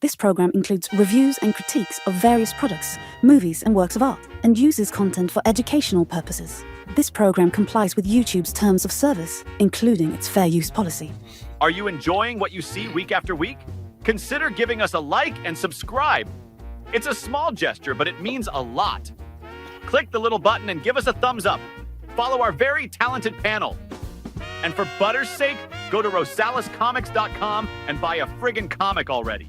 This program includes reviews and critiques of various products, movies, and works of art, and uses content for educational purposes. This program complies with YouTube's terms of service, including its fair use policy. Are you enjoying what you see week after week? Consider giving us a like and subscribe. It's a small gesture, but it means a lot. Click the little button and give us a thumbs up. Follow our very talented panel. And for butter's sake, go to rosalescomics.com and buy a friggin' comic already.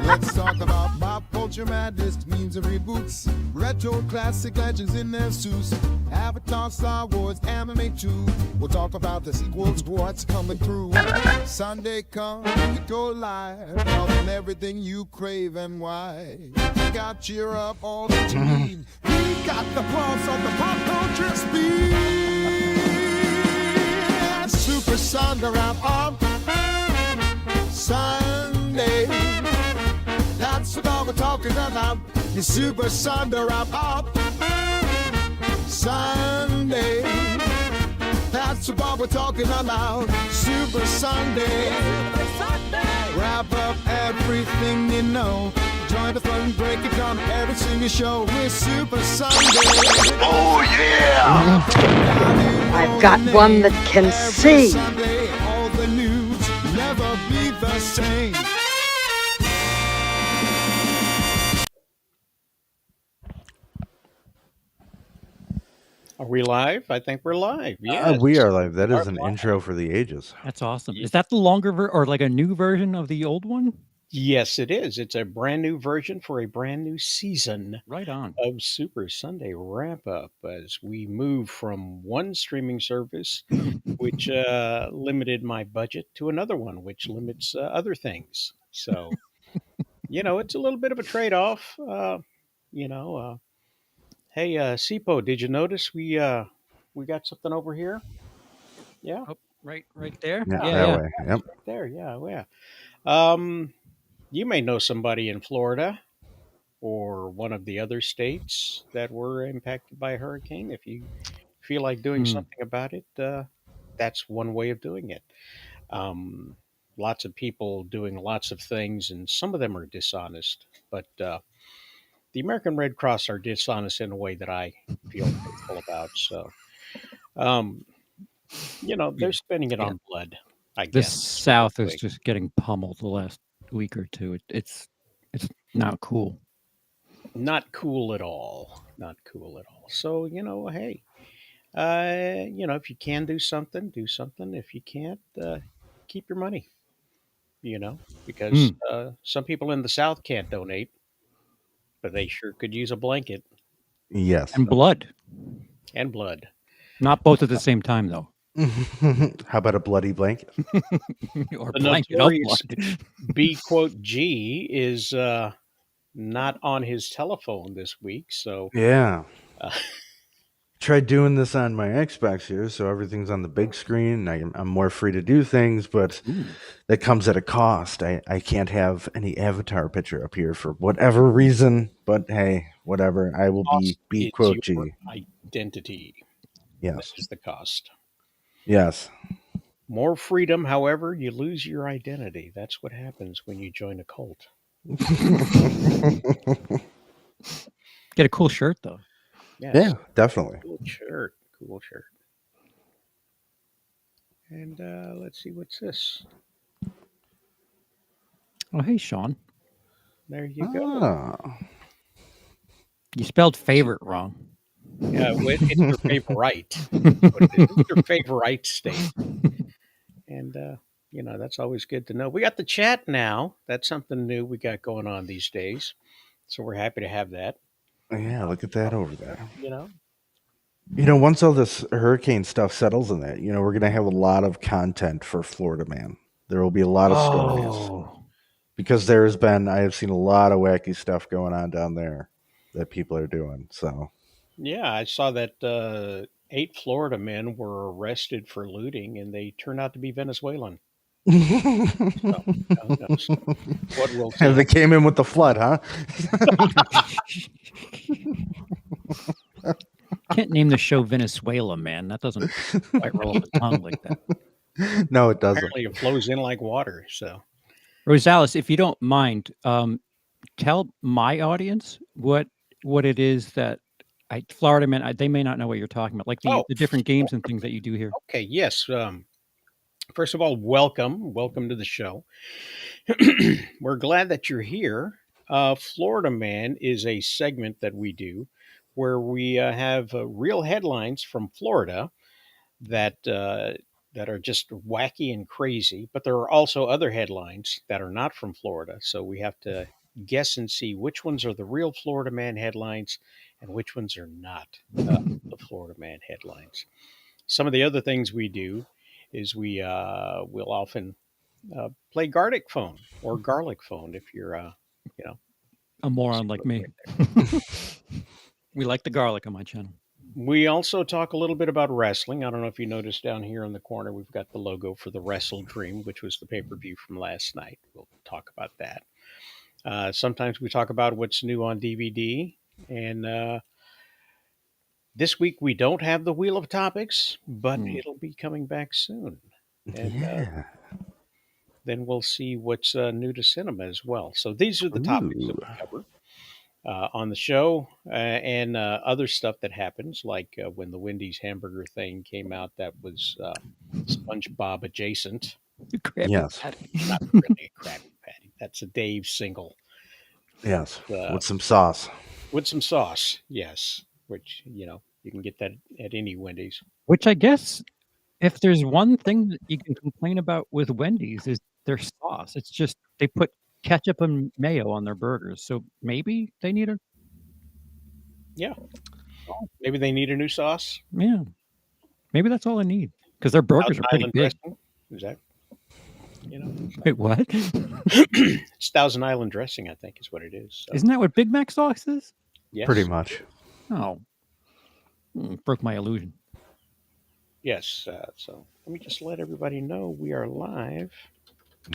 Let's talk about pop culture madness, memes and reboots, retro classic legends in their suits, Avatar, Star Wars, anime too. We'll talk about the sequels, what's coming through. Sunday come, we go live, on everything you crave and why. We got cheer up all that you need. We got the pulse of the pop culture speed. Super Sunday wrap up. Sunday, that's what we're talking about. The Super Sunday wrap up. Sunday, that's what we're talking about. Super Sunday, wrap up everything you know. Join the fun, break it down every single show with Super Sunday. Oh yeah! I've got one that can see. Sunday, all the news never be the same. Are we live? I think we're live. Yeah, We are live. That is Are an live. intro for the ages. That's awesome. Is that the longer or like a new version of the old one? Yes, it is. It's a brand new version for a brand new season Right on. of Super Sunday Wrap Up as we move from one streaming service, which limited my budget, to another one, which limits other things. So, it's a little bit of a trade off. Hey, Sipo, did you notice we got something over here? Yeah, Oh, right there. Yeah, Yeah, that yeah. way. Yep. there. Yeah. You may know somebody in Florida or one of the other states that were impacted by a hurricane. If you feel like doing something about it, that's one way of doing it. Lots of people doing lots of things, and some of them are dishonest. But the American Red Cross are dishonest in a way that I feel hateful about. So, they're spending it on blood, I The guess. South is quickly. just getting pummeled the last week or two. It's not cool. Not cool at all. Not cool at all. So, hey, if you can do something, do something. If you can't, keep your money, because some people in the South can't donate, but they sure could use a blanket Yes. And blood. and blood. Not both at the same time, though. How about a bloody blanket? Or The blanket of notorious blood. B.G. is not on his telephone this week. So, Yeah. uh, Tried doing this on my Xbox here, so everything's on the big screen. I'm more free to do things, but that comes at a cost. I can't have any avatar picture up here for whatever reason, but hey, whatever. I will be it's quote your G. identity. Yes. That is the cost. Yes. More freedom, however, you lose your identity. That's what happens when you join a cult. Get a cool shirt, though. Yes. Yeah, definitely. Cool shirt. And let's see, what's this? Oh, hey, Sean. There you go. Oh. You spelled favorite wrong. Yeah, it's your favorite. It's your favorite state. And, that's always good to know. We got the chat now. That's something new we got going on these days. So we're happy to have that. Yeah, look at that over there. Once all this hurricane stuff settles in that, we're going to have a lot of content for Florida Man. There will be a lot of stories. Because I have seen a lot of wacky stuff going on down there that people are doing. So, Yeah, I saw that 8 Florida men were arrested for looting, and they turned out to be Venezuelan. So, who knows what will and they came in with the flood, huh? Can't name the show Venezuela, man. That doesn't quite roll off the tongue like that. No, it doesn't. Apparently, it flows in like water. So, Rosales, if you don't mind, tell my audience what it is that Florida Man. They may not know what you're talking about, like the different games and things that you do here. Okay, yes. First of all, welcome to the show. We're glad that you're here. Florida Man is a segment that we do where we have real headlines from Florida that that are just wacky and crazy, but there are also other headlines that are not from Florida. So we have to guess and see which ones are the real Florida Man headlines and which ones are not the Florida Man headlines. Some of the other things we do is we will often play Garlic Phone or Garlic Phone if you're, you know, A moron like me. We like the garlic on my channel. We also talk a little bit about wrestling. I don't know if you noticed down here in the corner, we've got the logo for the WrestleDream, which was the pay-per-view from last night. We'll talk about that. Sometimes we talk about what's new on DVD. And this week we don't have the Wheel of Topics, but it'll be coming back soon. And then we'll see what's new to cinema as well. So these are the topics that we cover on the show, and other stuff that happens, like when the Wendy's hamburger thing came out, that was SpongeBob adjacent. Yes. Not really a Krabby Patty. That's a Dave single. Yes, with some sauce. With some sauce, yes. Which, you can get that at any Wendy's. Which I guess, if there's one thing that you can complain about with Wendy's, is their sauce. It's just they put ketchup and mayo on their burgers. So maybe they need a... Yeah. Maybe they need a new sauce. Yeah. Maybe that's all I need. Because their burgers are pretty big. Dressing. Is that, Wait, what? It's Thousand Island dressing, I think, is what it is. So. Isn't that what Big Mac sauce is? Yes. Pretty much. Oh. Broke my illusion. Yes. So let me just let everybody know we are live.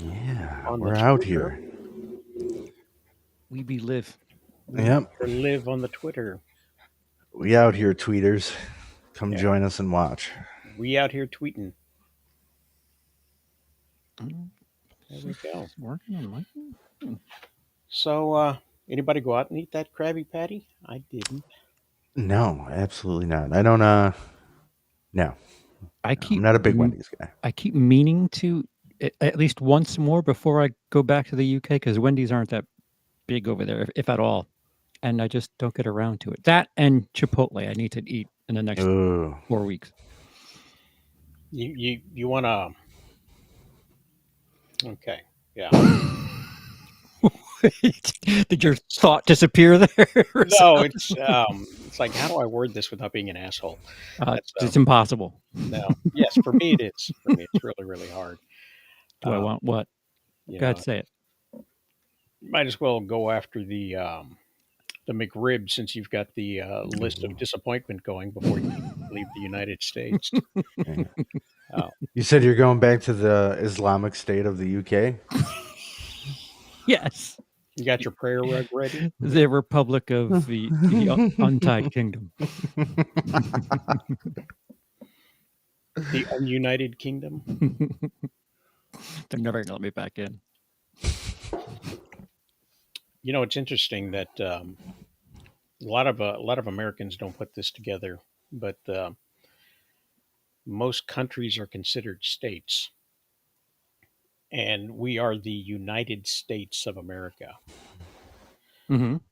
Yeah, we're out here. We be live. Yep. Live on the Twitter. We out here, tweeters. Come join us and watch. We out here tweeting. There we go. Working on my... So, anybody go out and eat that Krabby Patty? I didn't. No, absolutely not. I don't. No. I'm not a big Wendy's guy. I keep meaning to at least once more before I go back to the UK, because Wendy's aren't that big over there, if at all, and I just don't get around to it. That and Chipotle, I need to eat in the next 4 weeks. You want to? Okay, yeah. Did your thought disappear there? No, it's like, how do I word this without being an asshole? It's impossible. No, yes, for me it is. For me, it's really, really hard. Do I want what? God, say it. Might as well go after the McRib, since you've got the list of disappointment going before you leave the United States. You said you're going back to the Islamic State of the UK? Yes. You got your prayer rug ready? The Republic of the Untied Kingdom. The Ununited Kingdom? They're never going to let me back in. It's interesting that a lot of Americans don't put this together, but most countries are considered states, and we are the United States of America,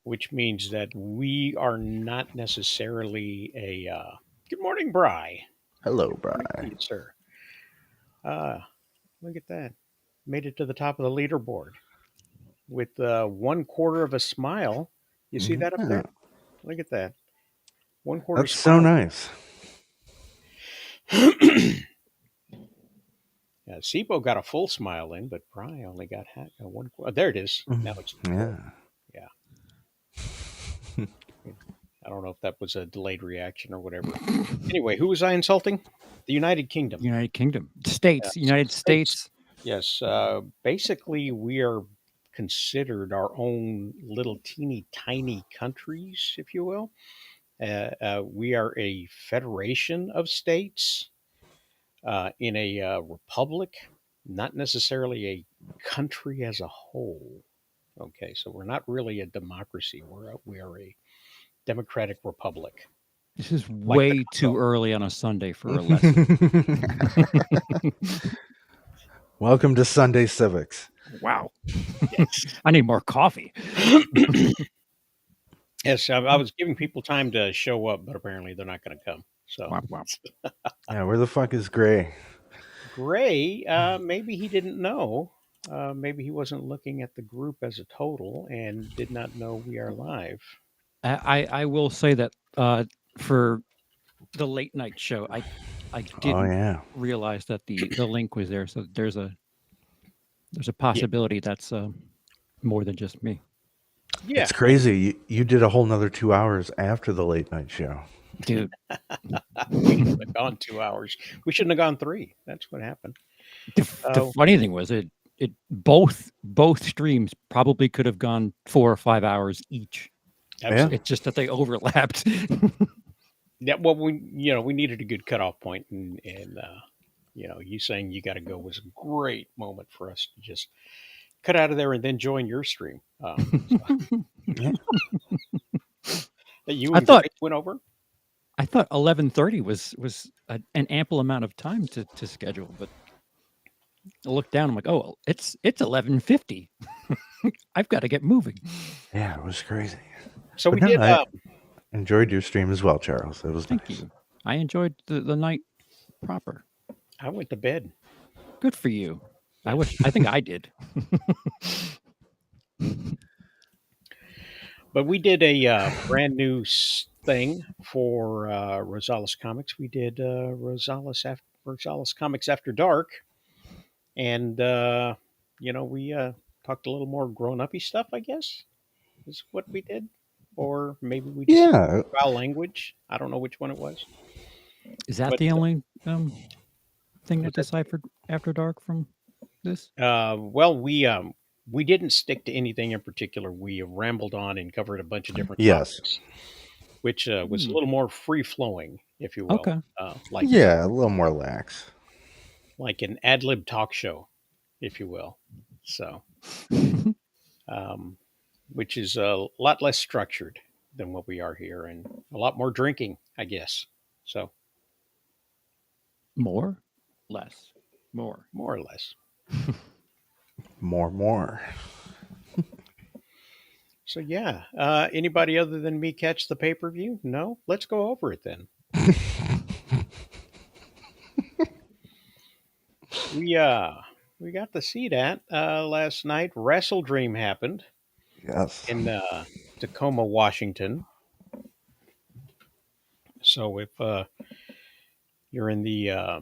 which means that we are not necessarily a. Good morning, Bry. Hello, Bry. Thank you, sir. Look at that! Made it to the top of the leaderboard with 1/4 of a smile. You see that up there? Look at that. 1/4. That's so nice. Yeah, Sipo got a full smile in, but Bry only got 1/4. There it is. Now it's yeah. I don't know if that was a delayed reaction or whatever. Anyway, who was I insulting? The United Kingdom. United Kingdom. States. United States. Yes. Basically, we are considered our own little teeny tiny countries, if you will. We are a federation of states. in a republic, not necessarily a country as a whole. Okay, so we're not really a democracy. We are a democratic republic. This is Like the way too Congo. early on a Sunday for a lesson. Welcome to Sunday Civics. Wow. Yes. I need more coffee. Yes, I was giving people time to show up, but apparently they're not going to come. So, Wow. Yeah, where the fuck is Gray? Gray, maybe he didn't know. Maybe he wasn't looking at the group as a total and did not know we are live. I will say that for the late night show, I didn't realize that the link was there. So there's a possibility that's more than just me. Yeah, it's crazy. You did a whole nother 2 hours after the late night show, dude. We should have gone 2 hours. We shouldn't have gone 3. That's what happened. The funny thing was it both streams probably could have gone 4 or 5 hours each. Absolutely. It's just that they overlapped. Yeah, well, we needed a good cutoff point, and you saying you got to go was a great moment for us to just cut out of there and then join your stream. You and Greg went over. I thought 11:30 was an ample amount of time to schedule, but I looked down. I'm like, oh, it's 11:50. I've got to get moving. Yeah, it was crazy. So but we did. I enjoyed your stream as well, Charles. It was Thank you. I enjoyed the night proper. I went to bed. Good for you. I think I did. But we did a brand new thing for Rosales Comics. We did Rosales Comics After Dark, and we talked a little more grown-uppy stuff, I guess, is what we did. Or maybe we just foul language. I don't know which one it was. Is that the only thing that deciphered After Dark from this? Well, we didn't stick to anything in particular. We rambled on and covered a bunch of different topics, which was a little more free-flowing, if you will. Okay. A little more lax. Like an ad-lib talk show, if you will. So, which is a lot less structured than what we are here, and a lot more drinking, I guess. So, more, less, more or less. More. So yeah, anybody other than me catch the pay-per-view? No? Let's go over it then. We got to see that last night. WrestleDream happened. Yes. In Tacoma, Washington. So if you're in the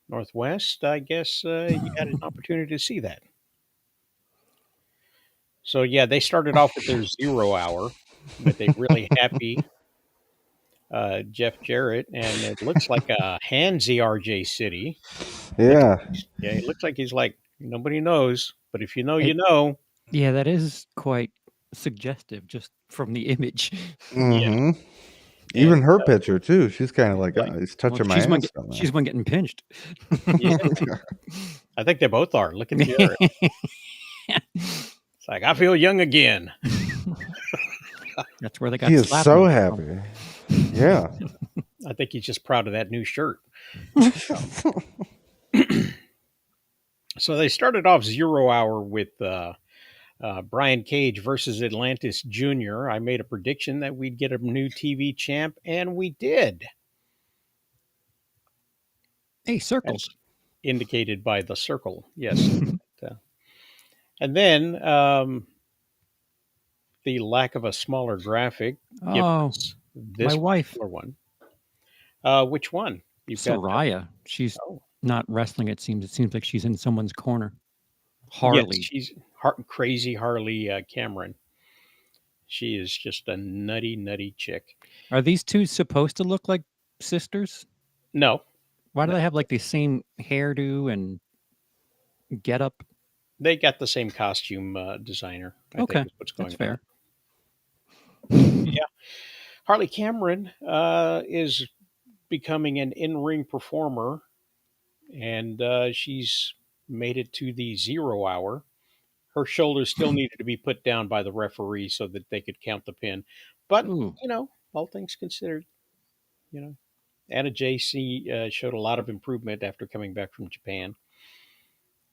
Northwest, I guess you had an opportunity to see that. So yeah, they started off with their 0 hour with a really happy Jeff Jarrett, and it looks like a handsy RJ City. Yeah. Yeah, it looks like he's like, nobody knows, but if you know, you know. Yeah, that is quite suggestive just from the image. Mm-hmm. Yeah. Even her picture too. She's kind of like, he's touching my ass. She's one getting pinched. Yeah. I think they both are. Look at Jarrett. It's like, I feel young again. That's where they got. He is so happy. Yeah. I think he's just proud of that new shirt. So they started off 0 hour with Brian Cage versus Atlantis Jr. I made a prediction that we'd get a new TV champ, and we did. Hey, circles. As indicated by the circle, yes. And then the lack of a smaller graphic. This my wife. One. Which one? Soraya. She's not wrestling. It seems like she's in someone's corner. Harley. Yes, she's crazy Harley Cameron. She is just a nutty chick. Are these two supposed to look like sisters? No. Why do they have like the same hairdo and getup? They got the same costume designer. I think is what's going that's fair. Yeah. Harley Cameron is becoming an in-ring performer, and she's made it to the 0 hour. Her shoulders still needed to be put down by the referee so that they could count the pin. But, Ooh. All things considered, Anna JC showed a lot of improvement after coming back from Japan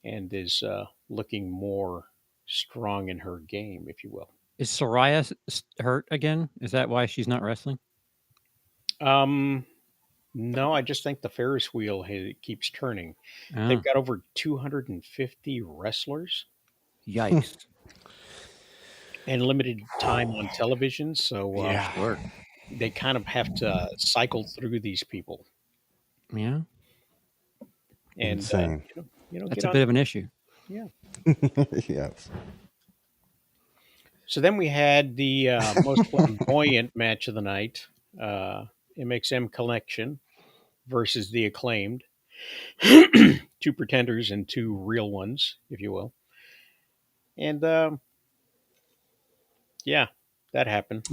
and is looking more strong in her game, if you will. Is Soraya hurt again? Is that why she's not wrestling? No, I just think the Ferris wheel keeps turning. Ah, They've got over 250 wrestlers yikes. and limited time on television, so Yeah. they kind of have to cycle through these people. Yeah, And Insane. that's get a on. bit of an issue. Yeah. Yes. So then we had the most flamboyant match of the night, MXM Collection versus the Acclaimed. Two pretenders and two real ones, if you will. And yeah, that happened.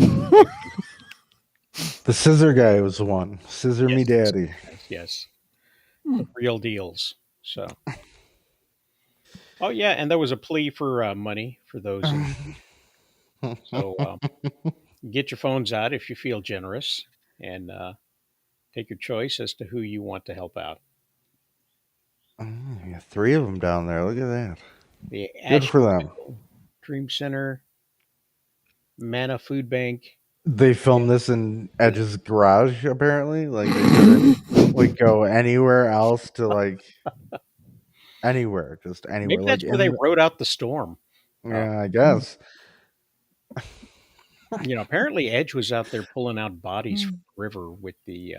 The scissor guy was the one. Scissor me daddy. Yes. The real deals. So. Oh, yeah, and there was a plea for money for those. So get your phones out if you feel generous and take your choice as to who you want to help out. Yeah, 3 of them down there. Look at that. The Good for them. Dream Center, Mana Food Bank. They filmed this in Edge's garage, apparently. Like they didn't go anywhere else to anywhere, just anywhere. Maybe that's where they rode out the storm. Yeah, I guess. Apparently Edge was out there pulling out bodies from the river with the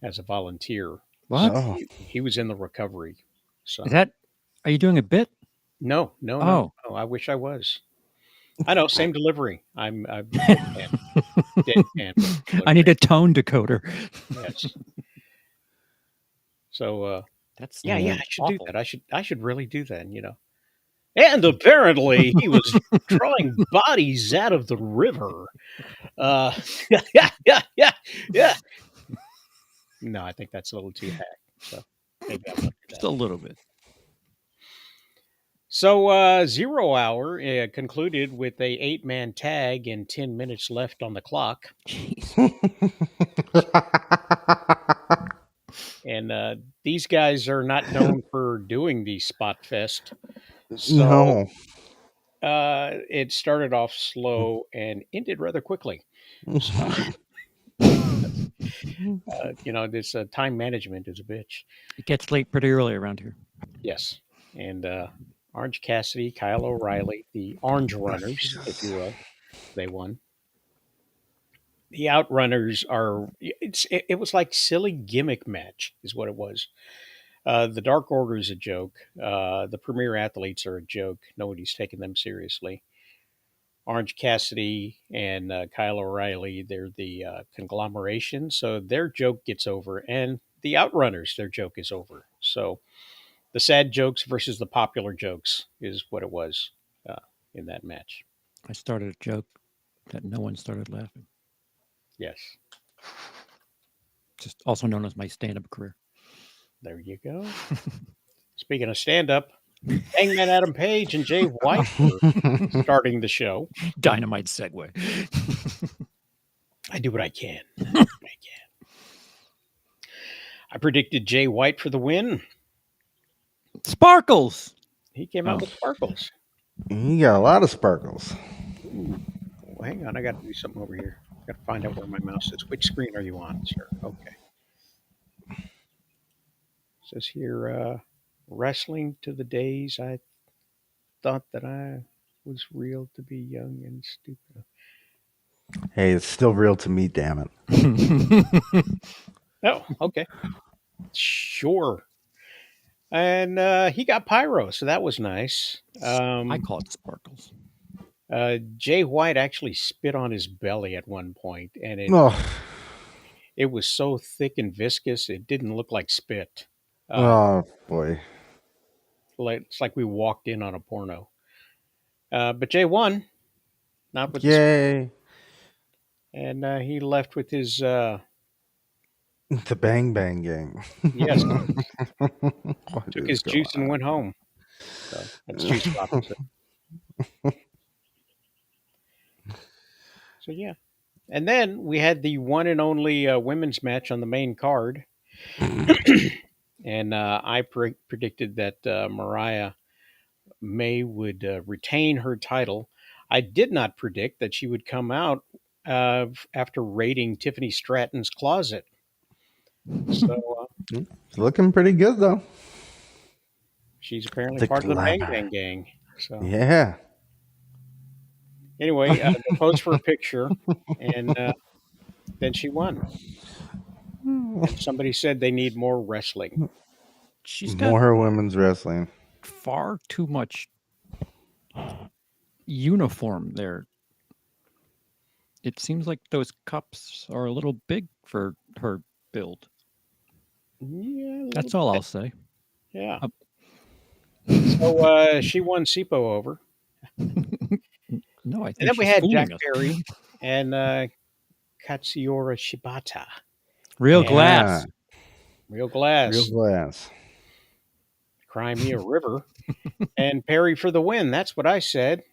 as a volunteer. What? Oh. He was in the recovery. So Are you doing a bit? No. I wish I was. I know, same delivery. I'm deadpan. I need a tone decoder. Yes. So That's I should do awful. that. I should really do that. And apparently he was drawing bodies out of the river. Yeah. No, I think that's a little too hack. So maybe I won't do that. Just a little bit. So 0 hour concluded with a 8-man tag and 10 minutes left on the clock. And these guys are not known for doing the spot fest. So No. it started off slow and ended rather quickly. So, this time management is a bitch. It gets late pretty early around here. Yes. And Orange Cassidy, Kyle O'Reilly, the Orange Runners, if you will, they won. The Outrunners it was like silly gimmick match is what it was. The Dark Order is a joke. The Premier Athletes are a joke. Nobody's taking them seriously. Orange Cassidy and Kyle O'Reilly, they're the conglomeration, so their joke gets over. And the Outrunners, their joke is over. So the sad jokes versus the popular jokes is what it was in that match. I started a joke that no one started laughing. Yes. Just also known as my stand-up career. There you go. Speaking of stand-up, Hangman Adam Page and Jay White were starting the show. Dynamite segue. I do what I can. I predicted Jay White for the win. Sparkles! He came out with sparkles. You got a lot of sparkles. Ooh. Well, hang on. I got to do something over here. Got to find out where my mouse is. Which screen are you on, sir? Okay. It says here, wrestling to the days I thought that I was real to be young and stupid. Hey, it's still real to me, damn it. Oh, okay. Sure. And he got pyro, so that was nice. I call it sparkles. Jay White actually spit on his belly at one point, and it was so thick and viscous, it didn't look like spit. Oh, boy. It's like we walked in on a porno. But Jay won. Not with Yay. and he left with his The Bang Bang Gang. Yes. What Took is his going juice and went home. So that's juice opposite. So yeah. And then we had the one and only women's match on the main card. And I predicted that Mariah May would retain her title. I did not predict that she would come out after raiding Tiffany Stratton's closet. So It's looking pretty good, though. she's apparently The part of the Bang glamour. Bang Gang. So Yeah. anyway, they posed for a picture, and then she won. And somebody said they need more wrestling. She's got More women's wrestling. far too much uniform there. It seems like those cups are a little big for her build. Yeah, That's all I'll say. yeah. So she won Sipo over. No, I think And then we she's had Jack fooling us. Perry and Katsuyori Shibata. Real Yeah. glass. Real glass. Real glass. Crimea River. And Perry for the win. That's what I said.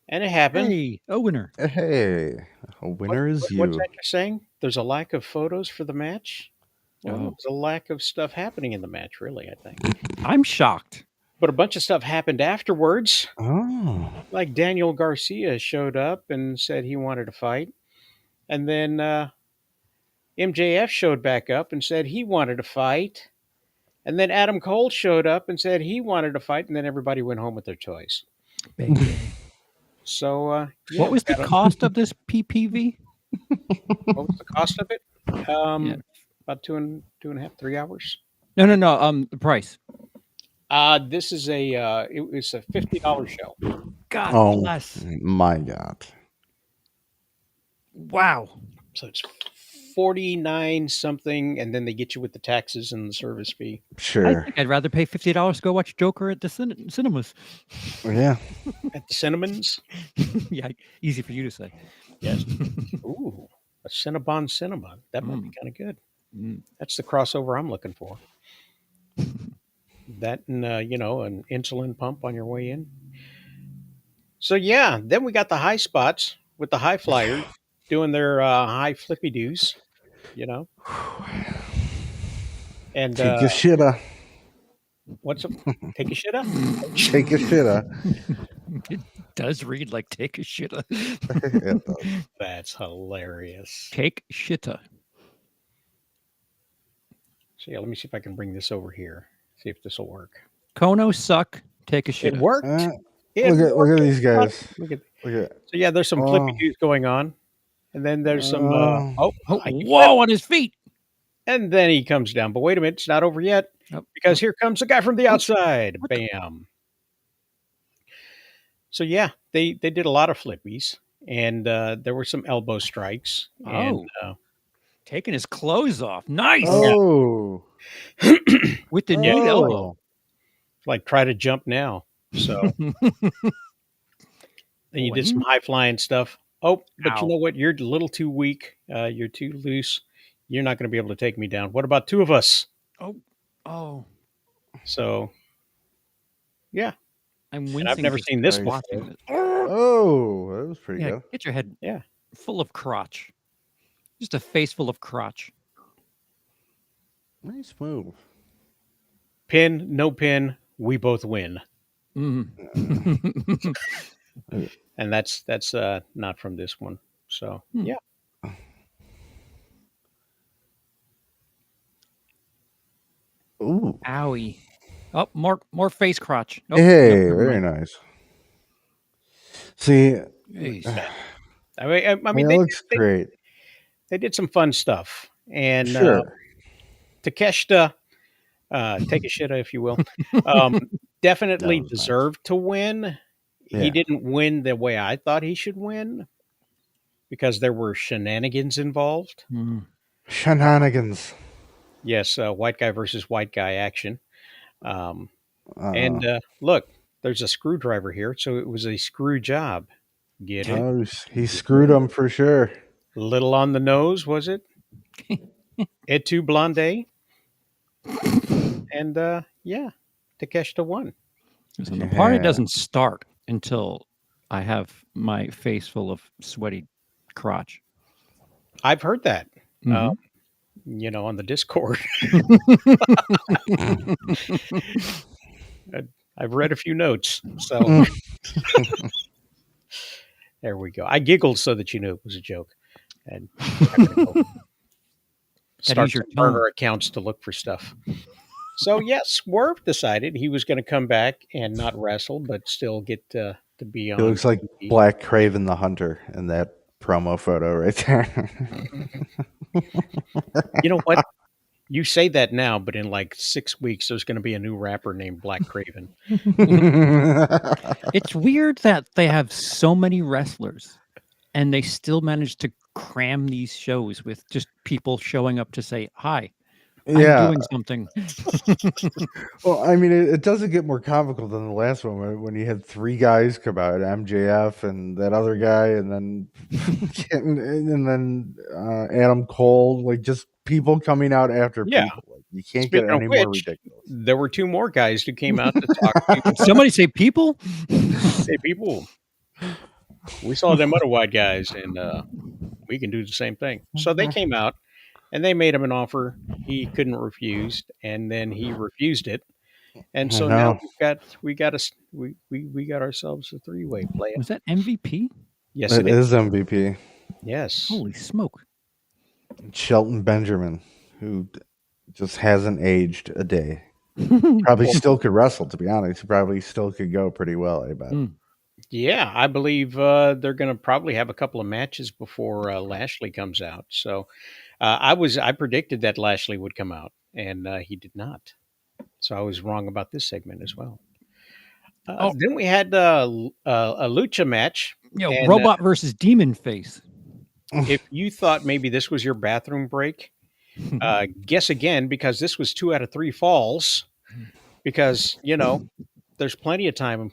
And it happened. Hey, a winner. Hey, a winner is you. What's that you're saying? There's a lack of photos for the match? Well, Oh. there's a lack of stuff happening in the match, really, I think. I'm shocked. But a bunch of stuff happened afterwards. Oh. Like Daniel Garcia showed up and said he wanted to fight. And then MJF showed back up and said he wanted to fight. And then Adam Cole showed up and said he wanted to fight. And then everybody went home with their toys. Bang, bang. So, yeah, What was the cost of this PPV? what was the cost of it? Yeah. About two and a half, 3 hours. No. The price. This is it was a $50 show. God bless. My God. Wow. So it's 49 something, and then they get you with the taxes and the service fee. I Sure. think I'd rather pay $50 to go watch Joker at the cinemas. Yeah. At the Cinnamons. Yeah, easy for you to say. Yes. Ooh, a Cinnabon Cinema. That might be kind of good. Mm. That's the crossover I'm looking for. That and an insulin pump on your way in. So yeah, then we got the high spots with the high flyers doing their high flippy doos, And Take a shitta. what's up? Take a shitta? Take a shitta. It does read like take a shitta. It does. That's hilarious. Take shitta. So yeah, let me see if I can bring this over here. See if this will work. Kono suck. Take a shitta. It worked. Look at these guys. Look at. Look at. So yeah, there's some flippy doos going on, and then there's some. Oh, I can whoa, flip. on his feet. And then he comes down. But wait a minute, it's not over yet because here comes the guy from the outside. Bam. So yeah, they did a lot of flippies, and there were some elbow strikes. And, taking his clothes off. Nice. Oh. With the nude elbow. Like try to jump now. So then you did some high flying stuff. Oh, but you know what? You're a little too weak. You're too loose. You're not going to be able to take me down. What about two of us? Oh. So, yeah. I'm wincing. And I've never seen this before. Oh, that was pretty good. Get your head Yeah. full of crotch. Just a face full of crotch. Nice move. Pin, no pin, we both win. Mm-hmm. And that's not from this one. So, yeah. Ooh. Owie. Oh, more face crotch. Oh, Hey, no, never very mind. nice. See, I I mean, it looks great. They did some fun stuff. And Sure. Takeshita, take a shitta, if you will, definitely That was deserved to win. Yeah. He didn't win the way I thought he should win because there were shenanigans involved. Shenanigans. Yes, white guy versus white guy action. And look, there's a screwdriver here, so it was a screw job. Get it? Oh, he screwed him for sure. A little on the nose, was it? Et tu Blonde. And Takeshita won. So the party doesn't start until I have my face full of sweaty crotch. I've heard that. Mm-hmm. On the Discord. I've read a few notes. So there we go. I giggled so that you knew it was a joke. And start some burner accounts to look for stuff. So yes, Swerve decided he was going to come back and not wrestle, but still get to be on. He looks like TV. Black Craven the Hunter in that promo photo right there. You know what? You say that now, but in like 6 weeks, there's going to be a new rapper named Black Craven. It's weird that they have so many wrestlers and they still manage to cram these shows with just people showing up to say, hi, I'm doing something. Well, I mean, it doesn't get more comical than the last one when you had 3 guys come out, MJF and that other guy, and then Adam Cole, like just people coming out after people. Like, you can't get any more ridiculous. There were 2 more guys who came out to talk to people. Somebody say people? Say people. We saw them other white guys, and we can do the same thing. So they came out. And they made him an offer he couldn't refuse, and then he refused it. And so now we got ourselves a 3-way player. Was that MVP? Yes, it is MVP. Yes. Holy smoke! Shelton Benjamin, who just hasn't aged a day. Probably still could wrestle. To be honest, he probably still could go pretty well. I bet. Yeah, I believe they're going to probably have a couple of matches before Lashley comes out. So. I predicted that Lashley would come out, and he did not. So I was wrong about this segment as well. Then we had a lucha match. Robot versus Demon Face. If you thought maybe this was your bathroom break, guess again, because this was 2 out of 3 falls. Because, there's plenty of time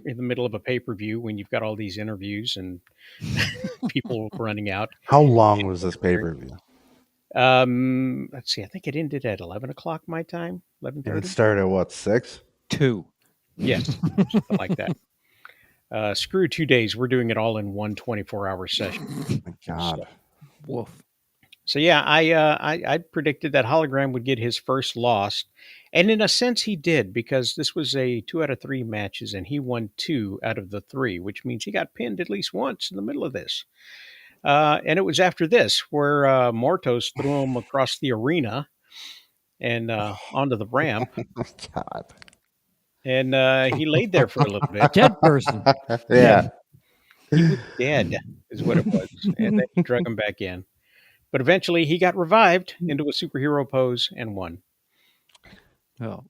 in the middle of a pay-per-view when you've got all these interviews and people running out. How long was this pay-per-view? Let's see. I think it ended at 11 o'clock my time. 11:30. And it started at what, 6? 2. Yes, something like that. Screw 2 days. We're doing it all in one 24-hour session. Oh my God. Woof. So yeah, I predicted that Hologram would get his first loss, and in a sense he did, because this was a 2 out of 3 matches, and he won 2 out of the 3, which means he got pinned at least once in the middle of this. And it was after this where Mortos threw him across the arena and onto the ramp. Oh, God. And he laid there for a little bit. Dead person. Yeah. He was dead, is what it was. And then he drug him back in. But eventually he got revived into a superhero pose and won. Oh.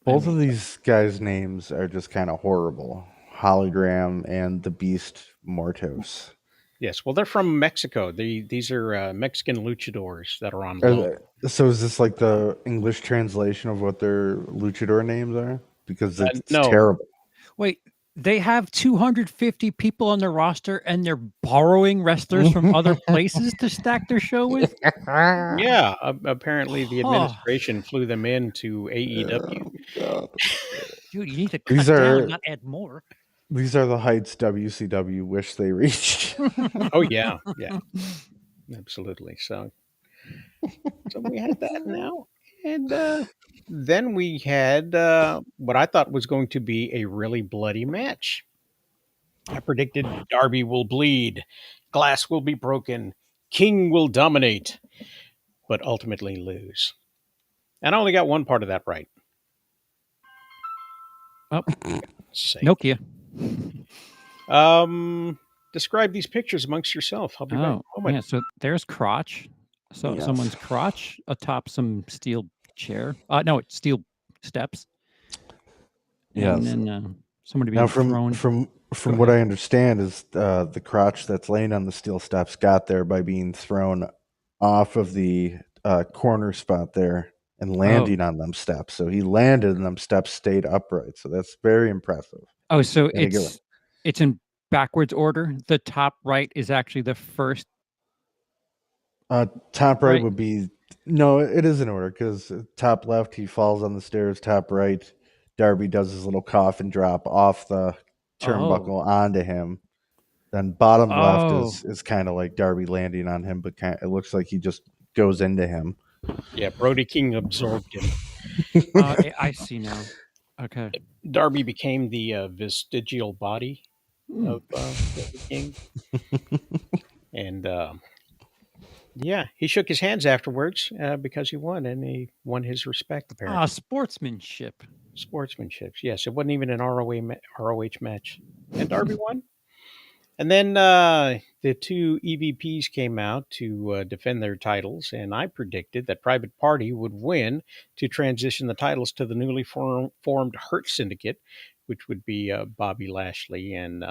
Both of these guys' names are just kind of horrible. Hologram and the Beast Mortos. Yes, well, they're from Mexico. These are Mexican luchadors that are on loan. So is this like the English translation of what their luchador names are? Because it's terrible. Wait, they have 250 people on their roster, and they're borrowing wrestlers from other places to stack their show with? Yeah, apparently the administration flew them into AEW. Oh, dude, you need to cut down, not add more. These are the heights WCW wish they reached. Oh, yeah. Yeah, absolutely. So we had that now. And then we had what I thought was going to be a really bloody match. I predicted Darby will bleed, glass will be broken, King will dominate, but ultimately lose. And I only got one part of that right. Oh, Nokia. Describe these pictures amongst yourself. I'll be back. Yeah, so there's crotch. So someone's crotch atop some steel chair. No, it's steel steps. Yeah. And then somebody being thrown. From what I understand is the crotch that's laying on the steel steps got there by being thrown off of the corner spot there and landing on them steps. So he landed and them steps stayed upright. So that's very impressive. Oh, so it's in backwards order. The top right is actually the first. Top right would be No, it is in order because top left he falls on the stairs. Top right, Darby does his little coffin drop off the turnbuckle onto him. Then bottom left is kind of like Darby landing on him, but it looks like he just goes into him. Yeah, Brody King absorbed him. I see now. Okay. Darby became the vestigial body of Brody King. And yeah, he shook his hands afterwards because he won, and he won his respect, apparently. Sportsmanship. Sportsmanship, yes. It wasn't even an ROH match. And Darby won. And then the two EVPs came out to defend their titles, and I predicted that Private Party would win to transition the titles to the newly formed Hurt Syndicate, which would be Bobby Lashley and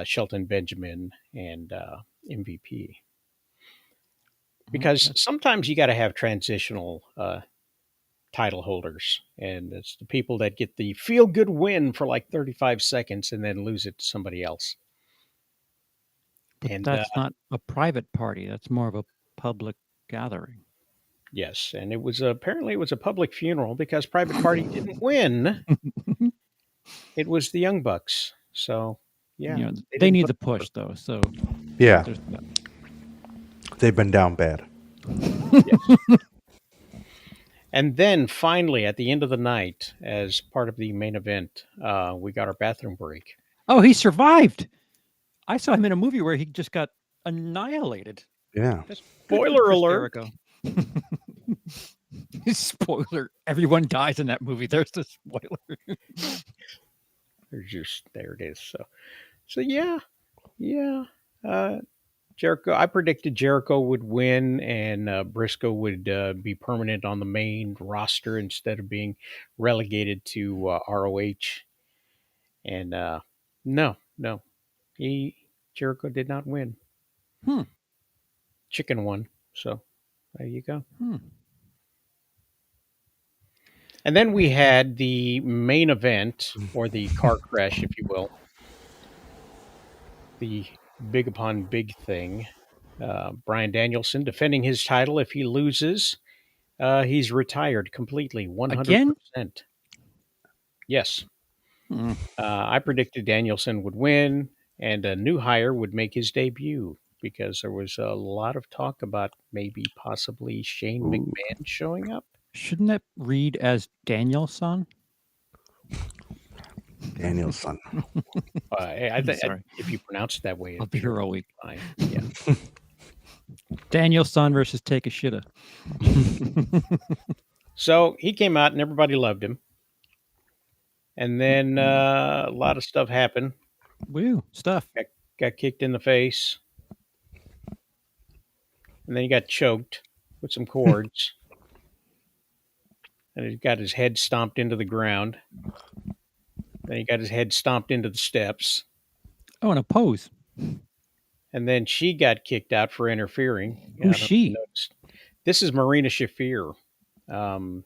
Shelton Benjamin and MVP. Because sometimes you got to have transitional title holders, and it's the people that get the feel-good win for like 35 seconds and then lose it to somebody else. But And that's not a private party. That's more of a public gathering. Yes, and it was apparently a public funeral because Private Party didn't win. It was the Young Bucks. So, yeah. They need the push, though. So, yeah. They've been down bad. Yes. And then finally, at the end of the night, as part of the main event, we got our bathroom break. Oh, he survived. I saw him in a movie where he just got annihilated. Yeah. Spoiler alert. Spoiler. Everyone dies in that movie. There's the spoiler. There it is. So yeah. Jericho. I predicted Jericho would win, and Briscoe would be permanent on the main roster instead of being relegated to ROH. And no, Jericho did not win. Chicken won. So there you go. And then we had the main event, or the car crash, if you will. The big upon big thing. Bryan Danielson defending his title. If he loses, he's retired completely, 100%. Again? Yes. I predicted Danielson would win, and a new hire would make his debut, because there was a lot of talk about possibly Shane McMahon showing up. Shouldn't that read as Danielson? Danielson. I think if you pronounce it that way, I'll be here all week. Fine. Yeah. Danielson versus Take a Shitta. So he came out and everybody loved him. And then a lot of stuff happened. Woo, stuff. Got kicked in the face. And then he got choked with some cords. And he got his head stomped into the ground. Then he got his head stomped into the steps. Oh, and a pose. And then she got kicked out for interfering. Who's she? This is Marina Shafir.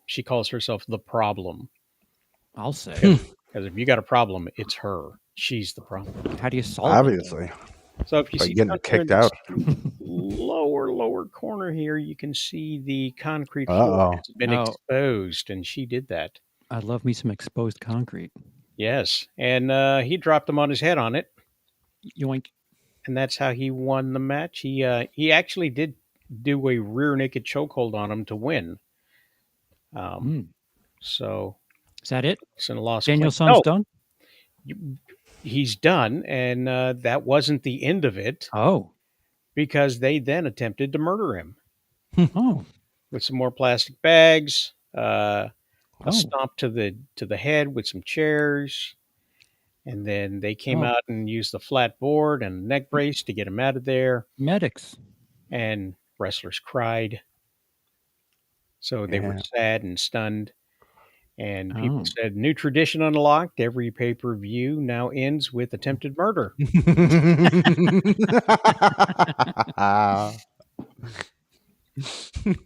She calls herself the problem. I'll say. Because if you got a problem, it's her. She's the problem. How do you solve Obviously. it? So if you see getting kicked out, lower corner here, you can see the concrete floor has been exposed, and she did that. I love me some exposed concrete. Yes, and he dropped him on his head on it. Yoink. And that's how he won the match. He actually did do a rear naked chokehold on him to win. So is that it? Danielson's done? He's done, and that wasn't the end of it. Oh. Because they then attempted to murder him. Oh. With some more plastic bags, a stomp to the head with some chairs, and then they came out and used the flat board and a neck brace to get him out of there. Medics. And wrestlers cried. So they were sad and stunned. And people said, new tradition unlocked. Every pay-per-view now ends with attempted murder.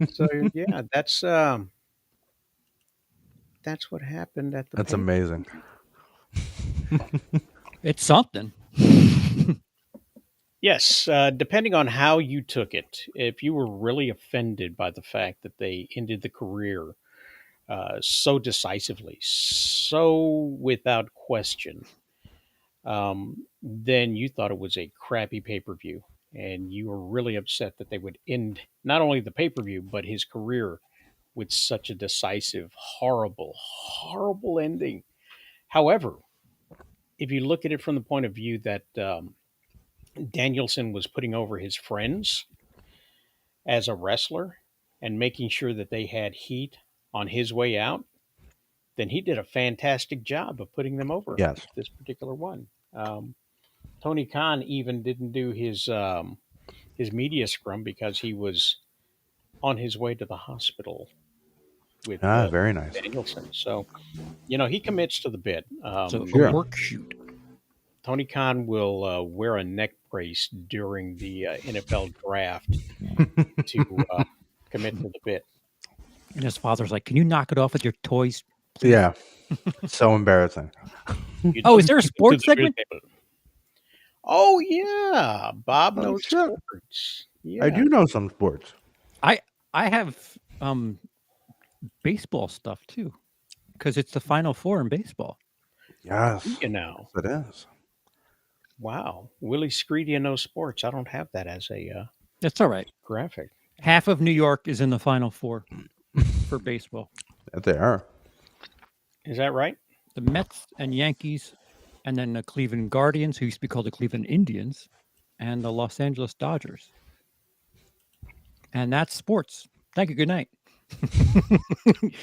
So, yeah, that's what happened at the That's amazing. It's something. Yes, depending on how you took it. If you were really offended by the fact that they ended the career so decisively, so without question, then you thought it was a crappy pay-per-view, and you were really upset that they would end not only the pay-per-view but his career with such a decisive, horrible, horrible ending. However, if you look at it from the point of view that Danielson was putting over his friends as a wrestler and making sure that they had heat on his way out, then he did a fantastic job of putting them over Yes. this particular one. Tony Khan even didn't do his media scrum because he was on his way to the hospital with Very nice. Danielson. So, he commits to the bit. So Sure. a work shoot. Tony Khan will wear a neck brace during the NFL draft to commit to the bit. And his father's like, "Can you knock it off with your toys, please?" Yeah. It's so embarrassing. Oh, is there a sports segment? Oh yeah, Bob Oh, knows shit. sports. Yeah. I do know some sports. I have baseball stuff too, because it's the Final Four in baseball. Yes. You know. It is. Wow, Willie Screedy knows sports. I don't have that as a That's all right. graphic. Half of New York is in the Final Four for baseball. That they are. Is that right? The Mets and Yankees, and then the Cleveland Guardians, who used to be called the Cleveland Indians, and the Los Angeles Dodgers. And that's sports. Thank you. Good night.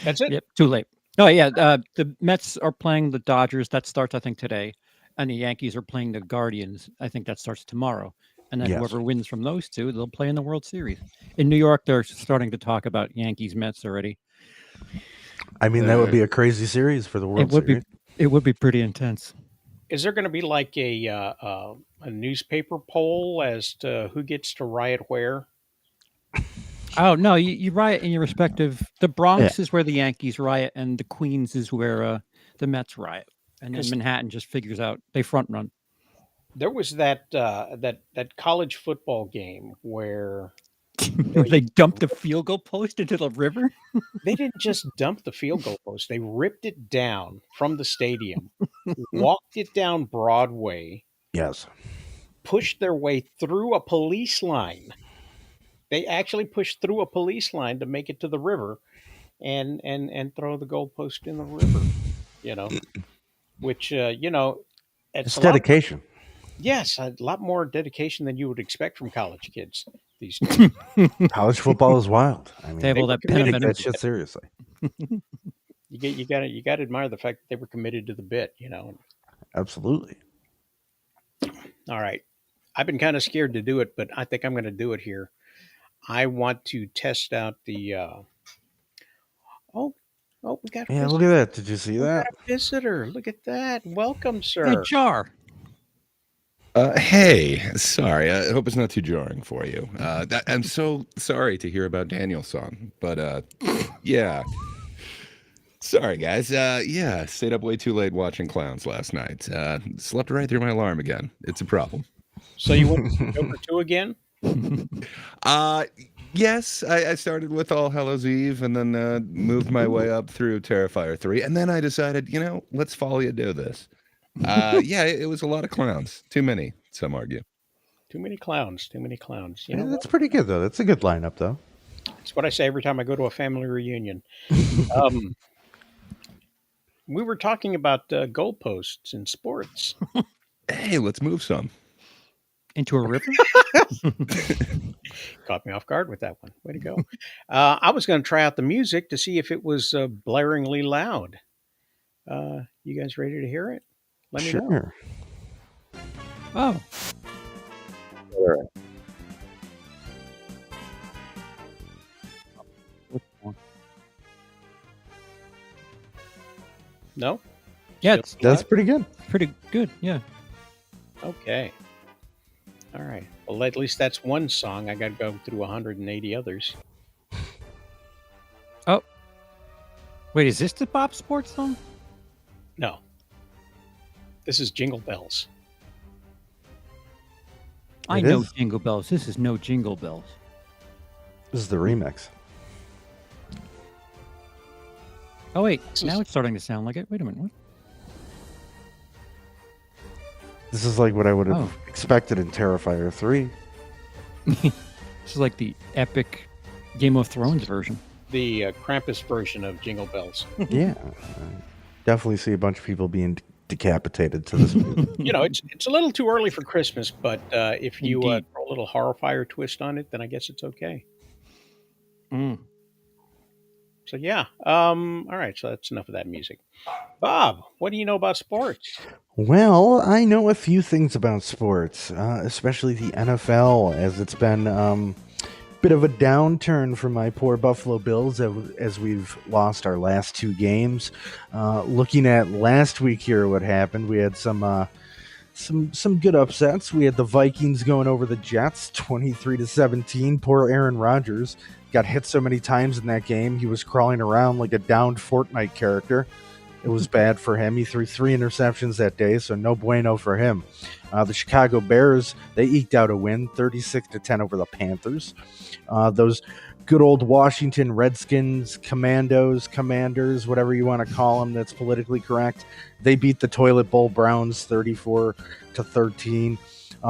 That's it. Yep. Too late. Oh yeah. The Mets are playing the Dodgers. That starts, I think, today, and the Yankees are playing the Guardians. I think that starts tomorrow. And then Yes. whoever wins from those two, they'll play in the World Series. In New York, they're starting to talk about Yankees Mets already. I mean, that would be a crazy series for the World Series. It would be pretty intense. Is there going to be like a newspaper poll as to who gets to riot where? Oh no, you riot in your respective. The Bronx is where the Yankees riot, and the Queens is where the Mets riot, and then Manhattan just figures out they front run. There was that college football game where they dumped the field goal post into the river. They didn't just dump the field goal post; they ripped it down from the stadium, walked it down Broadway. Yes. Pushed their way through a police line. They actually pushed through a police line to make it to the river, and throw the goalpost in the river. Which It's dedication. Yes, a lot more dedication than you would expect from college kids these days. College football is wild. I mean, they have all that pen take and that shit seriously. You got to admire the fact that they were committed to the bit. Absolutely. All right, I've been kind of scared to do it, but I think I'm going to do it here. I want to test out the. We got. Yeah, look at that. Did you see that? Got a visitor. Look at that. Welcome, sir. Hey, Jar. Hey, sorry. I hope it's not too jarring for you. I'm so sorry to hear about Danielson, but yeah. Sorry, guys. Stayed up way too late watching clowns last night. Slept right through my alarm again. It's a problem. So you went to Joker 2 again? Yes. I started with All Hallows Eve and then moved my way up through Terrifier 3. And then I decided, let's follow you do this. It was a lot of clowns. Too many, some argue. Too many clowns. That's pretty good, though. That's a good lineup, though. That's what I say every time I go to a family reunion. We were talking about goalposts in sports. Hey, let's move some. Into a river? Caught me off guard with that one. Way to go. I was going to try out the music to see if it was blaringly loud. You guys ready to hear it? Let me know. Oh. All right. No? Yeah, That's pretty good. Pretty good, yeah. Okay. All right. Well, at least that's one song. I got to go through 180 others. Oh. Wait, is this the Bob Sports song? No. This is Jingle Bells. I know Jingle Bells. This is no Jingle Bells. This is the remix. Oh, wait. Now it's starting to sound like it. Wait a minute. What? This is like what I would have expected in Terrifier 3. This is like the epic Game of Thrones version. The Krampus version of Jingle Bells. Yeah. Definitely see a bunch of people being decapitated to this movie. You know, it's a little too early for Christmas, but if you throw a little Horrifier twist on it, then I guess it's okay. So, yeah. All right. So that's enough of that music. Bob, what do you know about sports? Well, I know a few things about sports, especially the NFL, as it's been a bit of a downturn for my poor Buffalo Bills as we've lost our last 2 games. Looking at last week here, what happened, we had some good upsets. We had the Vikings going over the Jets, 23-17. Poor Aaron Rodgers got hit so many times in that game. He was crawling around like a downed Fortnite character. It was bad for him. He threw 3 interceptions that day, so no bueno for him. The Chicago Bears, they eked out a win, 36-10 over the Panthers. Those good old Washington Redskins, Commanders, whatever you want to call them that's politically correct, they beat the Toilet Bowl Browns 34-13.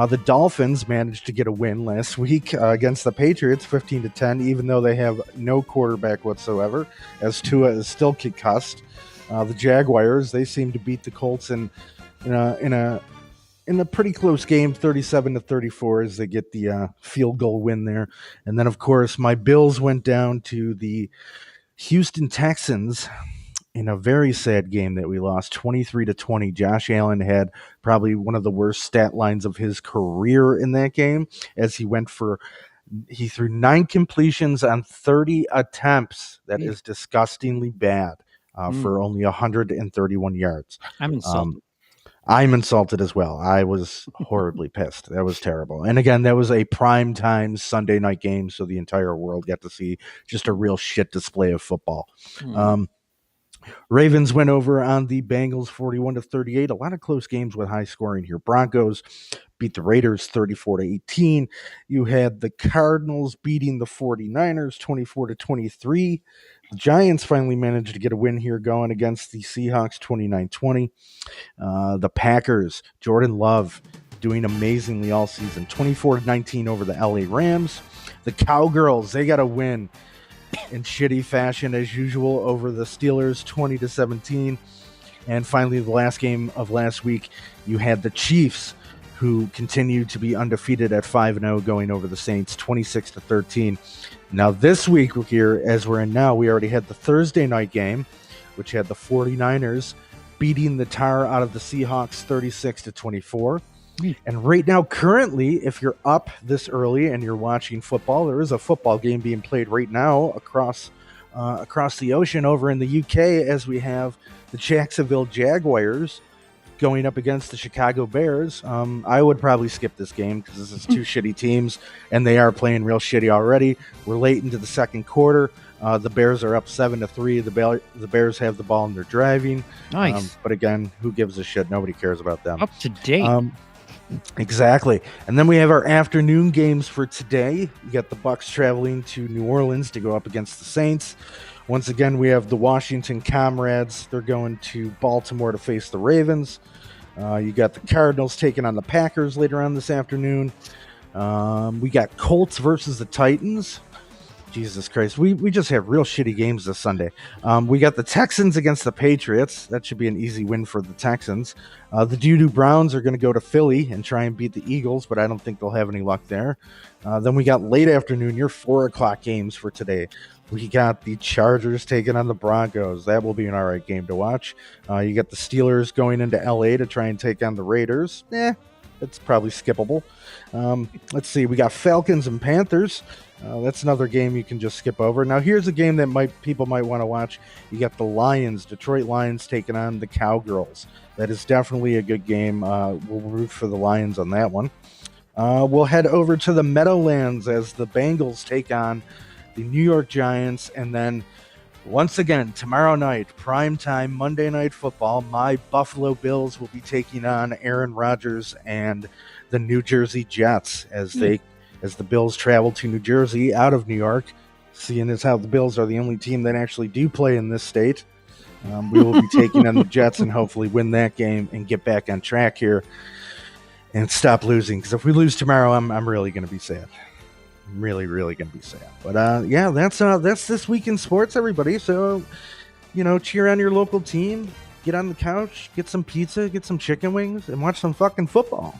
The Dolphins managed to get a win last week against the Patriots, 15-10, even though they have no quarterback whatsoever, as Tua is still concussed. The Jaguars, they seem to beat the Colts in a pretty close game, 37-34, as they get the field goal win there. And then, of course, my Bills went down to the Houston Texans in a very sad game that we lost, 23-20. Josh Allen had probably one of the worst stat lines of his career in that game, as he threw 9 completions on 30 attempts. That is disgustingly bad for only 131 yards. I'm insulted. I'm insulted as well. I was horribly pissed. That was terrible. And again, that was a prime time Sunday night game, so the entire world got to see just a real shit display of football. Ravens went over on the Bengals 41-38. A lot of close games with high scoring here. Broncos beat the Raiders 34-18. You had the Cardinals beating the 49ers 24-23. The Giants finally managed to get a win here going against the Seahawks 29-20. The Packers, Jordan Love doing amazingly all season, 24-19 over the LA Rams. The Cowgirls, they got a win in shitty fashion as usual over the Steelers 20-17. And finally, the last game of last week, you had the Chiefs, who continue to be undefeated at 5-0, going over the Saints 26-13. Now this week here, as we're in now, we already had the Thursday night game, which had the 49ers beating the tar out of the Seahawks 36-24. And right now, currently, if you're up this early and you're watching football, there is a football game being played right now across the ocean over in the UK, as we have the Jacksonville Jaguars going up against the Chicago Bears. I would probably skip this game because this is 2 shitty teams, and they are playing real shitty already. We're late into the second quarter. The Bears are up 7-3. The Bears have the ball and they're driving. Nice. But again, who gives a shit? Nobody cares about them. Up to date. Exactly. And then we have our afternoon games for today. You got the Bucks traveling to New Orleans to go up against the Saints. Once again, we have the Washington Comrades. They're going to Baltimore to face the Ravens. You got the Cardinals taking on the Packers later on this afternoon. We got Colts versus the Titans. Jesus Christ. We just have real shitty games this Sunday. We got the Texans against the Patriots. That should be an easy win for the Texans. The Doo-Doo Browns are going to go to Philly and try and beat the Eagles, but I don't think they'll have any luck there. Then we got late afternoon, your 4 o'clock games for today. We got the Chargers taking on the Broncos. That will be an all right game to watch. You got the Steelers going into LA to try and take on the Raiders. It's probably skippable. Let's see. We got Falcons and Panthers. That's another game you can just skip over. Now, here's a game that people might want to watch. You got the Lions, Detroit Lions, taking on the Cowgirls. That is definitely a good game. We'll root for the Lions on that one. We'll head over to the Meadowlands as the Bengals take on the New York Giants. And then Once again, tomorrow night, primetime Monday Night Football, my Buffalo Bills will be taking on Aaron Rodgers and the New Jersey Jets as the Bills travel to New Jersey out of New York. Seeing as how the Bills are the only team that actually do play in this state, we will be taking on the Jets and hopefully win that game and get back on track here and stop losing. Because if we lose tomorrow, I'm really going to be sad. I'm really going to be sad. But yeah, that's this week in sports, everybody. So, cheer on your local team, get on the couch, get some pizza, get some chicken wings, and watch some fucking football.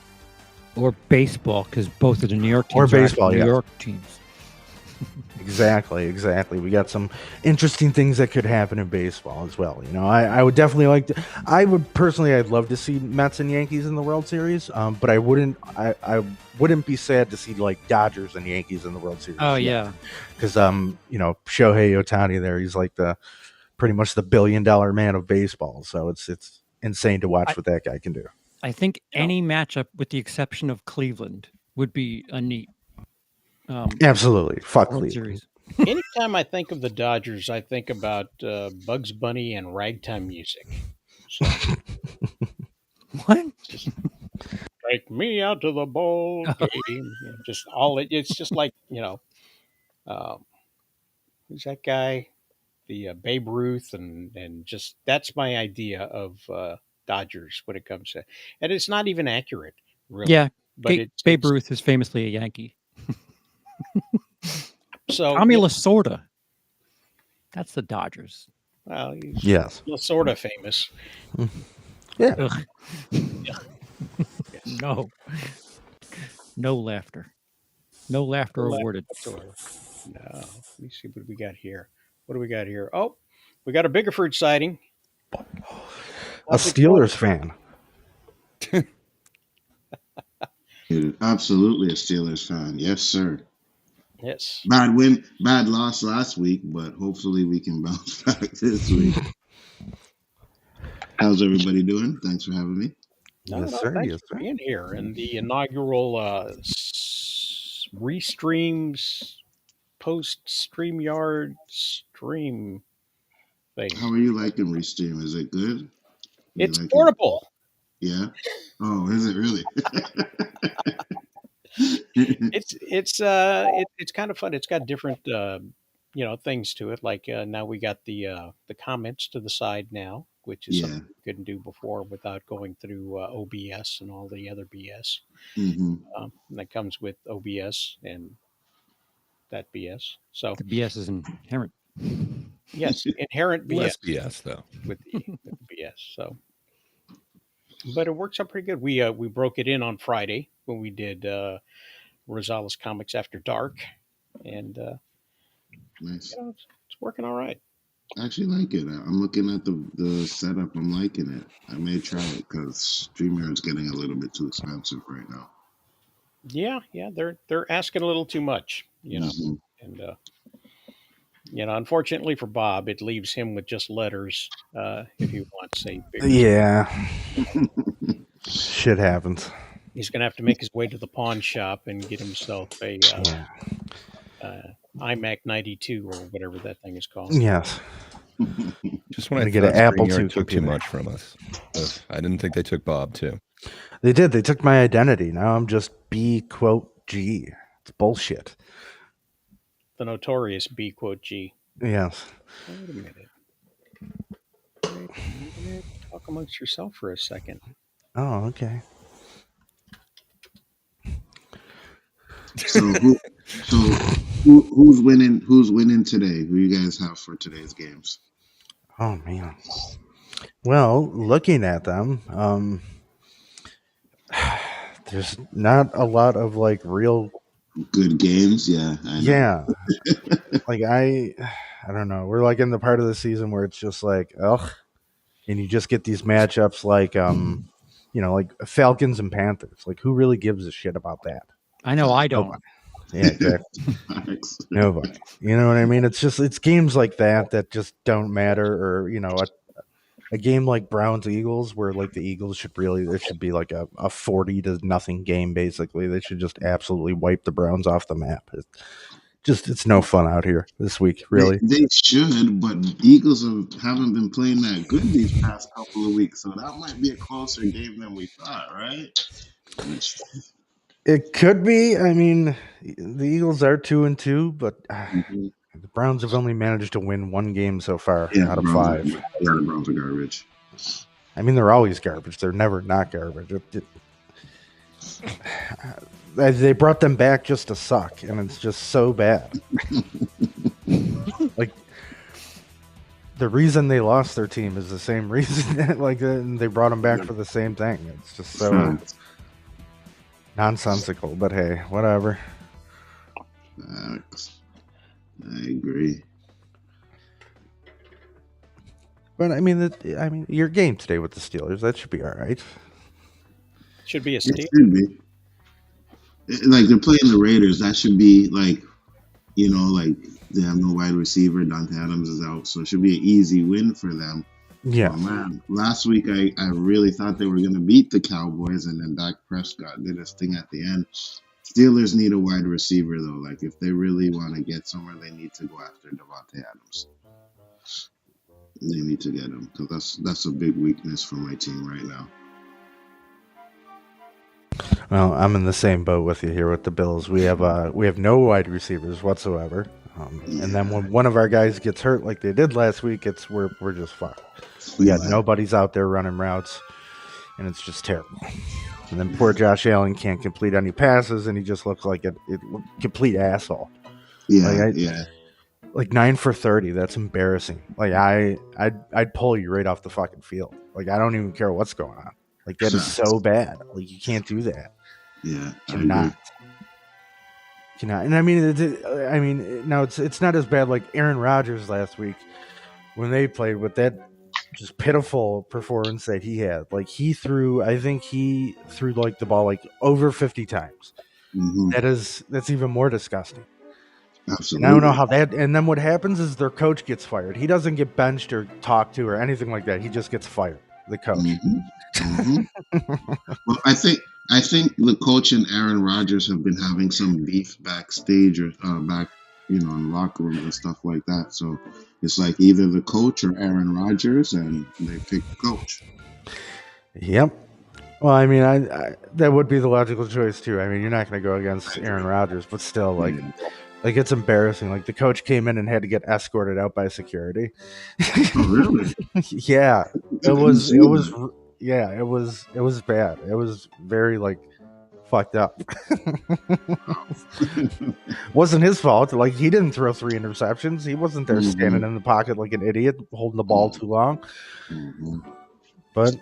Or baseball, because both of the New York teams or baseball, New York teams. Exactly. We got some interesting things that could happen in baseball as well. I would definitely like to. I'd love to see Mets and Yankees in the World Series. But I wouldn't be sad to see like Dodgers and Yankees in the World Series. Oh yeah, because Shohei Ohtani there, he's like pretty much the $1 billion man of baseball. So it's insane to watch what that guy can do. I think any matchup, with the exception of Cleveland, would be a neat. Absolutely. Fuck Cleveland. Anytime I think of the Dodgers, I think about Bugs Bunny and ragtime music. So, what? Just, take me out to the ball game. It's just like, who's that guy? The Babe Ruth and just that's my idea of Dodgers when it comes to, and it's not even accurate, really. Yeah, but Babe Ruth is famously a Yankee. So Tommy Lasorda, that's the Dodgers. Well, he's Lasorda famous. Yeah. No laughter. No laughter awarded. No. Let me see what we got here. Oh, we got a Biggerford sighting. A Steelers fan. Absolutely a Steelers fan. Yes, sir. Yes. Bad loss last week, but hopefully we can bounce back this week. How's everybody doing? Thanks for having me. Thanks for being here in the inaugural Restreams post StreamYard stream thing. How are you liking Restream? Is it good? It's portable. Yeah. Oh, is it really? It's kind of fun. It's got different things to it. Like now we got the comments to the side now, which is something we couldn't do before without going through OBS and all the other BS. Mm-hmm. That comes with OBS and that BS. So the BS is inherent. Yes, inherent BS. Less BS though. With the BS. So, but it works out pretty good. We broke it in on Friday when we did Rosales Comics After Dark, and nice. It's working all right. I actually like it. I'm looking at the setup. I'm liking it. I may try it because StreamYard's getting a little bit too expensive right now. Yeah, they're asking a little too much, Mm-hmm. and unfortunately for Bob, it leaves him with just letters if he wants a bigger. Yeah, shit happens. He's going to have to make his way to the pawn shop and get himself a iMac 92 or whatever that thing is called. Yes. Just when I get an Apple II took too much from us. I didn't think they took Bob too. They did. They took my identity. Now I'm just B quote G. It's bullshit. The notorious B quote G. Yes. Wait a minute. Talk amongst yourself for a second. Oh, okay. So who's winning? Who's winning today? Who you guys have for today's games? Oh man. Well, looking at them, there's not a lot of like real good games. Yeah. I know. Yeah. Like I don't know. We're like in the part of the season where it's just like, ugh, and you just get these matchups like like Falcons and Panthers. Like who really gives a shit about that? I know I don't. Nobody. Yeah, exactly. Nobody. You know what I mean? It's games like that just don't matter, or a game like Browns Eagles where like the Eagles should be like a 40-0 game basically. They should just absolutely wipe the Browns off the map. Just it's no fun out here this week, really. They should, but Eagles haven't been playing that good these past couple of weeks, so that might be a closer game than we thought, right? It could be. I mean, the Eagles are 2-2, but the Browns have only managed to win one game so far out of 5. The Browns are garbage. I mean, they're always garbage. They're never not garbage. They brought them back just to suck, and it's just so bad. Like, the reason they lost their team is the same reason that they brought them back for the same thing. It's just so nonsensical. But hey, whatever. Facts. I agree. But I mean, your game today with the Steelers, that should be all right. Should be a steal. It should be. Like, they're playing the Raiders. That should be like, like they have no wide receiver. Dante Adams is out, so it should be an easy win for them. Yeah. Oh, man, last week I really thought they were going to beat the Cowboys, and then Dak Prescott did his thing at the end. Steelers need a wide receiver, though. Like, if they really want to get somewhere, they need to go after Davante Adams. They need to get him, because that's a big weakness for my team right now. Well, I'm in the same boat with you here with the Bills. We have no wide receivers whatsoever, and then when one of our guys gets hurt like they did last week, we're just fucked. We got nobody's out there running routes, and it's just terrible. And then poor Josh Allen can't complete any passes, and he just looks like a complete asshole. Yeah, Like 9 for 30. That's embarrassing. Like I'd pull you right off the fucking field. Like I don't even care what's going on. Like that is so bad. Like you can't do that. Yeah, cannot. And I mean, now it's not as bad like Aaron Rodgers last week when they played with that just pitiful performance that he had. Like I think he threw like the ball like over 50 times. Mm-hmm. That's even more disgusting. Absolutely. And I don't know how that. And then what happens is their coach gets fired. He doesn't get benched or talked to or anything like that. He just gets fired. The coach. Mm-hmm. Mm-hmm. Well, I think the coach and Aaron Rodgers have been having some beef backstage or back, in the locker room and stuff like that. So it's like either the coach or Aaron Rodgers, and they pick the coach. Yep. Well, I mean, I that would be the logical choice too. I mean, you're not going to go against Aaron Rodgers, but still, like it's embarrassing. Like the coach came in and had to get escorted out by security. Oh, really? Yeah, it was bad. It was very like fucked up. Wasn't his fault. Like he didn't throw 3 interceptions. He wasn't there standing in the pocket like an idiot, holding the ball too long. Mm-hmm. But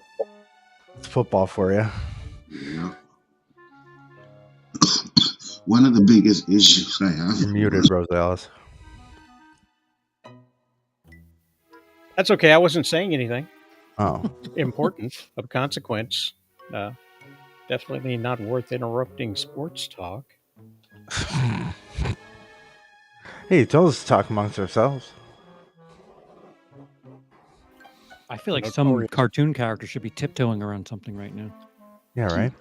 it's football for you. Yeah. One of the biggest issues I have. You're muted, Rosales. That's okay. I wasn't saying anything. Oh. Important, of consequence. Definitely not worth interrupting sports talk. Hey, tell us to talk amongst ourselves. I feel like some cartoon character should be tiptoeing around something right now. Yeah, right.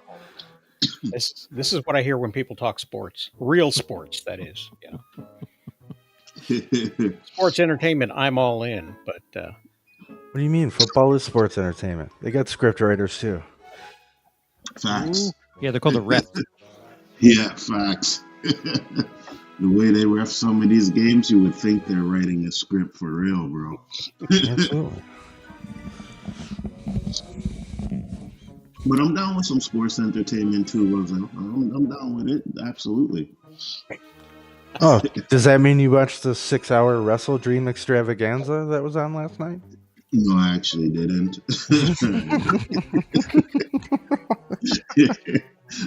This is what I hear when people talk sports. Real sports, that is. Yeah. Sports entertainment, I'm all in. But what do you mean? Football is sports entertainment. They got script writers too. Facts. Yeah, they're called the ref. Yeah, facts. The way they ref some of these games, you would think they're writing a script for real, bro. Absolutely. But I'm down with some sports entertainment too, Roselle. I'm down with it. Absolutely. Oh, does that mean you watched the 6-hour WrestleDream extravaganza that was on last night? No, I actually didn't.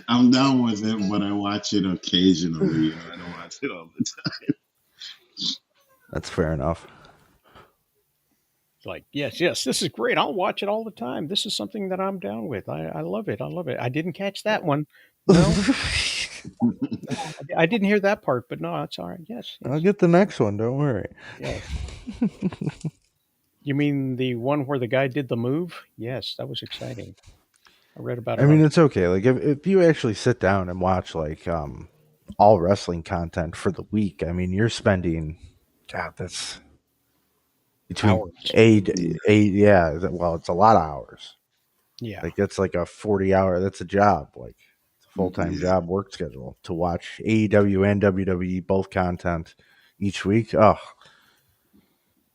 I'm down with it, but I watch it occasionally. I don't watch it all the time. That's fair enough. It's like, yes, this is great. I'll watch it all the time. This is something that I'm down with. I love it. I didn't catch that one. No. I didn't hear that part, but no, that's all right. Yes. I'll get the next one. Don't worry. Yes. You mean the one where the guy did the move? Yes, that was exciting. I read about it. I mean, it's okay. Like if you actually sit down and watch like all wrestling content for the week. I mean, you're spending, God, that's between Hours. eight, yeah. Well, it's a lot of hours. Yeah. Like that's like a 40-hour. That's a job. Like it's a full-time job work schedule to watch AEW and WWE both content each week. Oh,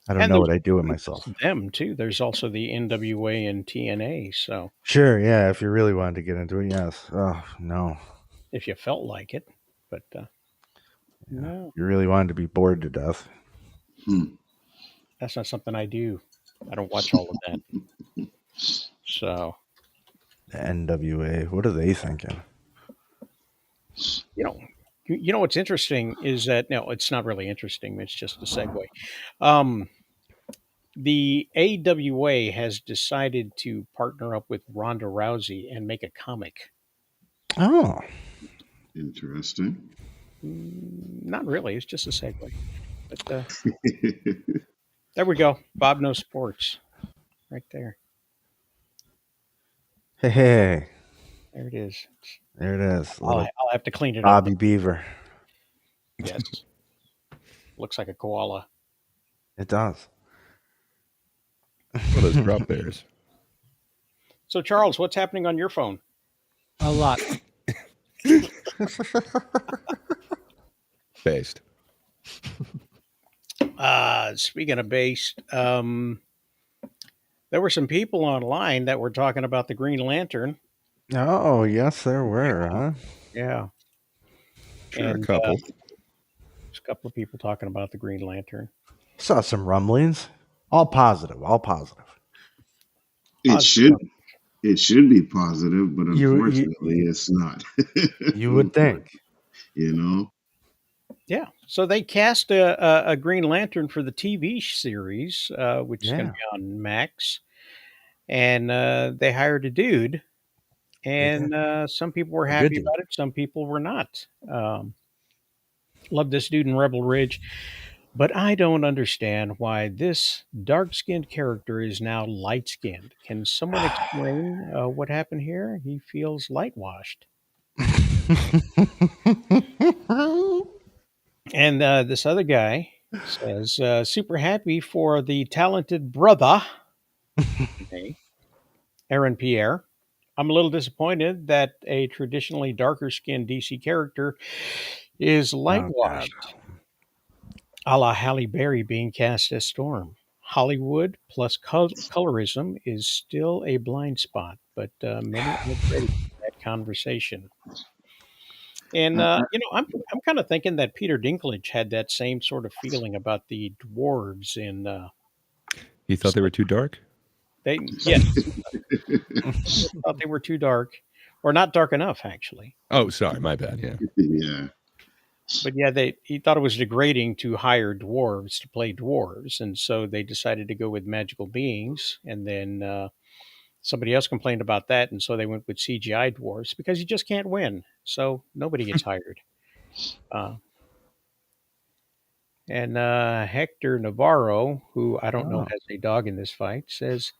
I don't know what I do with myself. Them too. There's also the NWA and TNA. So Sure, yeah. If you really wanted to get into it, yes. Oh no. if you felt like it, but no, You really wanted to be bored to death. that's not something I do. I don't watch all of that. So The NWA. What are they thinking? You know what's interesting is that no, it's not really interesting. It's just a segue. The AWA has decided to partner up with Ronda Rousey and make a comic. Oh, interesting. Not really. It's just a segue. But there we go. Bob knows sports, right there. hey. There it is. There it is. I'll have to clean it Bobby up. Beaver. Yes. Looks like a koala. It does. Well, those drop bears. So, Charles, what's happening on your phone? A lot. Based. Speaking of based, there were some people online that were talking about the Green Lantern. Oh, yes, there were, huh? Yeah. Sure, a couple. There's a couple of people talking about the Green Lantern. Saw some rumblings. All positive. All positive. It should be positive, but unfortunately, it's not. You would think. You know? Yeah. So they cast a Green Lantern for the TV series, which is going to be on Max. And they hired a dude. And some people were happy about it. Some people were not. Love this dude in Rebel Ridge. But I don't understand why this dark-skinned character is now light-skinned. Can someone explain what happened here? He feels light-washed. And this other guy says, super happy for the talented brother, Aaron Pierre. I'm a little disappointed that a traditionally darker-skinned DC character is light-washed. A la Halle Berry being cast as Storm. Hollywood plus colorism is still a blind spot, but many are ready for that conversation. And I'm kind of thinking that Peter Dinklage had that same sort of feeling about the dwarves in. He thought they were too dark. They thought they were too dark, or not dark enough, actually. Oh, sorry, my bad. Yeah. Yeah. But yeah, he thought it was degrading to hire dwarves to play dwarves, and so they decided to go with magical beings. And then somebody else complained about that, and so they went with CGI dwarves because you just can't win. So nobody gets hired. And Hector Navarro, who I don't know has a dog in this fight, says,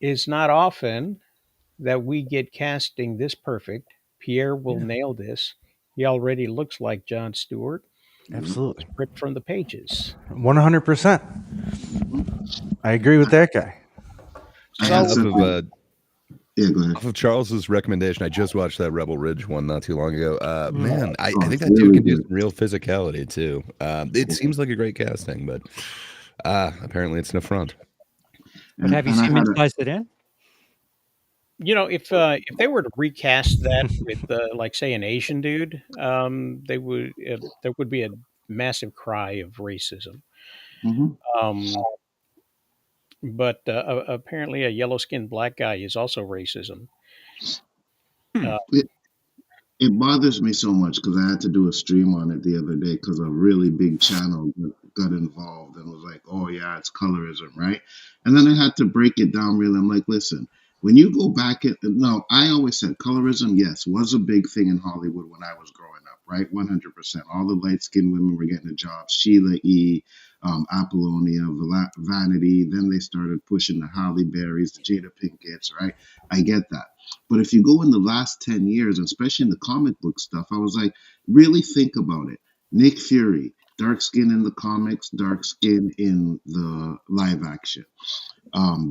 "It's not often that we get casting this perfect. Pierre will nail this. He already looks like Jon Stewart. Absolutely. Ripped from the pages." 100%. I agree with that guy. Go ahead. Off of Charles's recommendation, I just watched that Rebel Ridge one not too long ago. Man, I think that really dude can do good. some real physicality too. It seems like a great casting, but apparently it's an affront. But have you seen him slice it in? You know, if they were to recast that with, like, say, an Asian dude, they would there would be a massive cry of racism. But apparently, a yellow-skinned black guy is also racism. It bothers me so much because I had to do a stream on it the other day because a really big channel got involved and was like, "Oh yeah, it's colorism, right?" And then I had to break it down really. I'm like, listen, when you go back no, I always said colorism, yes, was a big thing in Hollywood when I was growing up, right? 100%. All the light-skinned women were getting a job. Sheila E., Apollonia, Vanity. Then they started pushing the Halle Berrys, the Jada Pinkett's, right? I get that. But if you go in the last 10 years, especially in the comic book stuff, I was like, really think about it. Nick Fury, dark skin in the comics, dark skin in the live action.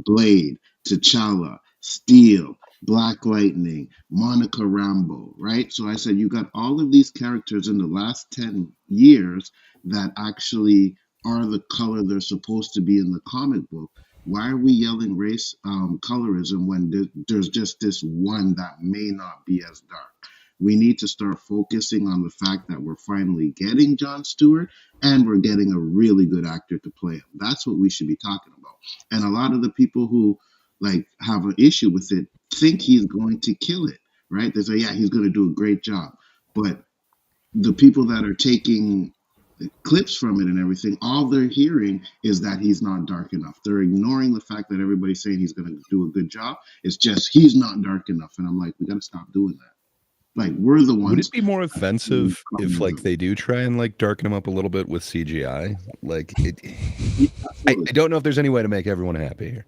Blade, T'Challa, Steel, Black Lightning, Monica Rambeau, right? So I said you got all of these characters in the last 10 years that actually are the color they're supposed to be in the comic book. Why are we yelling race colorism when there's just this one that may not be as dark? We need to start focusing on the fact that we're finally getting Jon Stewart and we're getting a really good actor to play him. That's what we should be talking about. And a lot of the people who like have an issue with it think he's going to kill it, right? They say, yeah, he's going to do a great job. But the people that are taking clips from it and everything, all they're hearing is that he's not dark enough. They're ignoring the fact that everybody's saying he's going to do a good job. It's just he's not dark enough. And I'm like, we got to stop doing that. Like, we're the ones. Would it be more offensive if like they do try and like darken him up a little bit with CGI? Like, I don't know if there's any way to make everyone happy here.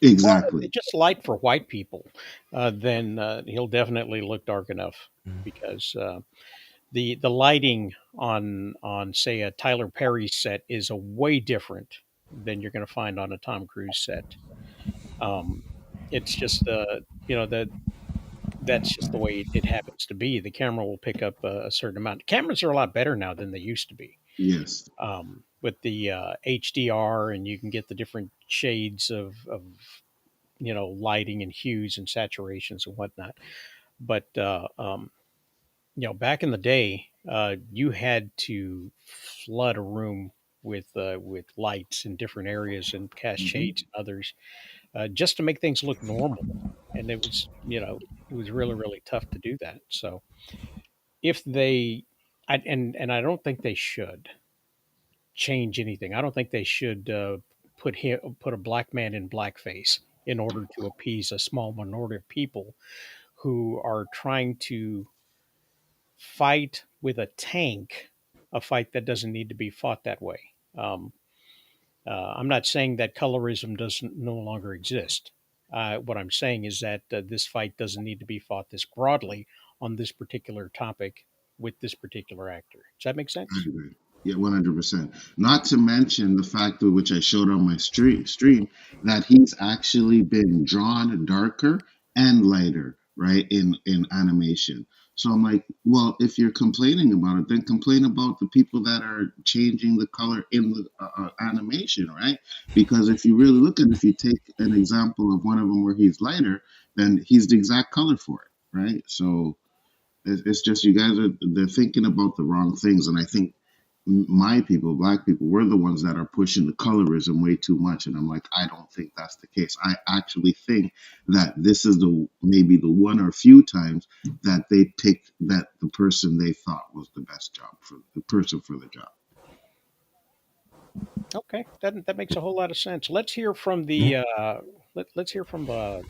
Exactly. Well, just light for white people, then he'll definitely look dark enough because the lighting on say a Tyler Perry set is a way different than you're going to find on a Tom Cruise set. It's just that's just the way it happens to be. The camera will pick up a certain amount. Cameras are a lot better now than they used to be. Yes. With the HDR, and you can get the different shades of lighting and hues and saturations and whatnot. But back in the day, you had to flood a room with lights in different areas and cast shades and others just to make things look normal. And it was really, really tough to do that. So if they, and I don't think they should change anything. I don't think they should put a black man in blackface in order to appease a small minority of people who are trying to fight with a tank, a fight that doesn't need to be fought that way. I'm not saying that colorism doesn't no longer exist. What I'm saying is that this fight doesn't need to be fought this broadly on this particular topic with this particular actor. Does that make sense? I agree. Yeah, 100%. Not to mention the fact that which I showed on my stream that he's actually been drawn darker and lighter, right, in animation. So I'm like, well, if you're complaining about it, then complain about the people that are changing the color in the animation, right? Because if you really look at it, if you take an example of one of them where he's lighter, then he's the exact color for it, right? So it's just you guys they're thinking about the wrong things, and I think my people, black people, we're the ones that are pushing the colorism way too much. And I'm like, I don't think that's the case. I actually think that this is maybe the one or few times that they picked that the person they thought was the best job for the person for the job. Okay, that makes a whole lot of sense. Let's hear from the let's hear from oh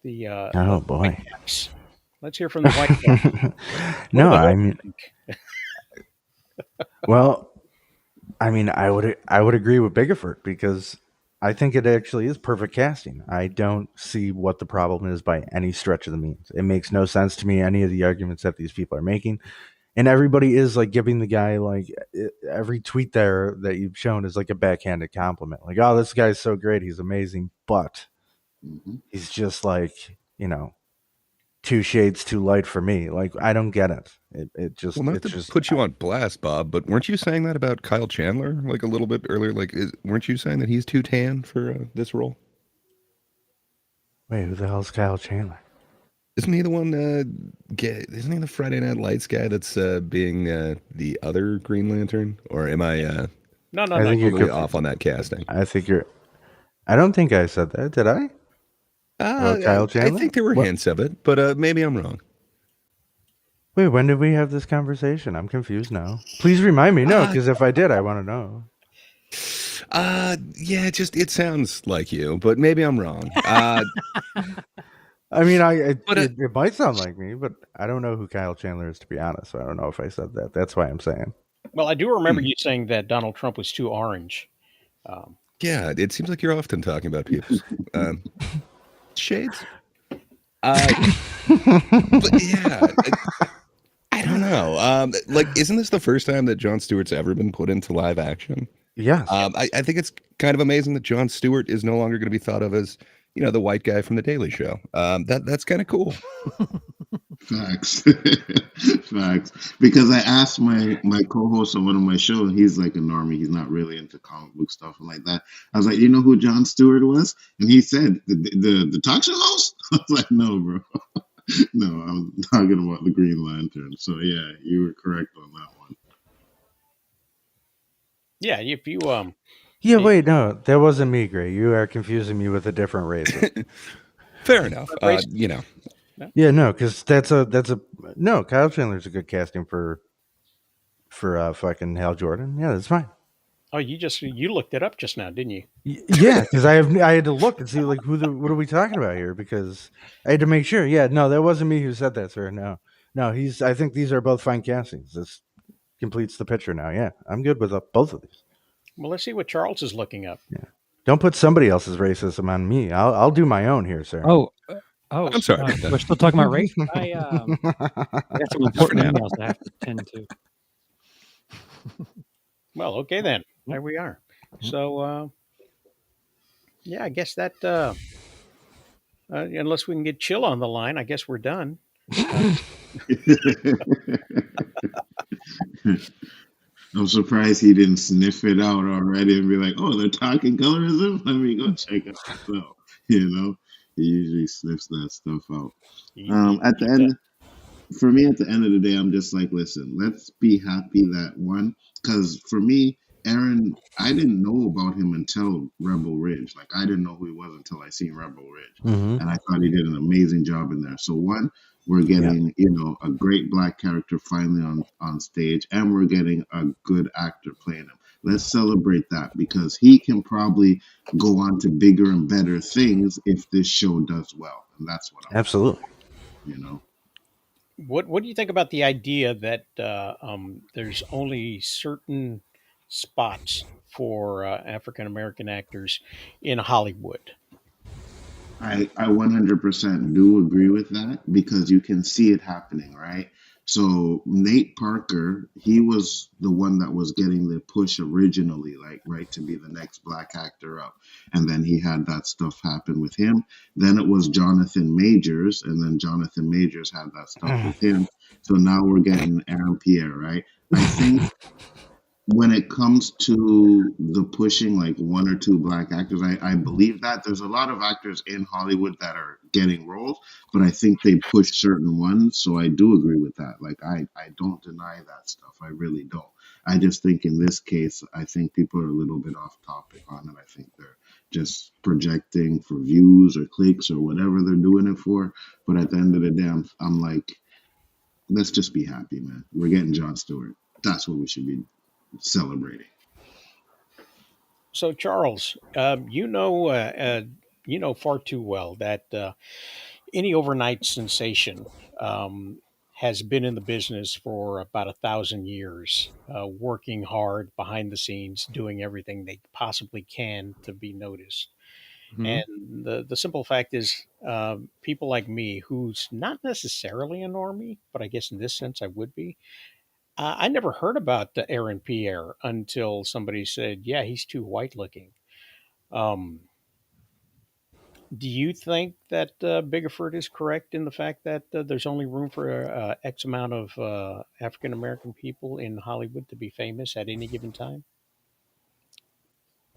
the boy. White Caps. Let's hear from the White Caps. No, I mean, well, I mean, I would agree with Biggerford because I think it actually is perfect casting. I don't see what the problem is by any stretch of the means. It makes no sense to me, any of the arguments that these people are making. And everybody is like giving the guy like every tweet there that you've shown is like a backhanded compliment. Like, oh, this guy's so great. He's amazing. But he's just like, 2 shades too light for me. Like, I don't get it. It just, well, not to just put you on blast, Bob, but weren't you saying that about Kyle Chandler like a little bit earlier? Like, weren't you saying that he's too tan for this role? Wait, who the hell's Kyle Chandler? Isn't he the one? Isn't he the Friday Night Lights guy that's being the other Green Lantern? Or am I? No. I think you're off on that casting. I think you're. I don't think I said that. Did I? Kyle Chandler? I think there were hints of it, but maybe I'm wrong. Wait, when did we have this conversation? I'm confused now. Please remind me. No, because if I did, I want to know. Yeah, it sounds like you, but maybe I'm wrong. I mean, it might sound like me, but I don't know who Kyle Chandler is, to be honest. So I don't know if I said that. That's why I'm saying. Well, I do remember you saying that Donald Trump was too orange. Yeah, it seems like you're often talking about people. Shades? But yeah, I don't know. Like, isn't this the first time that Jon Stewart's ever been put into live action? Yes. I think it's kind of amazing that Jon Stewart is no longer going to be thought of as, the white guy from The Daily Show. That's kind of cool. Facts. Facts. Because I asked my co-host on one of my shows, he's like a normie, he's not really into comic book stuff and like that. I was like, you know who Jon Stewart was? And he said, the talk show host? I was like, no, bro. No, I'm talking about the Green Lantern. So yeah, you were correct on that one. Yeah, if you Yeah, wait, no, that wasn't me, Gray. You are confusing me with a different race. Fair enough. Yeah, no, because that's a no. Kyle Chandler's a good casting for fucking Hal Jordan. Yeah, that's fine. Oh, you looked it up just now, didn't you? Yeah, because I had to look and see like what are we talking about here, because I had to make sure. Yeah, no, that wasn't me who said that, sir. No, I think these are both fine castings. This completes the picture now. Yeah, I'm good with both of these. Well, let's see what Charles is looking up. Yeah, don't put somebody else's racism on me. I'll do my own here, sir. Oh, I'm sorry. We're still talking about race. I got some important emails I have to attend to. Well, okay then. There we are. So, yeah, I guess that unless we can get Chill on the line, I guess we're done. I'm surprised he didn't sniff it out already and be like, "Oh, they're talking colorism. Let me go check it out." He usually sniffs that stuff out. At the end, for me, at the end of the day, I'm just like, listen, let's be happy that one. Because for me, Aaron, I didn't know about him until Rebel Ridge. Like, I didn't know who he was until I seen Rebel Ridge, and I thought he did an amazing job in there. So one, we're getting a great black character finally on stage, and we're getting a good actor playing him. Let's celebrate that, because he can probably go on to bigger and better things if this show does well, and that's what I'm absolutely. What do you think about the idea that there's only certain spots for African American actors in Hollywood? I 100% do agree with that, because you can see it happening, right? So Nate Parker, he was the one that was getting the push originally, like, right, to be the next black actor up. And then he had that stuff happen with him. Then it was Jonathan Majors, and then Jonathan Majors had that stuff with him. So now we're getting Aaron Pierre, right? I think when it comes to the pushing like one or two black actors, I believe that there's a lot of actors in Hollywood that are getting roles, but I think they push certain ones. So I do agree with that. Like, I don't deny that stuff. I really don't. I just think in this case, I think people are a little bit off topic on it. I think they're just projecting for views or clicks or whatever they're doing it for. But at the end of the day, I'm like, let's just be happy, man. We're getting Jon Stewart. That's what we should be celebrating. So, Charles, you know far too well that any overnight sensation has been in the business for about 1,000 years, working hard behind the scenes, doing everything they possibly can to be noticed. Mhm. And the simple fact is, people like me, who's not necessarily a normie, but I guess in this sense I would be. I never heard about the Aaron Pierre until somebody said, "Yeah, he's too white looking." Um, do you think that Biggerford is correct in the fact that there's only room for X amount of African American people in Hollywood to be famous at any given time?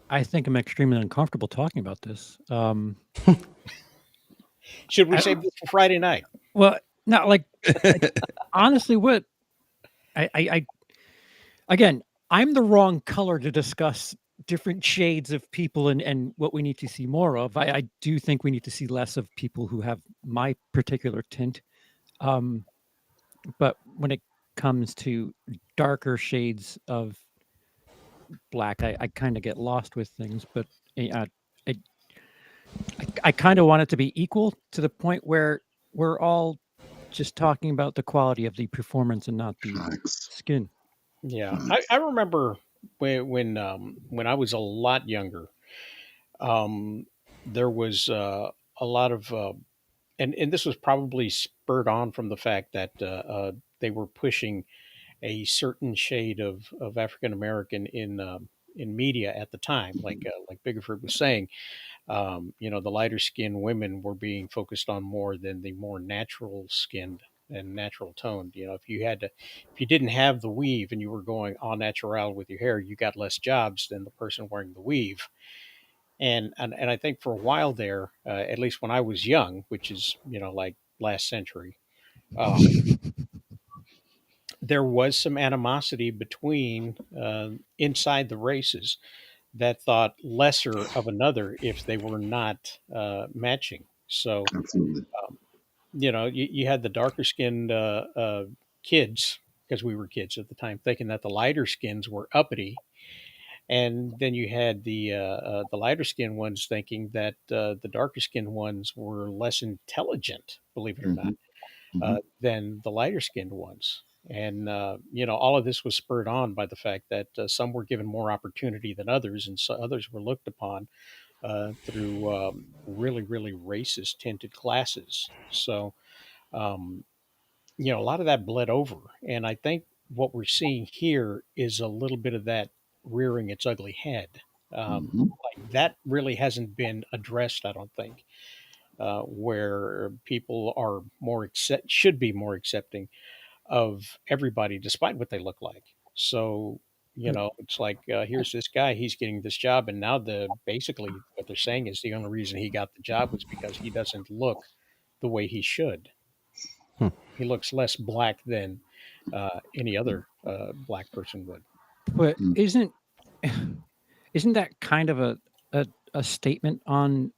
I think I'm extremely uncomfortable talking about this. Should we save this for Friday night? Well, not like honestly, what I again, I'm the wrong color to discuss different shades of people and what we need to see more of. I do think we need to see less of people who have my particular tint. But when it comes to darker shades of black, I kind of get lost with things. But I kind of want it to be equal to the point where we're all just talking about the quality of the performance and not the skin. Yeah, I remember when I was a lot younger, there was a lot of and this was probably spurred on from the fact that they were pushing a certain shade of African American in media at the time, like Biggerford was saying. The lighter skinned women were being focused on more than the more natural skinned and natural toned. If you didn't have the weave and you were going all natural with your hair, you got less jobs than the person wearing the weave. And I think for a while there, at least when I was young, which is like last century, there was some animosity between inside the races that thought lesser of another if they were not matching. So, Absolutely. you had the darker skinned kids, because we were kids at the time, thinking that the lighter skins were uppity. And then you had the lighter skinned ones thinking that the darker skinned ones were less intelligent, believe it or not, than the lighter skinned ones. And all of this was spurred on by the fact that some were given more opportunity than others, and so others were looked upon through really, really racist tinted glasses. So, a lot of that bled over, and I think what we're seeing here is a little bit of that rearing its ugly head. Like that really hasn't been addressed, I don't think. Where people are should be more accepting of everybody, despite what they look like. So, it's like here's this guy, he's getting this job, and now basically what they're saying is the only reason he got the job was because he doesn't look the way he should. He looks less black than any other black person would. But isn't that kind of a statement on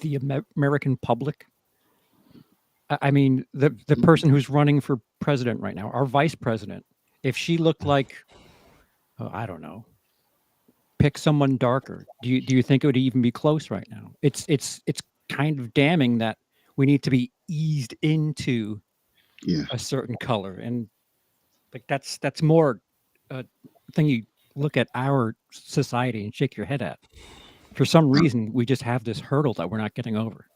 the American public? I mean, the person who's running for president right now, our vice president, if she looked like, I don't know, pick someone darker, do you think it would even be close right now? It's kind of damning that we need to be eased into a certain color, and like that's more thing you look at our society and shake your head at. For some reason, we just have this hurdle that we're not getting over.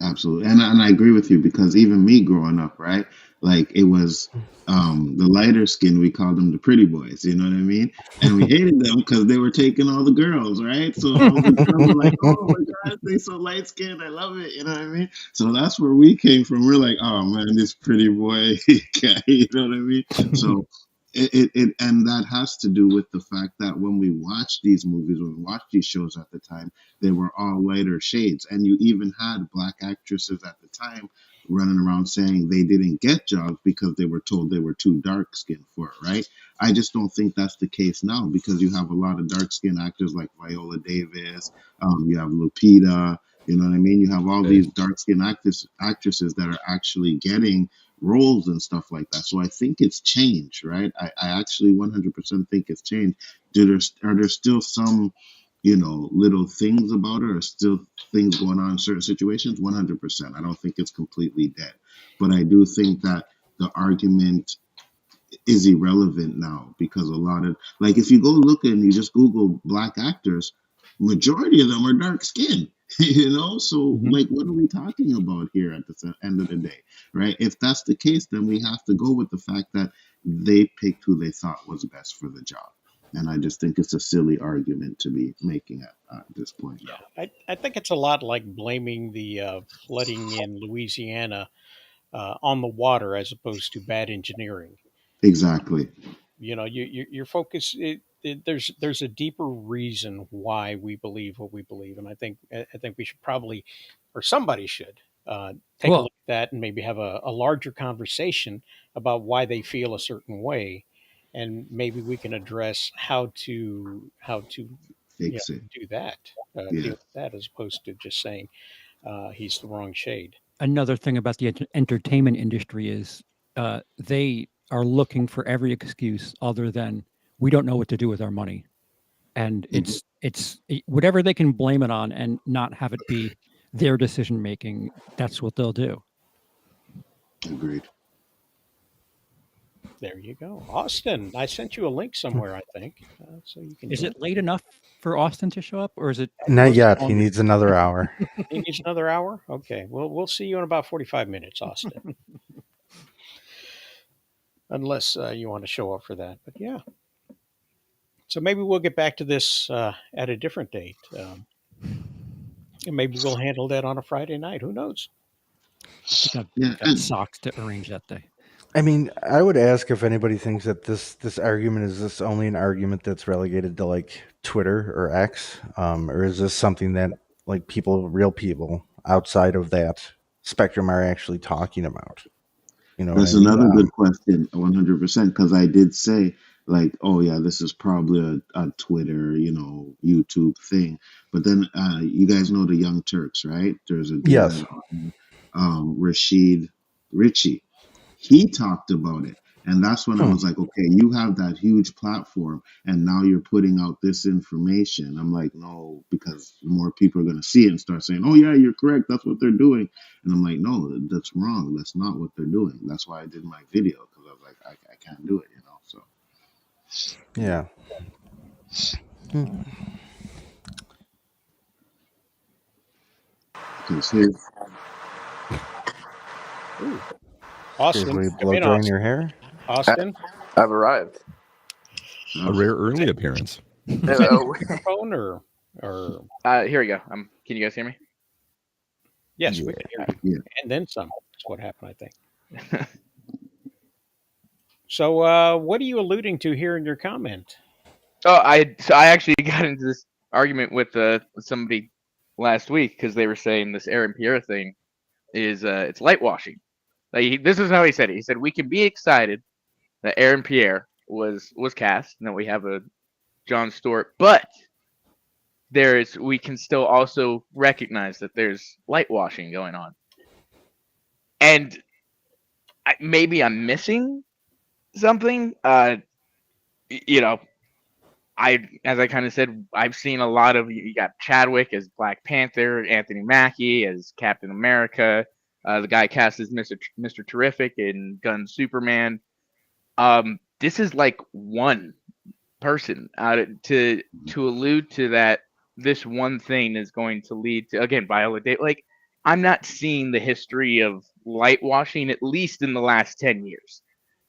Absolutely. And I agree with you, because even me growing up, right? Like it was the lighter skin, we called them the pretty boys, you know what I mean? And we hated them because they were taking all the girls, right? So all the girls were like, oh my gosh, they so light skinned, I love it, you know what I mean? So that's where we came from. We're like, oh man, this pretty boy guy, you know what I mean? So it and that has to do with the fact that when we watched these movies, when we watched these shows at the time, they were all lighter shades, and you even had black actresses at the time running around saying they didn't get jobs because they were told they were too dark skinned for it, right? I just don't think that's the case now, because you have a lot of dark skinned actors like Viola Davis, you have Lupita, you know what I mean? You have all these dark skinned actresses that are actually getting roles and stuff like that. So I think it's changed, right? I actually 100% think it's changed. Are there still some, little things about it, or still things going on in certain situations? 100%. I don't think it's completely dead. But I do think that the argument is irrelevant now, because a lot of, like, if you go look and you just Google black actors, majority of them are dark skinned. So like, what are we talking about here at the end of the day, right? If that's the case, then we have to go with the fact that they picked who they thought was best for the job. And I just think it's a silly argument to be making at this point. Yeah, I think it's a lot like blaming the flooding in Louisiana on the water as opposed to bad engineering. Exactly. Your focus. There's a deeper reason why we believe what we believe, and I think we should probably, or somebody should, take a look at that and maybe have a larger conversation about why they feel a certain way, and maybe we can address how to Fix it. do that, deal with that, as opposed to just saying he's the wrong shade. Another thing about the entertainment industry is they are looking for every excuse other than we don't know what to do with our money. And it's whatever they can blame it on and not have it be their decision making. That's what they'll do. Agreed. There you go. Austin, I sent you a link somewhere, I think, so you can. Is join. it late enough for Austin to show up, or is it Not yet. He longer? needs another hour. He needs another hour? Okay. Well, we'll see you in about 45 minutes, Austin. Unless you want to show up for that. But yeah. So maybe we'll get back to this at a different date. And maybe we'll handle that on a Friday night. Who knows? I think I've got socks to arrange that day. I mean, I would ask if anybody thinks that this argument is this only an argument that's relegated to like Twitter or X, or is this something that like real people outside of that spectrum are actually talking about? You know, That's another good question, 100%. Because I did say like, oh yeah, this is probably a Twitter, YouTube thing. But then you guys know the Young Turks, right? There's a dude Rashid Richie. He talked about it. And that's when I was like, okay, you have that huge platform and now you're putting out this information. I'm like, no, because more people are going to see it and start saying, oh, yeah, you're correct. That's what they're doing. And I'm like, no, that's wrong. That's not what they're doing. That's why I did my video, because I was like, I can't do it, so. Yeah. Because here. Ooh. Austin, blow drying your hair? Austin, I've arrived. A rare early appearance. Hello. Phone or here we go. Can you guys hear me? Yes, we can hear you. Yeah. And then some. That's what happened, I think. So, what are you alluding to here in your comment? Oh, I actually got into this argument with somebody last week because they were saying this Aaron Pierre thing is it's light washing. This is how he said it. He said we can be excited that Aaron Pierre was cast and that we have a Jon Stewart, but we can still also recognize that there's light washing going on. And maybe I'm missing something. As I kind of said, I've seen a lot of, you got Chadwick as Black Panther, Anthony Mackie as Captain America, the guy cast as Mr. Terrific in Gun Superman. This is like one person to allude to that. This one thing is going to lead to, again, Viola Davis. Like, I'm not seeing the history of light washing, at least in the last 10 years.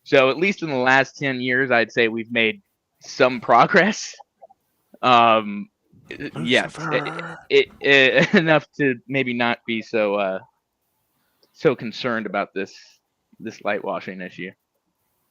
So at least in the last 10 years, I'd say we've made some progress. Yes, enough to maybe not be so concerned about this light washing issue.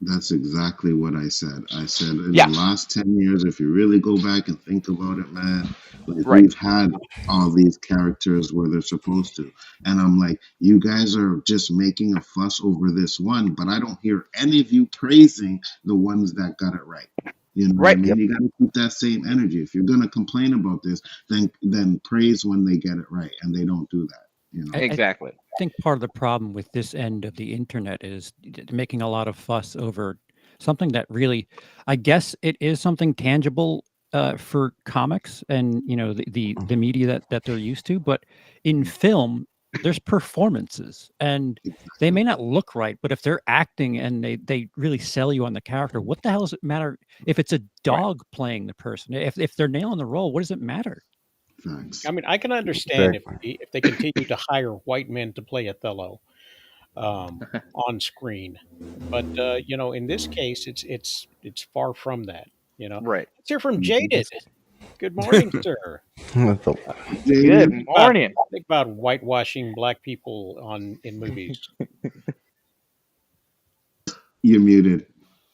That's exactly what I said. I said in the last 10 years, if you really go back and think about it, man, like we've had all these characters where they're supposed to. And I'm like, you guys are just making a fuss over this one, but I don't hear any of you praising the ones that got it right. You know what I mean? You got to keep that same energy. If you're going to complain about this, then praise when they get it right, and they don't do that. Exactly. I think part of the problem with this end of the internet is making a lot of fuss over something that really, I guess it is something tangible for comics and the media that they're used to, but in film there's performances and they may not look right, but if they're acting and they really sell you on the character, what the hell does it matter if it's a dog playing the person? If they're nailing the role, what does it matter? I mean, I can understand if they continue to hire white men to play Othello on screen, but in this case, it's far from that. Right. Let's hear from Jaded. Good morning, sir. Good morning. Think about whitewashing black people in movies. You're muted.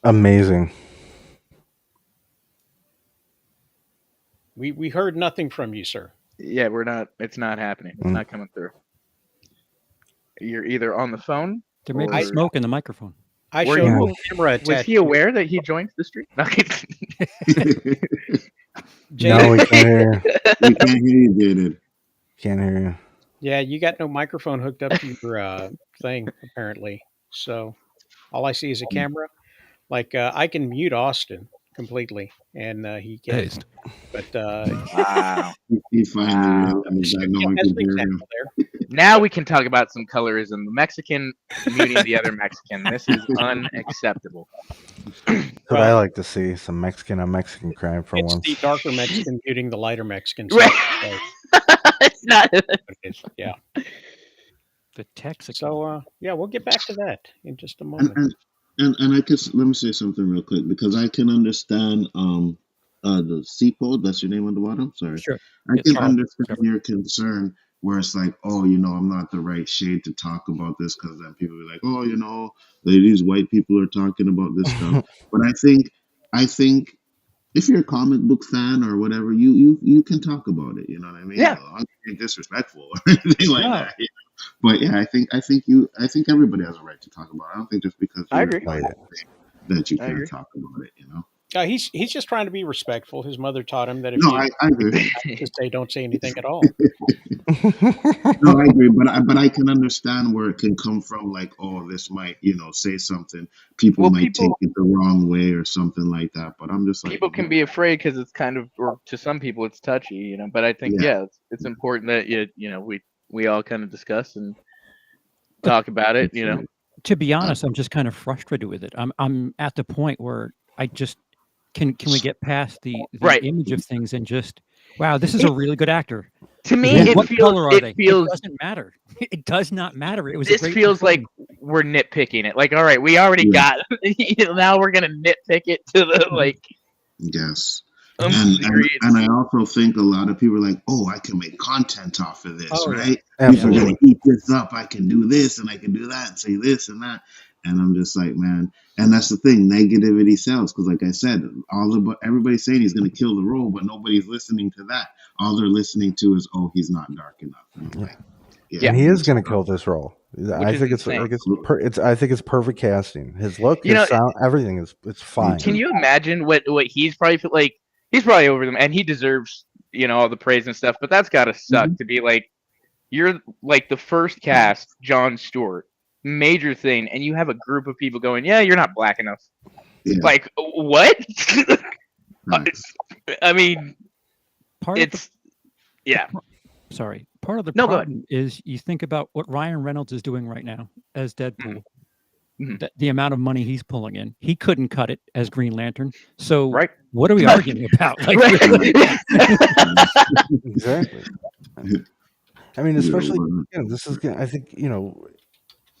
Amazing. We heard nothing from you, sir. Yeah, we're not. It's not happening. It's not coming through. You're either on the phone. There may be smoke in the microphone. I showed a camera attached. Was he aware that he joined the stream? No, we can't hear you. We can't hear you, Jaden. Can't hear you. Yeah, you got no microphone hooked up to your thing, apparently. So all I see is a camera. Like, I can mute Austin completely, and he can't. But wow, he finally realized that no one can hear him. Now we can talk about some colorism. The Mexican muting the other Mexican. This is unacceptable. That's what I like to see, some Mexican on Mexican crime for It's once. the darker Mexican muting the lighter Mexican. Right. So, It's not. yeah. The Texican. So yeah, we'll get back to that in just a moment. And I guess let me say something real quick, because I can understand the CPO, that's your name on the bottom. Sorry. Sure. I can understand Whatever. your concern where it's like, oh, I'm not the right shade to talk about this, because then people be like, oh, these white people are talking about this stuff. But I think if you're a comic book fan or whatever, you can talk about it. You know what I mean? Yeah. As long as you're disrespectful or anything like that. But yeah, I think everybody has a right to talk about it. I don't think just because I agree white that you can't talk about it. He's just trying to be respectful. His mother taught him that if I agree. Just say don't say anything at all. No, I agree, but I can understand where it can come from. Like, oh, this might say something. People might take it the wrong way or something like that. But I'm just like, people can be afraid because it's kind of, or to some people it's touchy, But I think it's important that we all kind of discuss and talk about it, To be honest, I'm just kind of frustrated with it. I'm at the point where I just can we get past the image of things and just, wow, this is a really good actor. To me, what color are they? It feels, it doesn't matter. It does not matter. It was. This feels like we're nitpicking it. Like, all right, we already got. Now we're gonna nitpick it to the like. Yes. And I also think a lot of people are like, oh, I can make content off of this, right? People are going to eat this up. I can do this and I can do that and say this and that. And I'm just like, man. And that's the thing. Negativity sells. Because like I said, everybody's saying he's going to kill the role, but nobody's listening to that. All they're listening to is, oh, he's not dark enough. And like, and he is going to kill this role. I think it's perfect casting. His look, his sound, everything it's fine. Can you imagine what he's probably like? He's probably over them, and he deserves, all the praise and stuff. But that's gotta suck to be like, you're like the first cast, Jon Stewart, major thing, and you have a group of people going, "Yeah, you're not black enough." Yeah. Like what? I mean, Sorry. Part of the problem is you think about what Ryan Reynolds is doing right now as Deadpool. The amount of money he's pulling in, he couldn't cut it as Green Lantern. So, what are we arguing about? Like, exactly. I mean, especially this is. I think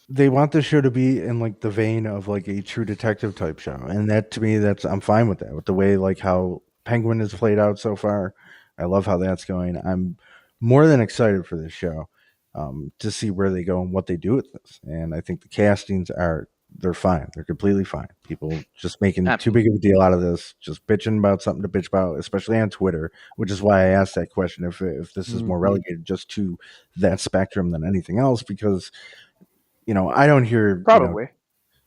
they want this show to be in like the vein of like a True Detective type show, and that to me, I'm fine with that. With the way like how Penguin has played out so far, I love how that's going. I'm more than excited for this show. To see where they go and what they do with this. And I think the castings they're fine. They're completely fine. People just making too big of a deal out of this, just bitching about something to bitch about, especially on Twitter, which is why I asked that question if this is more relegated just to that spectrum than anything else, because, I don't hear probably,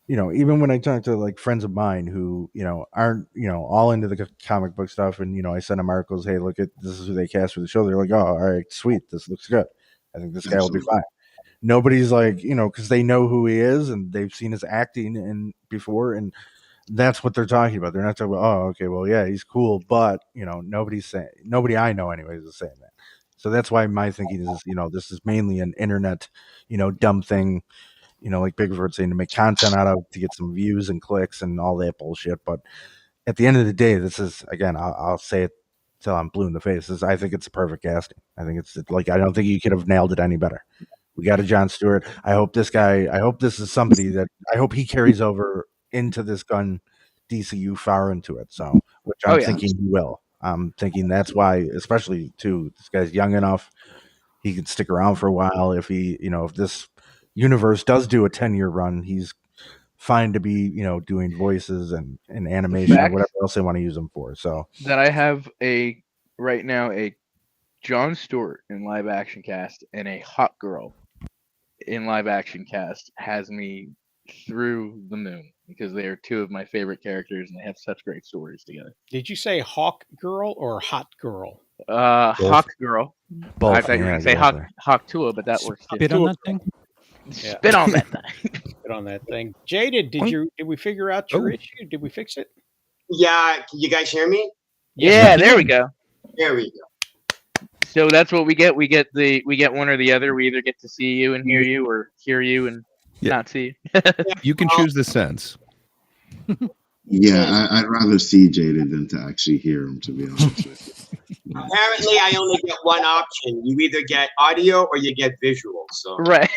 even when I talk to like friends of mine who, aren't, all into the comic book stuff. And, I send them articles, hey, look at, this is who they cast for the show. They're like, oh, all right, sweet. This looks good. I think this guy will be fine. Nobody's like, because they know who he is and they've seen his acting before, and that's what they're talking about. They're not talking about, oh, okay, well, yeah, he's cool, but nobody I know anyways is saying that. So that's why my thinking is, this is mainly an internet, dumb thing, like Bigfoot saying, to make content out of, to get some views and clicks and all that bullshit. But at the end of the day, this is, again, I'll say it till I'm blue in the face. I think it's a perfect casting. I think it's like, I don't think you could have nailed it any better. We got a Jon Stewart. I hope this is somebody that I hope he carries over into this gun DCU far into it. So, which I'm thinking he will. I'm thinking that's why, especially too, this guy's young enough. He can stick around for a while. If if this universe does do a 10-year run, he's fine to be, doing voices and animation or whatever else they want to use him for. So that I have right now a Jon Stewart in live action cast and a Hot Girl in live action cast has me through the moon, because they are two of my favorite characters and they have such great stories together. Did you say Hawk Girl or Hot Girl? Hawk Girl. Both. I thought you were going to say Hawk Tua, but that works too. Spit on that thing? Spit on that thing. Spit on that thing. Jaded, did we figure out your issue? Did we fix it? Yeah, can you guys hear me? Yeah, there we go. There we go. So that's what we get. We get one or the other. We either get to see you and hear you, or hear you and not see you. You can choose the sense. Yeah, I'd rather see Jaded than to actually hear him, to be honest with you. Apparently, I only get one option. You either get audio or you get visual. So Right.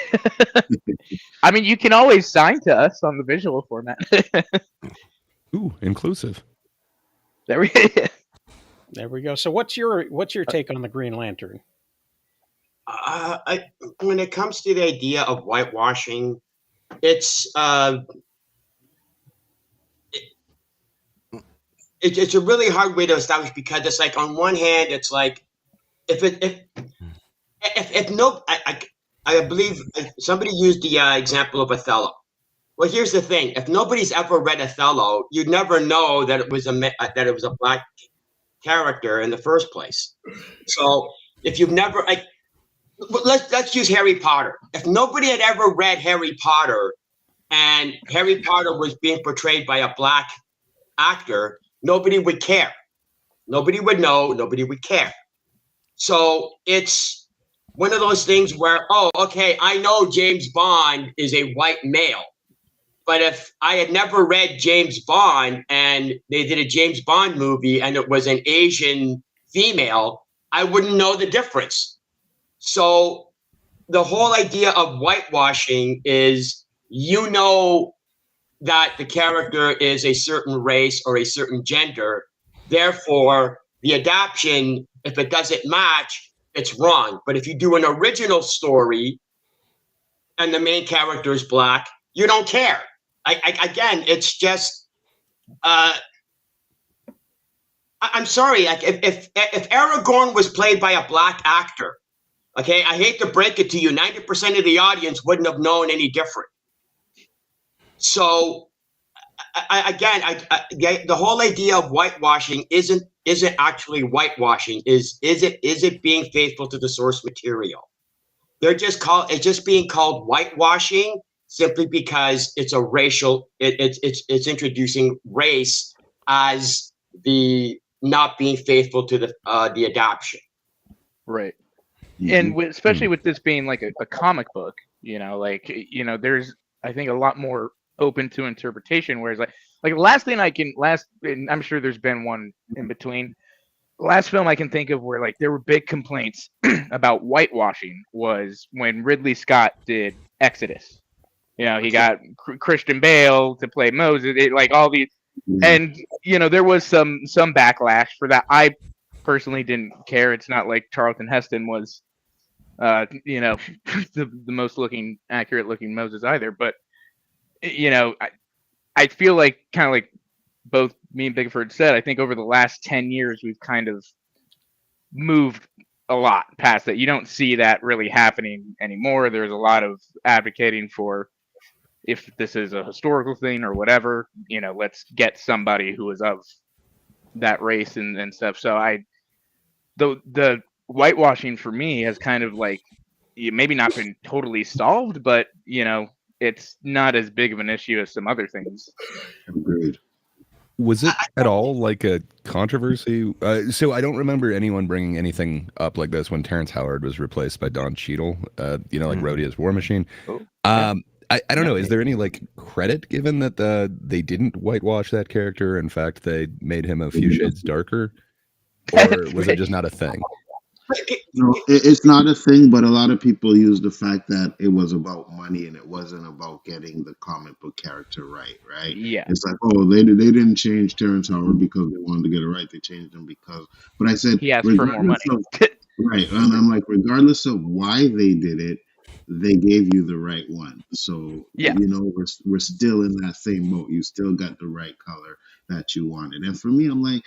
I mean, you can always sign to us on the visual format. Ooh, inclusive. There we go. So what's your take on the Green Lantern? When it comes to the idea of whitewashing, it's it's a really hard way to establish, because it's like, on one hand, it's like if no, I believe somebody used the example of Othello. Well, here's the thing: if nobody's ever read Othello, you'd never know that it was a black character in the first place. So if you've never let's use Harry Potter. If nobody had ever read Harry Potter and Harry Potter was being portrayed by a black actor, nobody would care. Nobody would know. Nobody would care. So it's one of those things where, oh, okay, I know James Bond is a white male, but if I had never read James Bond and they did a James Bond movie and it was an Asian female, I wouldn't know the difference. So the whole idea of whitewashing is, you know, that the character is a certain race or a certain gender. Therefore, the adaptation, if it doesn't match, it's wrong. But if you do an original story and the main character is black, you don't care. Again, it's just, I'm sorry. If Aragorn was played by a black actor, okay, I hate to break it to you, 90% of the audience wouldn't have known any different. So, the whole idea of whitewashing isn't actually whitewashing. Is it being faithful to the source material? It's just being called whitewashing simply because it's a racial. It's introducing race as the not being faithful to the adoption. Right. And especially with this being like a comic book, there's, I think, a lot more open to interpretation, whereas like the last thing and I'm sure there's been one in between, the last film I can think of where like there were big complaints about whitewashing was when Ridley Scott did Exodus. He got Christian Bale to play Moses, all these, and there was some backlash for that. I personally didn't care. It's not like Charlton Heston was the most accurate looking Moses either, but I feel like, kind of like both me and Bigford said, I think over the last 10 years, we've kind of moved a lot past that. You don't see that really happening anymore. There's a lot of advocating for, if this is a historical thing or whatever, let's get somebody who is of that race and stuff. So the whitewashing for me has kind of like, maybe not been totally solved, but it's not as big of an issue as some other things. Agreed. Was it at all like a controversy? So I don't remember anyone bringing anything up like this when Terrence Howard was replaced by Don Cheadle, like Rhodey as War Machine. I don't know. Is there any like credit given that they didn't whitewash that character? In fact, they made him a few shades darker, or was it just not a thing? No, it's not a thing, but a lot of people use the fact that it was about money and it wasn't about getting the comic book character right? Yeah. It's like, oh, they didn't change Terrence Howard because they wanted to get it right. They changed him because, but I said, he asked for more money. Right. And I'm like, regardless of why they did it, they gave you the right one. So, yeah, we're still in that same boat. You still got the right color that you wanted. And for me, I'm like,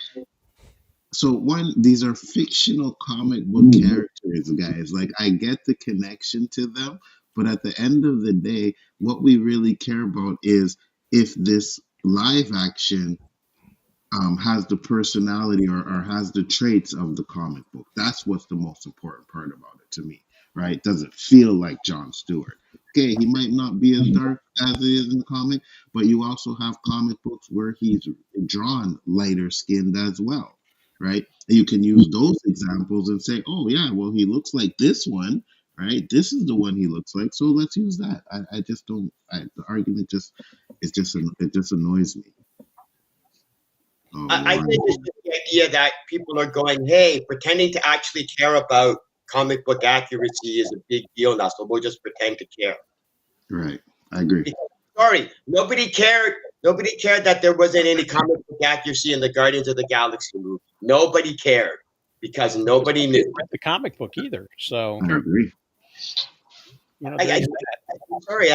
so one, these are fictional comic book characters, guys. Like, I get the connection to them, but at the end of the day, what we really care about is if this live action has the personality or has the traits of the comic book. That's what's the most important part about it to me, right? Does it feel like Jon Stewart? Okay, he might not be as dark as he is in the comic, but you also have comic books where he's drawn lighter skinned as well. right? And you can use those examples and say, oh yeah, well he looks like this one, right? This is the one he looks like, so let's use that. I just don't. The argument it just annoys me. Oh, I think it's just the idea that people are going, hey, pretending to actually care about comic book accuracy is a big deal now, so we'll just pretend to care. Right, I agree. Sorry, nobody cared. Nobody cared that there wasn't any comic book accuracy in the Guardians of the Galaxy movie. Nobody cared because nobody knew. Read the comic book either, so I agree. You know, sorry,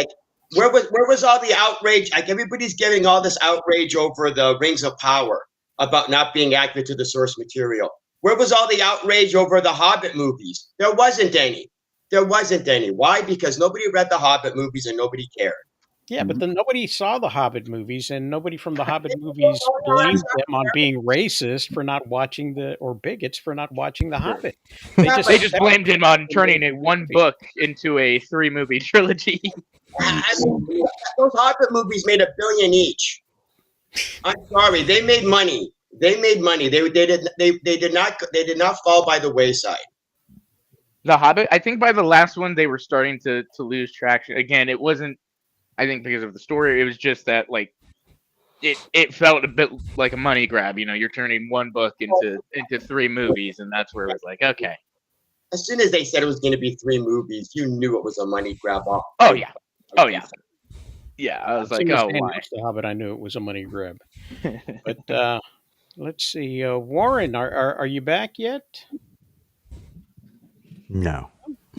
where was all the outrage? Like everybody's giving all this outrage over the Rings of Power about not being accurate to the source material. Where was all the outrage over the Hobbit movies? There wasn't any. There wasn't any. Why? Because nobody read the Hobbit movies and nobody cared. Yeah, but then nobody saw the Hobbit movies, and nobody from the Hobbit movies blamed them on being racist for not watching or bigots for not watching the Hobbit. They just blamed him on turning a one book into a 3-movie trilogy. I mean, those Hobbit movies made $1 billion each. I'm sorry, they made money. They made money. They did not fall by the wayside. The Hobbit, I think by the last one they were starting to lose traction. Again, it wasn't, I think, because of the story. It was just that like it felt a bit like a money grab. You know, you're turning one book into 3 movies, and that's where it was like, okay. As soon as they said it was going to be 3 movies, you knew it was a money grab. Oh yeah. Yeah, I was like, oh, why? The Hobbit, I knew it was a money grab. But let's see, Warren, are you back yet? No.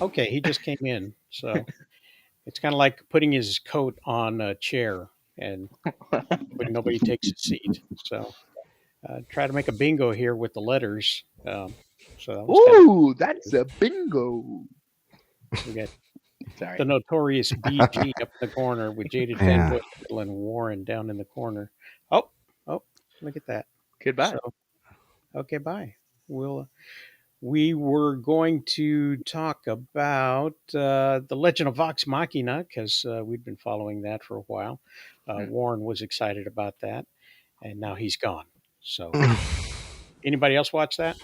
Okay, he just came in, so it's kind of like putting his coat on a chair and but nobody takes a seat. So try to make a bingo here with the letters. Ooh, that's a bingo. We got the notorious BG up in the corner with Jaded Fanboy and Warren down in the corner. Oh, look at that. Goodbye. Okay, bye. We were going to talk about the Legend of Vox Machina because we'd been following that for a while. Warren was excited about that, and now he's gone. So, anybody else watch that?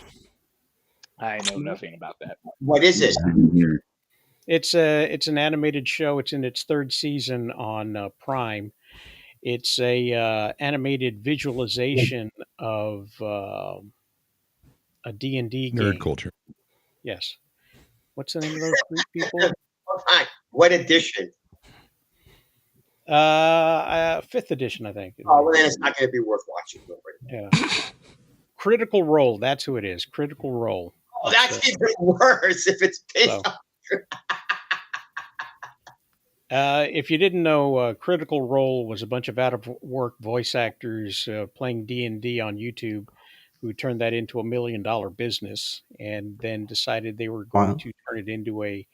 I know nothing about that. What is it? It's an animated show. It's in its 3rd season on Prime. It's a animated visualization of a D&D game. Nerd culture. Yes. What's the name of those 3 people? What edition? 5th edition, I think. Oh, well, then it's not going to be worth watching. Yeah. Critical Role. That's who it is. Critical Role. Oh, that's even worse if it's based on. If you didn't know, Critical Role was a bunch of out-of-work voice actors playing D&D on YouTube who turned that into $1 million business and then decided they were going to turn it into a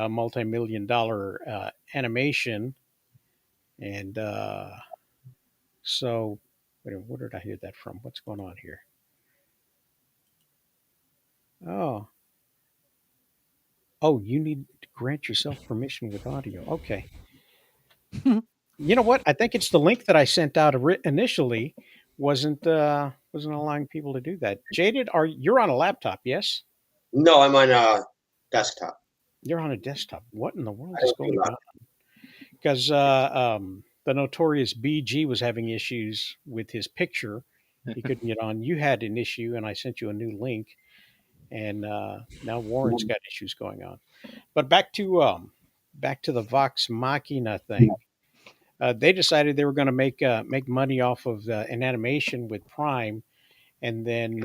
multi-million-dollar animation. And so, where did I hear that from? What's going on here? Oh, you need to grant yourself permission with audio. Okay. You know what? I think it's the link that I sent out initially wasn't allowing people to do that. Jaded, you're on a laptop, yes? No, I'm on a desktop. You're on a desktop. What in the world is going on? Because the notorious BG was having issues with his picture. He couldn't get on. You had an issue, and I sent you a new link. And now Warren's got issues going on. But back to the Vox Machina thing. They decided they were going to make money off of an animation with Prime, and then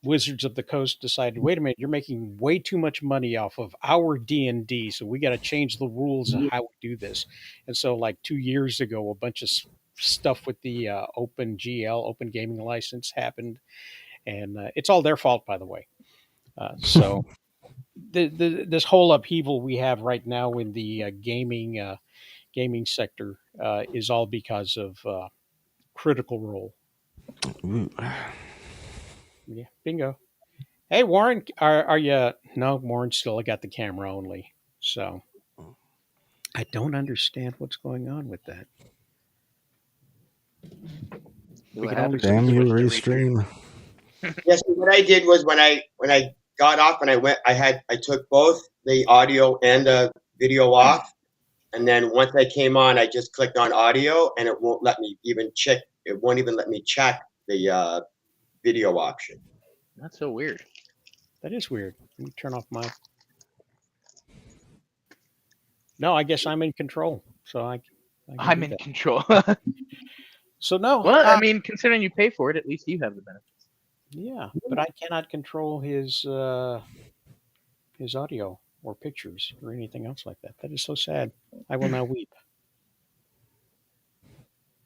Wizards of the Coast decided, wait a minute, you're making way too much money off of our D&D, so we got to change the rules of how we do this. And so, like 2 years ago, a bunch of stuff with the Open Gaming License happened, and it's all their fault, by the way. So this whole upheaval we have right now in the gaming sector is all because of Critical Role. Yeah, bingo. Hey, Warren, are you? No, Warren still got the camera only. So I don't understand what's going on with that. Damn you, Restream. Yes, what I did was when I got off and I took both the audio and the video off, and then once I came on, I just clicked on audio, and it won't let me even check. It won't even let me check the video option. That's so weird. That is weird. Let me turn off my. No, I guess I'm in control, so I can I'm do in that. control. So no. Well, I mean, considering you pay for it, at least you have the benefits. Yeah, but I cannot control his audio or pictures or anything else like that. That is so sad. I will now weep.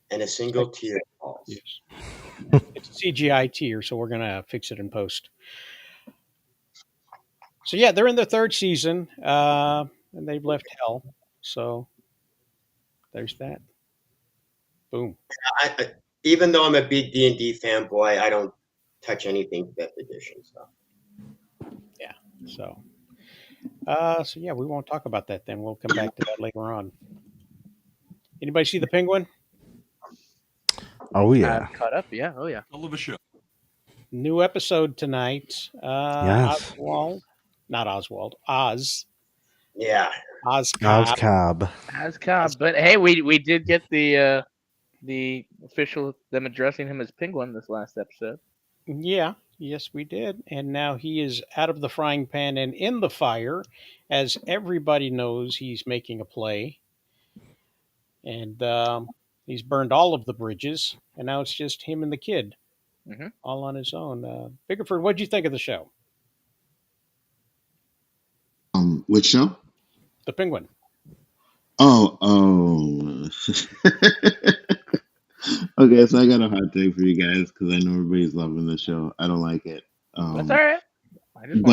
And a single tear falls. Yes. It's a CGI tear, so we're gonna fix it in post. So yeah, they're in their third season, and they've left hell. So there's that. Boom. Even though I'm a big D&D fanboy, I don't touch anything fifth edition stuff. Yeah. So yeah, we won't talk about that then. We'll come back to that later on. Anybody see the Penguin? Oh yeah. Caught up, yeah. Oh yeah. Hell of a show. New episode tonight. Yes. Oz. Yeah. Oz Cobb. But hey, we did get the official them addressing him as Penguin this last episode. Yeah, yes, we did. And now he is out of the frying pan and in the fire, as everybody knows he's making a play. And he's burned all of the bridges, and now it's just him and the kid, all on his own. Biggerford, what'd you think of the show? Which show? The Penguin. Oh. Okay, so I got a hot take for you guys because I know everybody's loving the show. I don't like it. That's all right. I just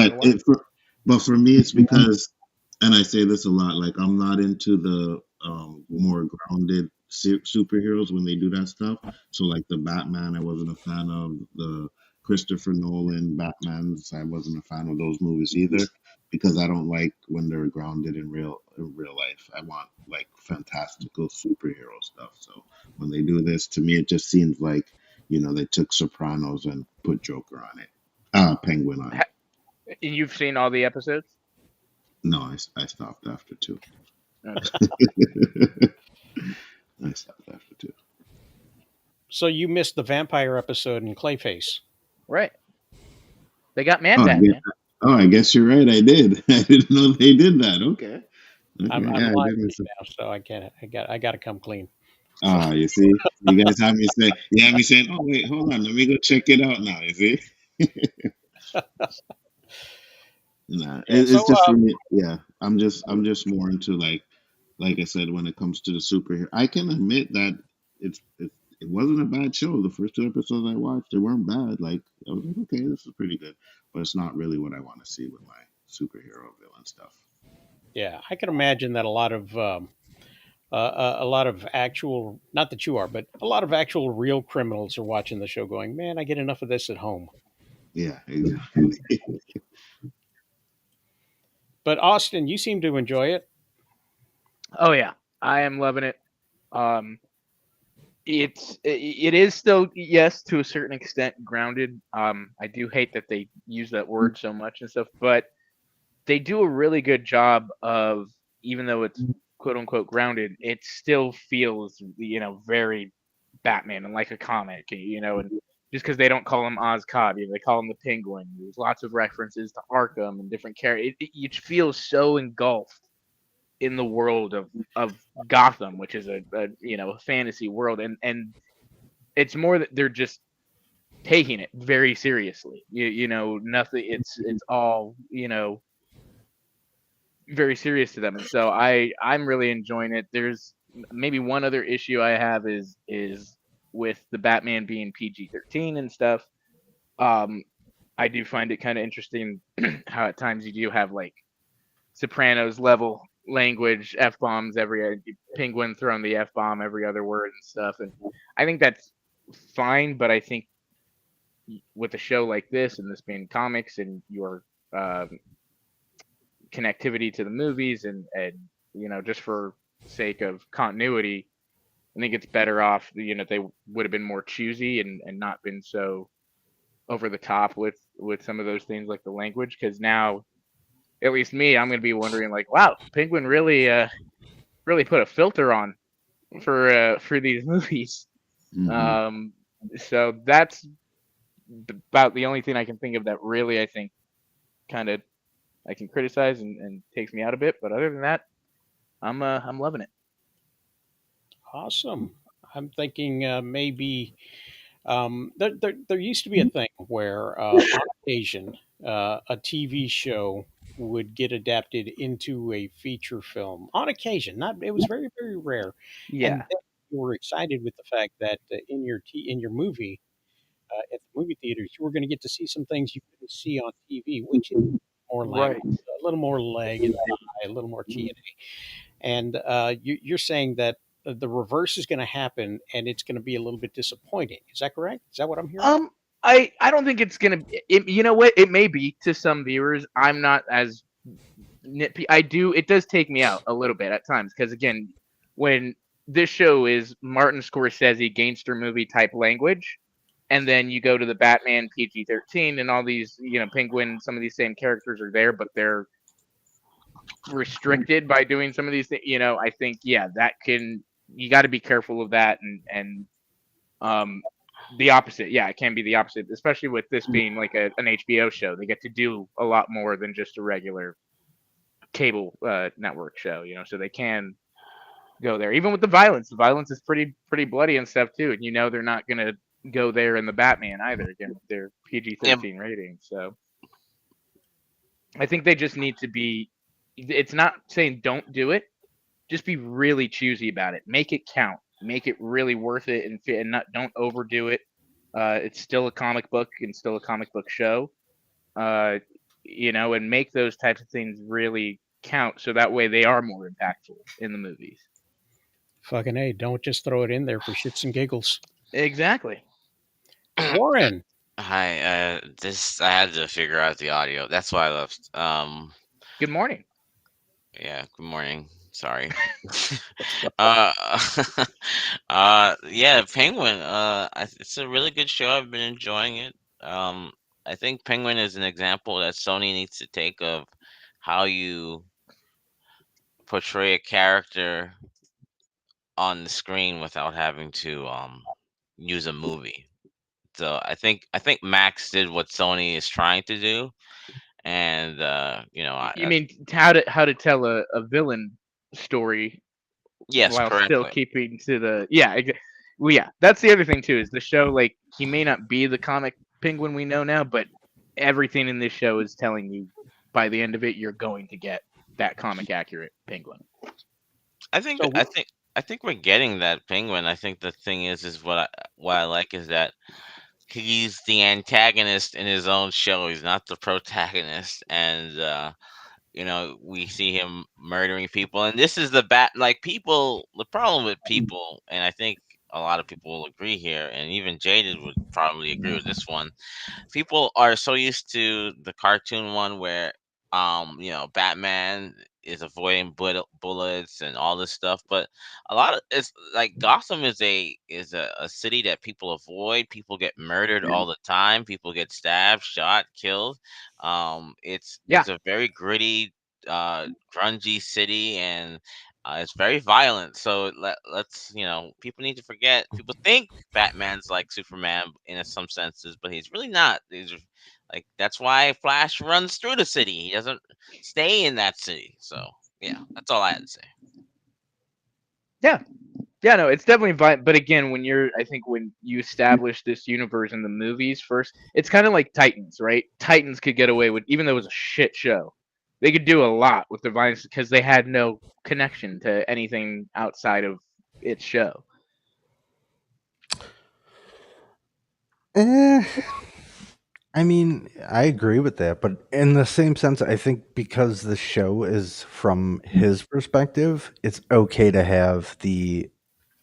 But for me, it's because, and I say this a lot, like I'm not into the more grounded superheroes when they do that stuff. So like the Batman, I wasn't a fan of the Christopher Nolan Batmans. I wasn't a fan of those movies either because I don't like when they're grounded in real life. I want like fantastical superhero stuff. So when they do this, to me, it just seems like they took Sopranos and put Joker on it, Penguin on it. You've seen all the episodes? No, I stopped after 2. Okay. I stopped after 2. So you missed the vampire episode in Clayface. Right. They got Man Bat, man. Oh, I guess you're right. I did. I didn't know they did that. Okay. I'm yeah, live now, so I can't. I got to come clean. Ah, you see, you guys have me saying, "Oh wait, hold on, let me go check it out now." You see? Nah, it's just for me. Yeah, I'm just more into like I said, when it comes to the superhero. I can admit that it wasn't a bad show. The first 2 episodes I watched, they weren't bad. Like I was like, okay, this is pretty good, but it's not really what I want to see with my superhero villain stuff. Yeah, I can imagine that a lot of actual, not that you are, but a lot of actual real criminals are watching the show going, man, I get enough of this at home. Yeah, exactly. But Austin, you seem to enjoy it. Oh yeah, I am loving it. It is still, yes, to a certain extent grounded. I do hate that they use that word so much and stuff, but they do a really good job of, even though it's quote unquote grounded, it still feels very Batman and like a comic, and just because they don't call him Oz Cobb, they call him the Penguin. There's lots of references to Arkham and different characters. It feels so engulfed in the world of Gotham, which is a fantasy world, and it's more that they're just taking it very seriously. Nothing. It's all very serious to them, and so I'm really enjoying it. There's maybe one other issue I have is with the Batman being PG-13 and stuff. I do find it kind of interesting how at times you do have like Sopranos level language, F-bombs every Penguin throwing the F-bomb every other word and stuff, and I think that's fine, but I think with a show like this, and this being comics and your connectivity to the movies and just for sake of continuity, I think it's better off, they would have been more choosy and not been so over the top with some of those things like the language, because now, at least me, I'm going to be wondering like, wow, Penguin really put a filter on for these movies. So that's about the only thing I can think of that really I think kind of I can criticize and takes me out a bit. But other than that, I'm loving it. Awesome. I'm thinking maybe there used to be a thing where on occasion a TV show would get adapted into a feature film on occasion. Not it was very very rare, and Yeah. then you were excited with the fact that in your movie at the movie theaters you were going to get to see some things you couldn't see on TV, which is more language, Right. a little more leg and thigh, a little more TNA. And you're saying that the reverse is going to happen, and it's going to be a little bit disappointing. Is that correct? Is that what I'm hearing? I don't think it's gonna. You know what? It may be to some viewers. I'm not as nitpicky. It does take me out a little bit at times because again, when this show is Martin Scorsese gangster movie type language, and then you go to the Batman PG-13 and all these, Penguin. Some of these same characters are there, but they're restricted by doing some of these things. I think that you got to be careful of that and the opposite. Yeah, it can be the opposite, especially with this being like an HBO show. They get to do a lot more than just a regular cable network show, so they can go there. Even with the violence is pretty bloody and stuff too. And they're not gonna go there in the Batman either. Again, with their PG-13 rating. So I think they just need to be. It's not saying don't do it. Just be really choosy about it. Make it count. Make it really worth it, and don't overdo it. It's still a comic book and still a comic book show. And make those types of things really count, so that way they are more impactful in the movies. Fucking A, don't just throw it in there for shits and giggles. Exactly. Warren. Hi, I had to figure out the audio. That's why I left. Good morning. Yeah, good morning. Sorry. Yeah, Penguin. It's a really good show. I've been enjoying it. I think Penguin is an example that Sony needs to take of how you portray a character on the screen without having to use a movie. So I think Max did what Sony is trying to do, and you mean how to tell a villain story? Yes, while correctly. still keeping to the well, yeah. That's the other thing too, is the show, like, he may not be the comic Penguin we know now, but everything in this show is telling you by the end of it you're going to get that comic accurate Penguin. I think we're getting that Penguin. I think the thing is what I like is that he's the antagonist in his own show. He's not the protagonist, and we see him murdering people. And this is the people. The problem with people, and I think a lot of people will agree here, and even Jaded would probably agree with this one. People are so used to the cartoon one where, Batman is avoiding bullets and all this stuff, but a lot of it's like Gotham is a city that people avoid. People get murdered all the time. People get stabbed, shot, killed. It's a very gritty, grungy city, and it's very violent. So let's people need to forget. People think Batman's like Superman in some senses, but he's really not. Like, that's why Flash runs through the city. He doesn't stay in that city. So yeah, that's all I had to say. Yeah, no, it's definitely violent. But again, I think when you establish this universe in the movies first, it's kind of like Titans, right? Titans could get away with, even though it was a shit show, they could do a lot with their violence because they had no connection to anything outside of its show. I mean, I agree with that, but in the same sense, I think because the show is from his perspective, it's okay to have the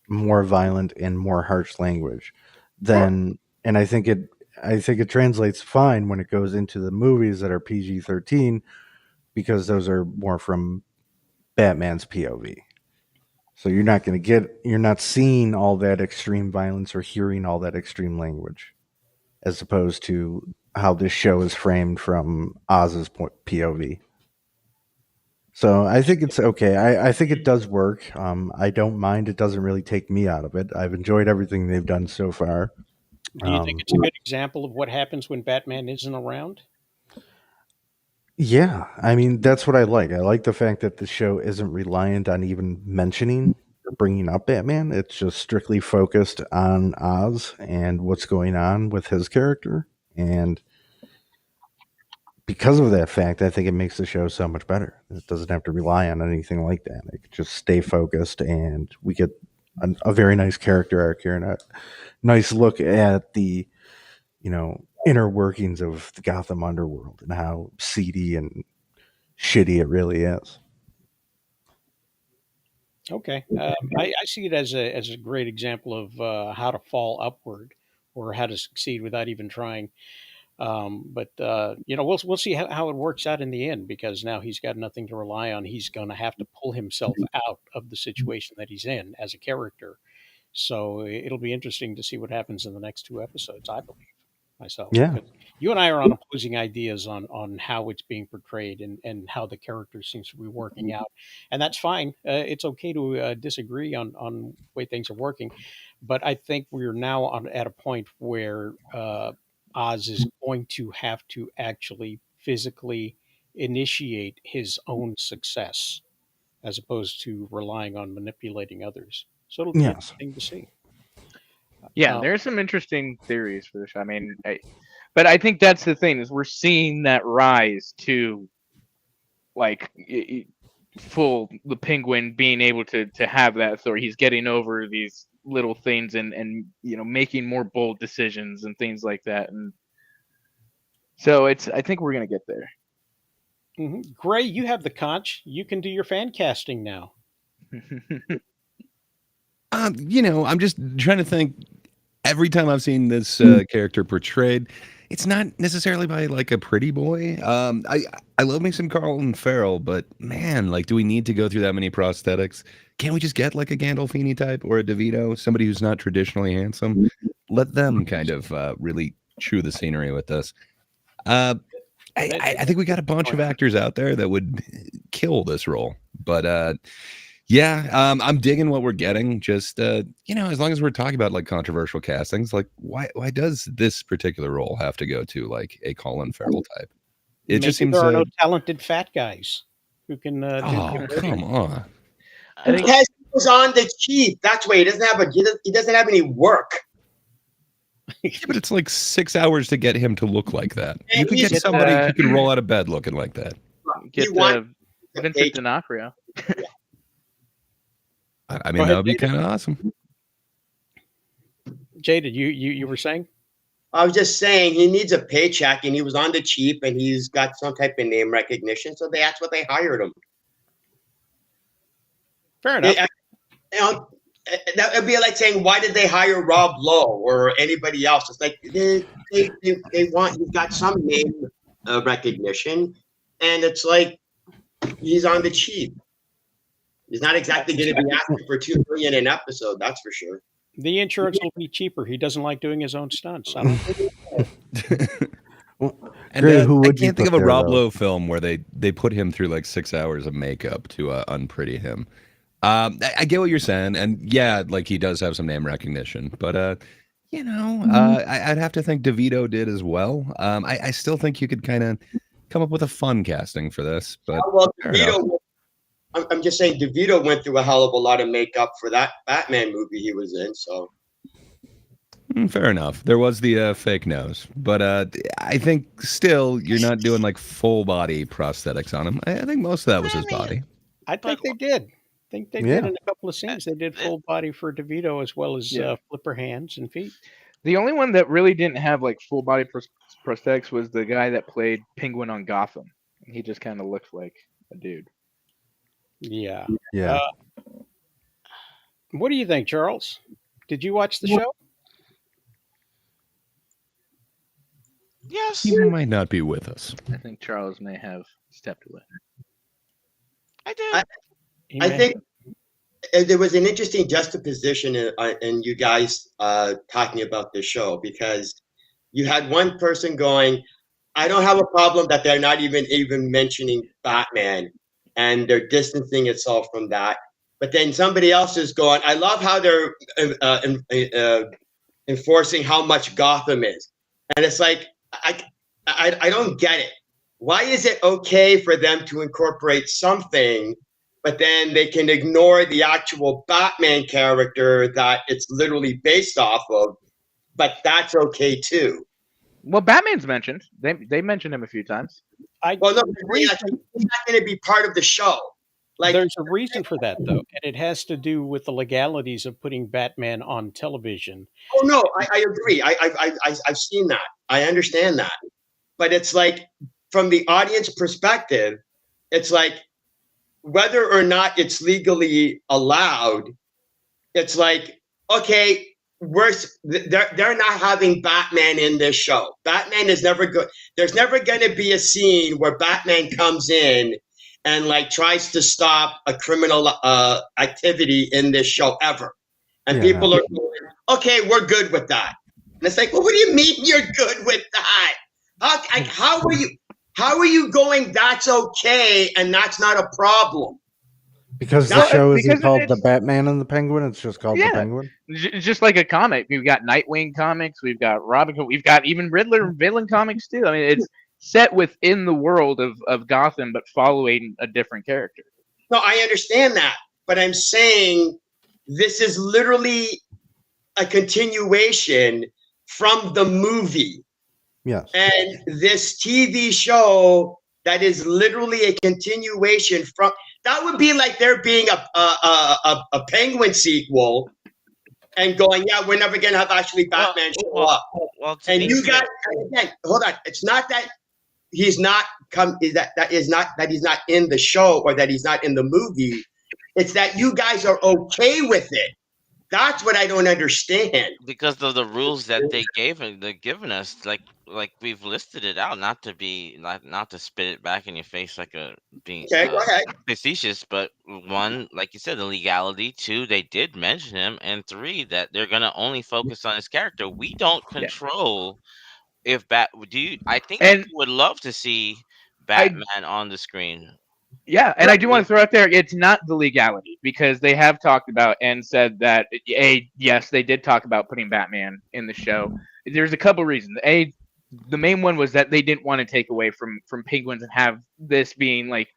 more violent and more harsh language than, and I think it translates fine when it goes into the movies that are PG-13 because those are more from Batman's POV. So you're not seeing all that extreme violence or hearing all that extreme language as opposed to how this show is framed from Oz's POV. So I think it's okay. I think it does work. I don't mind. It doesn't really take me out of it. I've enjoyed everything they've done so far. Do you think it's a good example of what happens when Batman isn't around? Yeah, I mean, that's what I like. I like the fact that the show isn't reliant on even mentioning or bringing up Batman. It's just strictly focused on Oz and what's going on with his character. And because of that fact, I think it makes the show so much better. It doesn't have to rely on anything like that. It can just stay focused, and we get a very nice character arc here and a nice look at the, inner workings of the Gotham underworld and how seedy and shitty it really is. Okay, I see it as a great example of how to fall upward or how to succeed without even trying. But we'll see how it works out in the end, because now he's got nothing to rely on. He's going to have to pull himself out of the situation that he's in as a character. So it'll be interesting to see what happens in the next 2 episodes, I believe, myself. Yeah. You and I are on opposing ideas on how it's being portrayed and how the character seems to be working out. And that's fine. It's okay to disagree on the way things are working. But I think we're now at a point where Oz is going to have to actually physically initiate his own success as opposed to relying on manipulating others. So it'll be interesting to see. Yeah, there's some interesting theories for this. I mean, but I think that's the thing, is we're seeing that rise to like the Penguin being able to have that authority. He's getting over these little things and making more bold decisions and things like that. And so I think we're gonna get there. Mm-hmm. Gray, you have the conch. You can do your fan casting now. I'm just trying to think. Every time I've seen this character portrayed, it's not necessarily by like a pretty boy. I love me some Colin Farrell, but man, like, do we need to go through that many prosthetics? Can't we just get like a Gandolfini type or a DeVito, somebody who's not traditionally handsome? Let them kind of really chew the scenery with this. I think we got a bunch of actors out there that would kill this role, but yeah, I'm digging what we're getting. Just as long as we're talking about like controversial castings, like why does this particular role have to go to like a Colin Farrell type? It just seems there are no talented fat guys who can. Come on! Because he was on the cheap. That's why he doesn't have any work. Yeah, but it's like 6 hours to get him to look like that. You could get somebody who can roll out of bed looking like that. Get Vincent D'Onofrio. I mean, that would be kind of awesome. Jay, did you were saying? I was just saying he needs a paycheck, and he was on the cheap, and he's got some type of name recognition, so that's what they hired him. Fair enough. That would be like saying, why did they hire Rob Lowe or anybody else? It's like they want, you've got some name recognition, and it's like he's on the cheap. He's not exactly going to be asking for $2 million an episode, that's for sure. The insurance will be cheaper. He doesn't like doing his own stunts. I don't think I can't think of a Rob Lowe film where they put him through like 6 hours of makeup to unpretty him. I get what you're saying, and yeah, like he does have some name recognition, but I'd have to think DeVito did as well. I still think you could kind of come up with a fun casting for this, but DeVito. I'm just saying DeVito went through a hell of a lot of makeup for that Batman movie he was in, so. Fair enough. There was the fake nose, but I think still you're not doing like full body prosthetics on him. I think most of that was his body. I think they did. Did in a couple of scenes. They did full body for DeVito as well as flipper hands and feet. The only one that really didn't have like full body prosthetics was the guy that played Penguin on Gotham. He just kind of looks like a dude. Yeah. Yeah. What do you think, Charles? Did you watch the show? Yes. He might not be with us. I think Charles may have stepped away. I did. I think there was an interesting juxtaposition in you guys talking about the show, because you had one person going, I don't have a problem that they're not even mentioning Batman, and they're distancing itself from that. But then somebody else is going, I love how they're enforcing how much Gotham is. And it's like, I don't get it. Why is it okay for them to incorporate something, but then they can ignore the actual Batman character that it's literally based off of, but that's okay too? Well, Batman's mentioned. They mentioned him a few times. Well, no, he's not going to be part of the show. Like, there's a reason for that, though, and it has to do with the legalities of putting Batman on television. Oh no, I agree. I've seen that. I understand that, but it's like from the audience perspective, it's like whether or not it's legally allowed. It's like, okay, they're not having Batman in this show. Batman is never good. There's never going to be a scene where Batman comes in and like tries to stop a criminal activity in this show ever. And people are going, okay, we're good with that. And it's like, well, what do you mean you're good with that? How are you going, that's okay and that's not a problem? Because the show isn't called The Batman and the Penguin, it's just called The Penguin. Just like a comic. We've got Nightwing comics, we've got Robin, we've got even Riddler villain comics too. I mean, it's set within the world of Gotham, but following a different character. No, I understand that, but I'm saying this is literally a continuation from the movie. Yes. And this TV show that is literally a continuation from, that would be like there being a Penguin sequel and going, yeah, we're never going to have actually Batman show up. And you guys, again, hold on. It's not that he's not that he's not in the show or that he's not in the movie. It's that you guys are okay with it. That's what I don't understand. Because of the rules that they're giving us, like we've listed it out, not to spit it back in your face like being go ahead. facetious, but one, like you said, the legality. Two, they did mention him, and three, that they're gonna only focus on his character. We don't control if I think you would love to see Batman on the screen. Yeah, and I do want to throw out there, it's not the legality, because they have talked about and said that, yes, they did talk about putting Batman in the show. There's a couple reasons. The main one was that they didn't want to take away from Penguins and have this being like,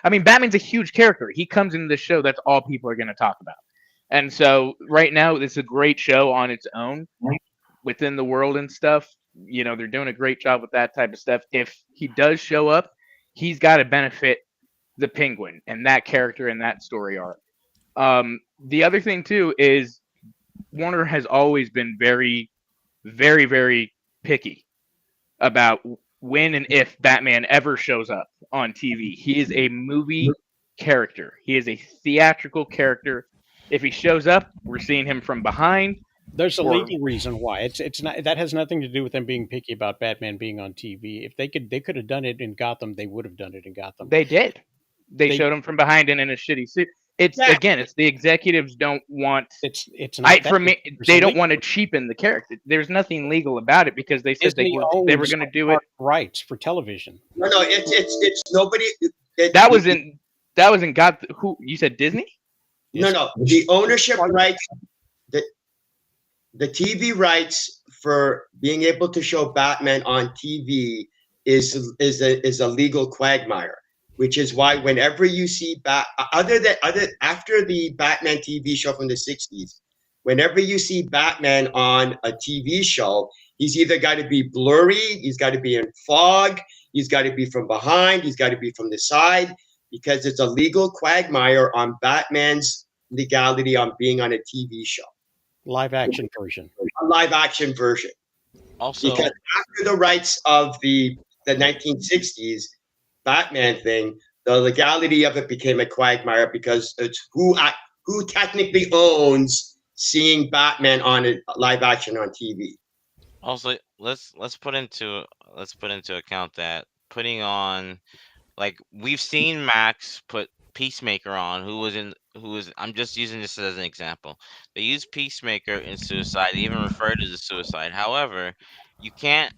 I mean, Batman's a huge character. He comes into the show, that's all people are going to talk about. And so right now, it's a great show on its own within the world and stuff. You know, they're doing a great job with that type of stuff. If he does show up, he's got to benefit the Penguin and that character and that story arc. The other thing too is Warner has always been very, very, very picky about when and if Batman ever shows up on TV. He is a movie character. He is a theatrical character. If he shows up, we're seeing him from behind. There's a legal reason why. It's not, that has nothing to do with them being picky about Batman being on TV. If they could have done it in Gotham, they would have done it in Gotham. They did. They showed him from behind and in a shitty suit. Again, it's the executives don't want. It's not for me. They don't want to cheapen the character. There's nothing legal about it because they said they were going to do it rights for television. No, it's nobody. That was in who you said Disney? No, the ownership rights, the TV rights for being able to show Batman on TV is a legal quagmire. Which is why whenever you see after the Batman TV show from the 60s, whenever you see Batman on a TV show, he's either got to be blurry, he's got to be in fog, he's got to be from behind, he's got to be from the side, because it's a legal quagmire on Batman's legality on being on a TV show. Live action version. A live action version. Also, because after the rights of the 1960s, Batman thing, the legality of it became a quagmire because it's who technically owns seeing Batman on a live action on TV. Also, let's put into account that putting on, like, we've seen Max put Peacemaker on, who was I'm just using this as an example. They used Peacemaker in Suicide, they even referred to the Suicide. However, you can't.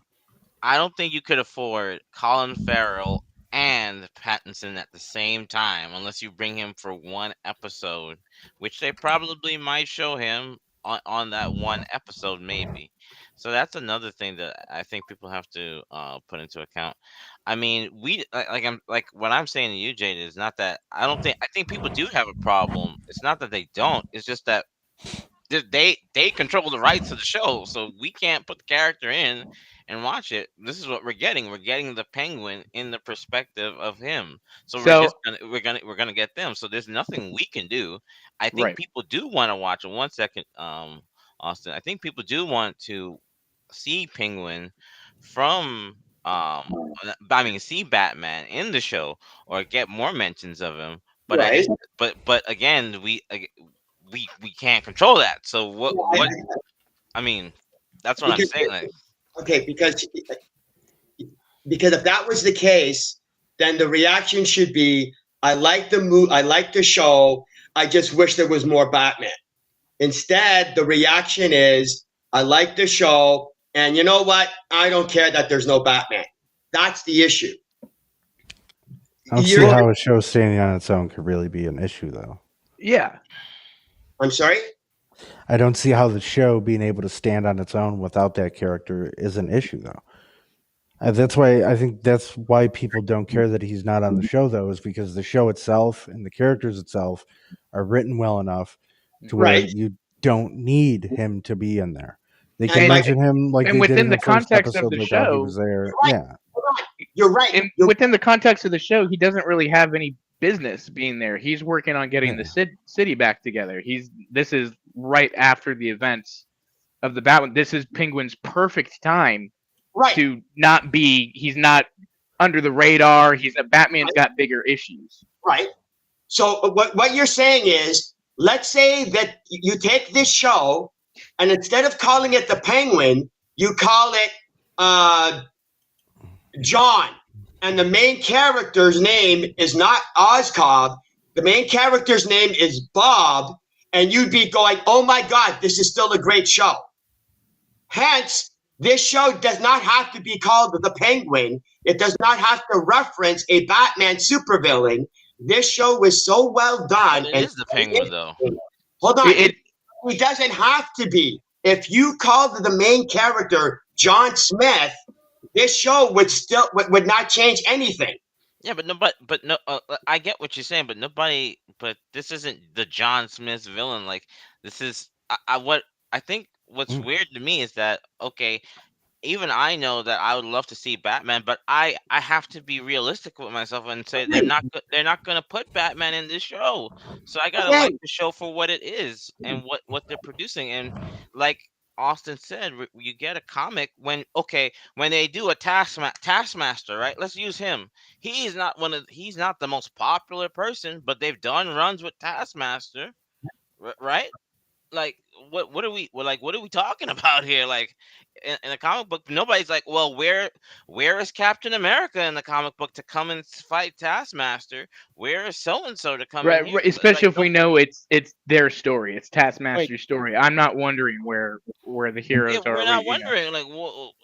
I don't think you could afford Colin Farrell and Pattinson at the same time unless you bring him for one episode, which they probably might show him on that one episode, maybe. So that's another thing that I think people have to put into account. I mean, I'm like what I'm saying to you, Jade, is not that I think people do have a problem. It's not that they don't. It's just that they control the rights of the show, so we can't put the character in and watch it. This is what we're getting. We're getting the Penguin in the perspective of him. So we're gonna get them. So there's nothing we can do. I think Right. people do want to watch it. One second, Austin. I think people do want to see Penguin from see Batman in the show or get more mentions of him. But I Right. just but again, we can't control that. So what I mean, that's what I'm saying. Like, okay, because if that was the case, then the reaction should be, I like the show. I just wish there was more Batman. Instead, the reaction is, I like the show, and you know what? I don't care that there's no Batman. That's the issue. I don't see how a show standing on its own could really be an issue, though. Yeah. I'm sorry? I don't see how the show being able to stand on its own without that character is an issue, though. That's why people don't care that he's not on the show, though, is because the show itself and the characters itself are written well enough to where you don't need him to be in there. They can mention him like they did in the first episode. They thought he was there. Yeah, you're right. And within the context of the show, he doesn't really have any business being there. He's working on getting the city back together. This is right after the events of the Batman. This is Penguin's perfect time to not be. He's not under the radar. Batman's got bigger issues. Right. So what you're saying is, let's say that you take this show, and instead of calling it the Penguin, you call it John, and the main character's name is not Oscob. The main character's name is Bob, and you'd be going, oh my God, this is still a great show. Hence, this show does not have to be called the Penguin. It does not have to reference a Batman supervillain. This show was so well done. It is the Penguin, though. Hold on. It doesn't have to be. If you called the main character John Smith, this show would not change anything. Yeah, but no, I get what you're saying, but this isn't the John Smith villain. Like, this is what's weird to me is that, okay, even I know that I would love to see Batman, but I have to be realistic with myself and say they're not going to put Batman in this show. So I gotta like the show for what it is and what they're producing. And like Austin said, you get a comic when they do a Taskmaster, right? Let's use him. He's not the most popular person, but they've done runs with Taskmaster, right? Like what are we talking about here? Like in a comic book, nobody's like, well, where is Captain America in the comic book to come and fight Taskmaster? Where is so and so to come in here? Right, especially if we know it's their story, it's Taskmaster's story. I'm not wondering where the heroes are. We're not wondering what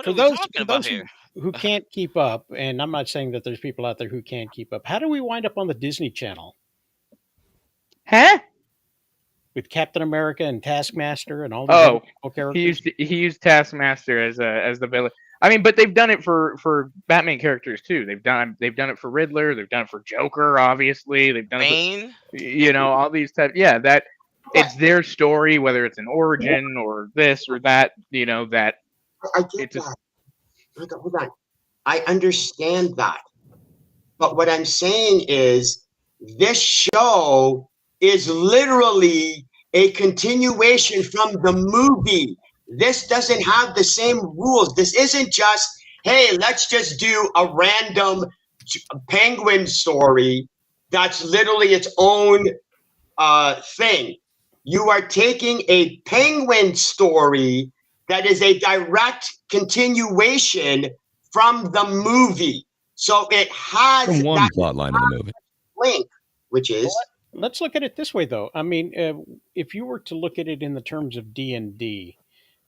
for are we those, talking about here? Who can't keep up, and I'm not saying that there's people out there who can't keep up. How do we wind up on the Disney Channel? Huh? With Captain America and Taskmaster and all these characters. He used Taskmaster as the villain. I mean, but they've done it for Batman characters too. They've done it for Riddler. They've done it for Joker. Obviously, they've done Bane. it for, all these types. Yeah, that it's their story, whether it's an origin or this or that. That I get that. Hold on. I understand that, but what I'm saying is this show is literally a continuation from the movie. This doesn't have the same rules. This isn't just, hey, let's just do a random Penguin story that's literally its own thing. You are taking a Penguin story that is a direct continuation from the movie. So it has from one plot line of the movie. Link, which is... Let's look at it this way, though. I mean, if you were to look at it in the terms of D&D,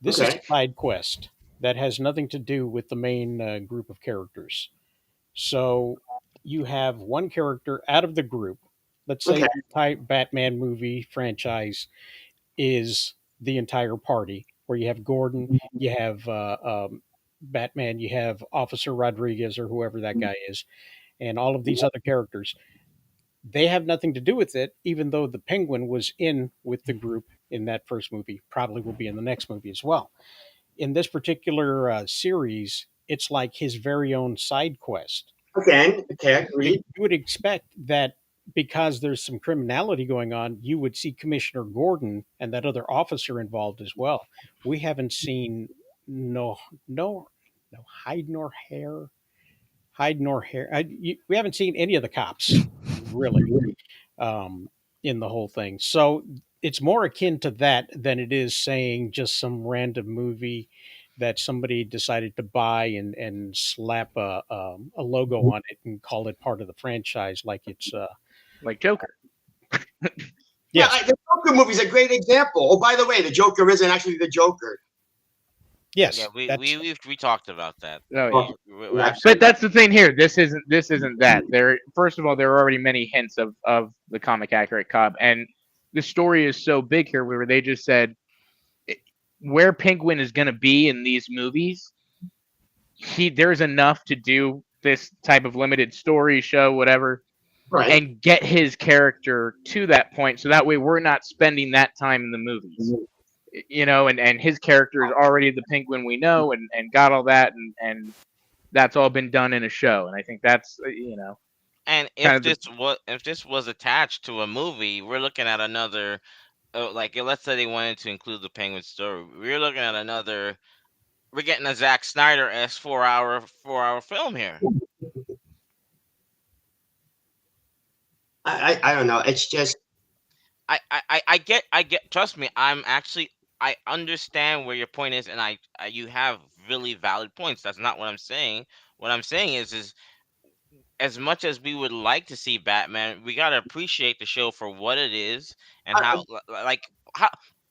this is a side quest. that has nothing to do with the main group of characters. So you have one character out of the group. Let's say Okay. the entire Batman movie franchise is the entire party, where you have Gordon, you have Batman, you have Officer Rodriguez or whoever that guy is, and all of these other characters. They have nothing to do with it, even though the Penguin was in with the group in that first movie, probably will be in the next movie as well. In this particular series, it's like his very own side quest. Okay, agreed. You would expect that because there's some criminality going on, you would see Commissioner Gordon and that other officer involved as well. We haven't seen no hide nor hair. We haven't seen any of the cops really in the whole thing. So it's more akin to that than it is saying just some random movie that somebody decided to buy and slap a logo on it and call it part of the franchise, like it's like Joker. Yeah, the Joker movie is a great example. Oh, by the way, the Joker isn't actually the Joker. Yes, yeah, we talked about that. Oh, yeah. But that's the thing here. This isn't that. There, first of all, there are already many hints of the comic accurate cop, and the story is so big here where they just said where Penguin is going to be in these movies. There's enough to do this type of limited story show, whatever, right, and get his character to that point, so that way we're not spending that time in the movies. You know, and his character is already the Penguin we know, and got all that, and that's all been done in a show, and I think that's And if this was attached to a movie, we're looking at another, like let's say they wanted to include the Penguin story, we're looking at another. We're getting a Zack Snyder-esque 4-hour film here. I don't know. It's just I get. Trust me, I understand where your point is, and you have really valid points. That's not what I'm saying. What I'm saying is as much as we would like to see Batman, we gotta appreciate the show for what it is and how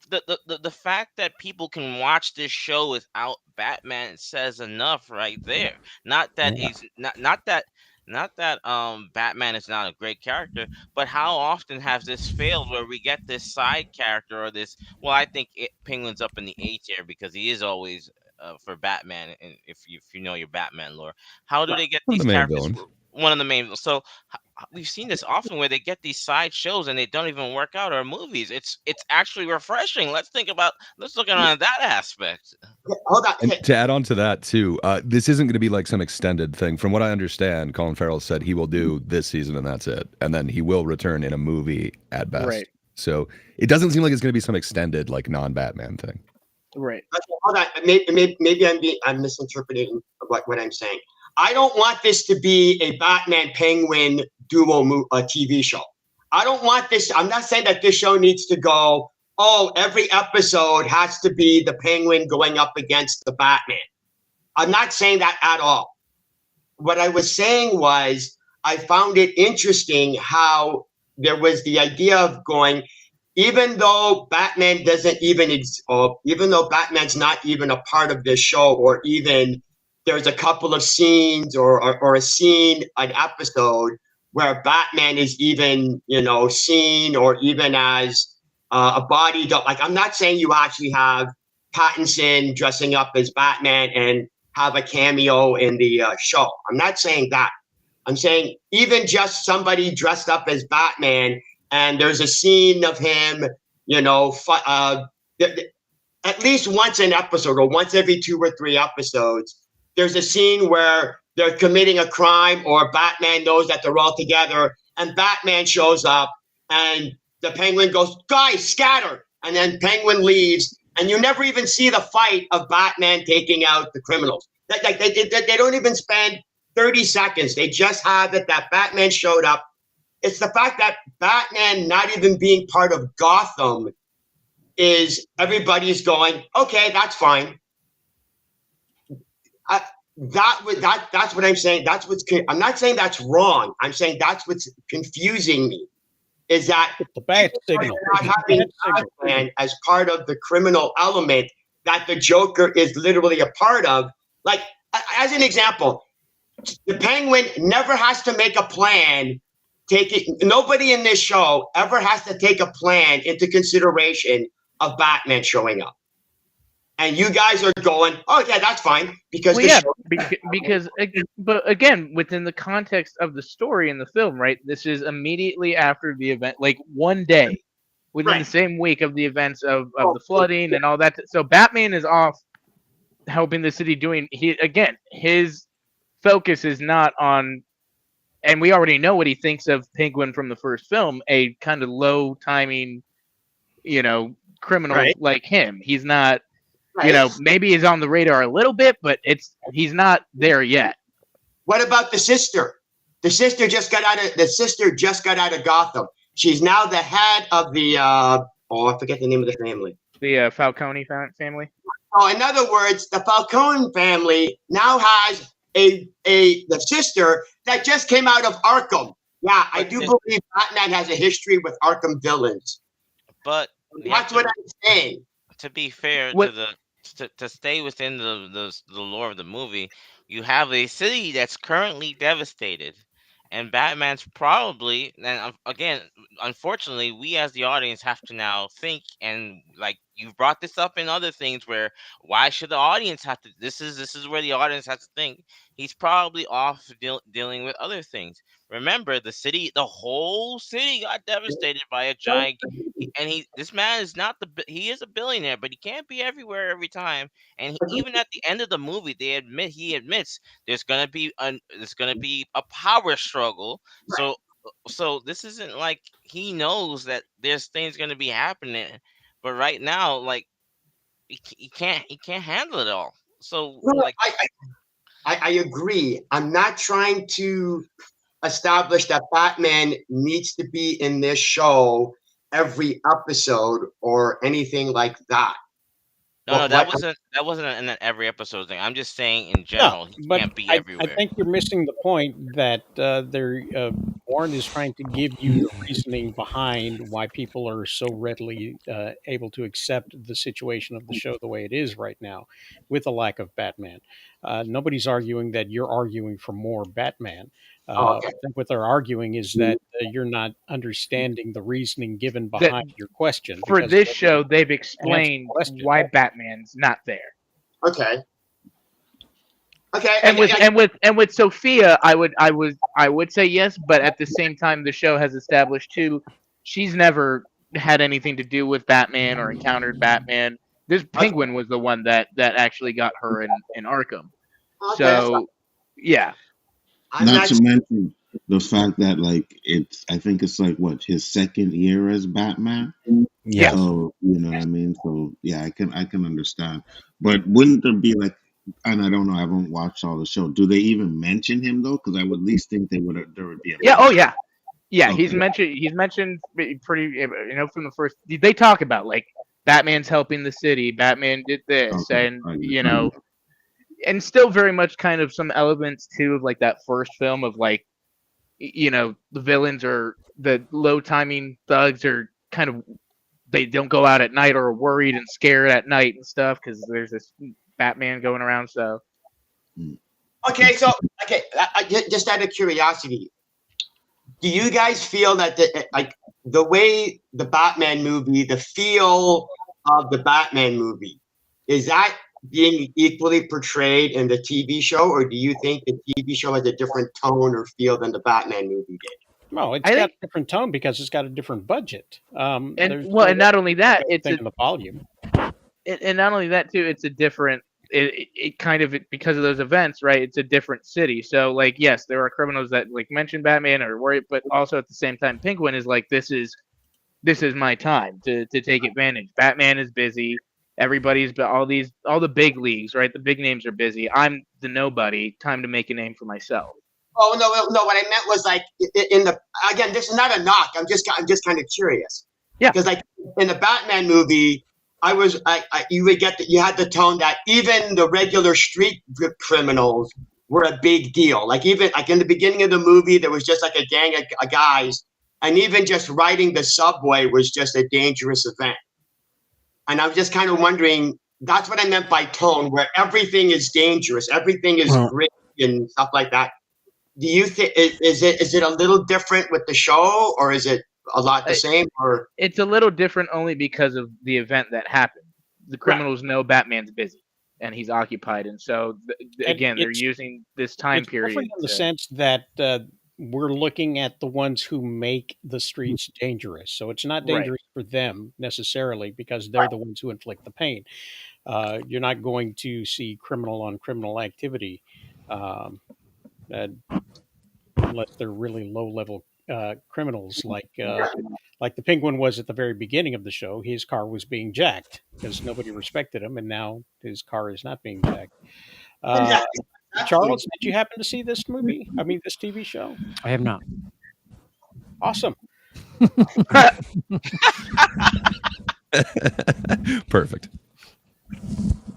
the fact that people can watch this show without Batman says enough right there. Not that he's not that Batman is not a great character, but how often has this failed where we get this side character or this? Well, I think Penguin's up in the A tier because he is always for Batman, and if you know your Batman lore, how do they get these characters? One of the main. So we've seen this often where they get these side shows and they don't even work out, or movies. It's actually refreshing. Let's look at that aspect. Hold on. And to add on to that too, this isn't going to be like some extended thing. From what I understand, Colin Farrell said he will do this season and that's it, and then he will return in a movie at best. Right. So it doesn't seem like it's going to be some extended like non-Batman thing. Right. Hold on. Maybe I'm misinterpreting what I'm saying. I don't want this to be a Batman Penguin duo TV show. I don't want this. I'm not saying that this show needs to go, oh, every episode has to be the Penguin going up against the Batman. I'm not saying that at all. What I was saying was I found it interesting how there was the idea of going, even though Batman doesn't even, even though Batman's not even a part of this show, or even there's a couple of scenes or a scene, an episode where Batman is even, seen or even as a body. Like, I'm not saying you actually have Pattinson dressing up as Batman and have a cameo in the show. I'm not saying that. I'm saying even just somebody dressed up as Batman and there's a scene of him, at least once an episode or once every 2 or 3 episodes, there's a scene where they're committing a crime or Batman knows that they're all together and Batman shows up and the Penguin goes, guys, scatter. And then Penguin leaves and you never even see the fight of Batman taking out the criminals. They don't even spend 30 seconds. They just have it that Batman showed up. It's the fact that Batman not even being part of Gotham is everybody's going, okay, that's fine. That's what I'm saying. I'm not saying that's wrong. I'm saying that's what's confusing me. Is that the bad signal not having Batman as part of the criminal element that the Joker is literally a part of. Like, as an example, the Penguin never has to make a plan. Nobody in this show ever has to take a plan into consideration of Batman showing up. And you guys are going, oh yeah, that's fine because but again, within the context of the story in the film, right? This is immediately after the event, like one day within the same week of the events of the flooding and all that. So Batman is off helping the city doing. His focus is not on. And we already know what he thinks of Penguin from the first film, a kind of low timing, criminal like him. He's not, maybe he's on the radar a little bit, but he's not there yet. What about the sister? The sister just got out of Gotham. She's now the head of the I forget the name of the family. The Falcone family. Oh, in other words, the Falcone family now has the sister that just came out of Arkham. Yeah, I do believe Batman has a history with Arkham villains. But that's what I'm saying. To be fair, to stay within the lore of the movie, you have a city that's currently devastated, and Batman's probably, and again, unfortunately, we as the audience have to now think, and like you've brought this up in other things where why should the audience have to? This is where the audience has to think. He's probably off dealing with other things. Remember, the whole city got devastated by a giant. This man is not he is a billionaire, but he can't be everywhere every time. And even at the end of the movie, he admits there's gonna be a power struggle. So this isn't like he knows that there's things gonna be happening, but right now, like he can't handle it all. So I agree. I'm not trying to establish that Batman needs to be in this show every episode or anything like that. No, that wasn't an every episode thing. I'm just saying in general, he can't be everywhere. I think you're missing the point that Warren is trying to give you the reasoning behind why people are so readily able to accept the situation of the show the way it is right now, with a lack of Batman. Nobody's arguing that you're arguing for more Batman. I think what they're arguing is that you're not understanding the reasoning given behind your question. For this show, they've explained why Batman's not there. Okay. And with Sophia, I would say yes, but at the same time, the show has established too, she's never had anything to do with Batman or encountered Batman. This Penguin was the one that actually got her in Arkham. So, yeah. Not to mention the fact that I think it's his second year as Batman. Yeah. So you know what I mean. So yeah, I can understand. But wouldn't there be and I don't know, I haven't watched all the show. Do they even mention him though? Because I would at least think there would be a yeah. Oh yeah. Yeah, okay. He's mentioned pretty. From the first, they talk about Batman's helping the city. Batman did this, and and still very much kind of some elements too of that first film of the villains or the low timing thugs are kind of, they don't go out at night or are worried and scared at night and stuff because there's this Batman going around. So just out of curiosity, do you guys feel that the way the Batman movie, the feel of the Batman movie, is that being equally portrayed in the TV show, or do you think the TV show has a different tone or feel than the Batman movie did? No, it's got a different tone because it's got a different budget. And not only that, it's the volume. And not only that too, it's a different. It kind of, because of those events, right? It's a different city. So yes, there are criminals that mention Batman or worry, but also at the same time, Penguin is this is my time to take advantage. Batman is busy. Everybody's all the big leagues, right? The big names are busy. I'm the nobody. Time to make a name for myself. Oh no! What I meant was again, this is not a knock. I'm just kind of curious. Yeah. Because in the Batman movie, you had the tone that even the regular street criminals were a big deal. Even in the beginning of the movie, there was just a gang of guys, and even just riding the subway was just a dangerous event. And I'm just kind of wondering, that's what I meant by tone, where everything is dangerous, everything is gritty and stuff like that. Do you think is it a little different with the show, or is it a lot the same? Or it's a little different only because of the event that happened. The criminals know Batman's busy and he's occupied, and so again, they're using this time period. Different in the sense that we're looking at the ones who make the streets dangerous. So it's not dangerous for them necessarily because they're the ones who inflict the pain. You're not going to see criminal on criminal activity unless they're really low level criminals like the Penguin was at the very beginning of the show. His car was being jacked because nobody respected him, and now his car is not being jacked. Charles, did you happen to see this movie? I mean, this TV show? I have not. Awesome. Perfect.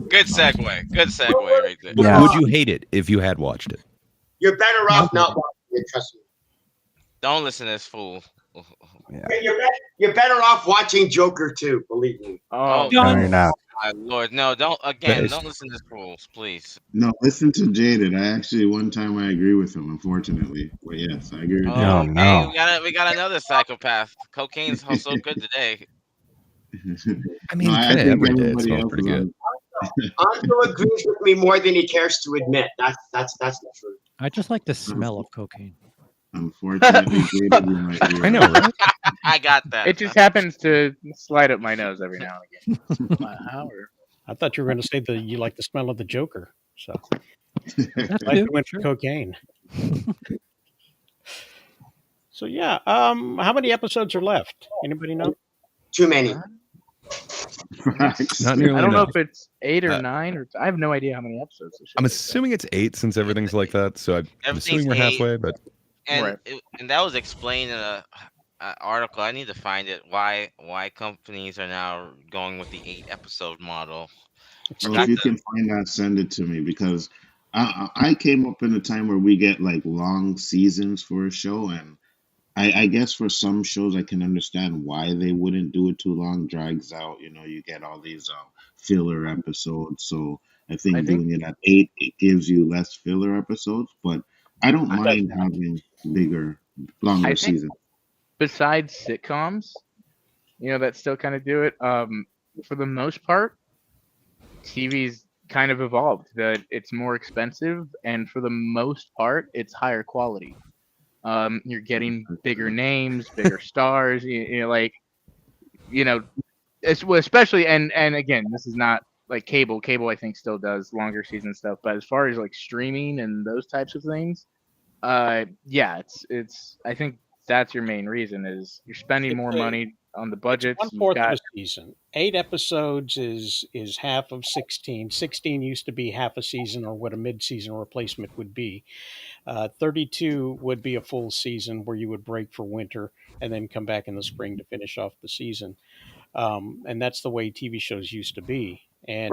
Good segue. Good segue right there. Yeah. Would you hate it if you had watched it? You're better off not watching it, trust me. Don't listen to this fool. Yeah. You're better off watching Joker 2, believe me. Oh, no, you're not. My Lord, no! Don't listen to this fools, please. No, listen to Jaded. I actually one time I agree with him, unfortunately. But yes, I agree with him. Oh, no. We got another psychopath. Cocaine's so good today. I mean, I think every day it everybody smells else pretty is good. Anto agrees with me more than he cares to admit. That's the truth. I just like the smell of cocaine. Unfortunately, Jaded, you might be I know, right? I got that. It just happens to slide up my nose every now and again. Wow. I thought you were going to say that you like the smell of the Joker. So That's I good. went for cocaine. So yeah, how many episodes are left? Anybody know? Too many. Not nearly I don't know enough. if it's 8 or 9, or I have no idea how many episodes. I'm assuming it's 8 since everything's like that. So I'm assuming we're 8. halfway, but And and that was explained in a article. I need to find it. Why companies are now going with the 8-episode model. So if you can find that, send it to me, because I came up in a time where we get like long seasons for a show, and I guess for some shows I can understand why they wouldn't do it too long, drags out. You get all these filler episodes. So I think doing it at 8, it gives you less filler episodes, but I don't mind having longer seasons. Besides sitcoms, that still kind of do it. For the most part, TV's kind of evolved. That it's more expensive, and for the most part, it's higher quality. You're getting bigger names, bigger stars. Especially and again, this is not like cable. Cable, I think, still does longer season stuff, but as far as like streaming and those types of things, it's. I think that's your main reason is you're spending more money on the budgets. 1/4 of a season. 8 episodes is half of 16. 16 used to be half a season, or what a mid-season replacement would be. 32 would be a full season where you would break for winter and then come back in the spring to finish off the season. And that's the way TV shows used to be. And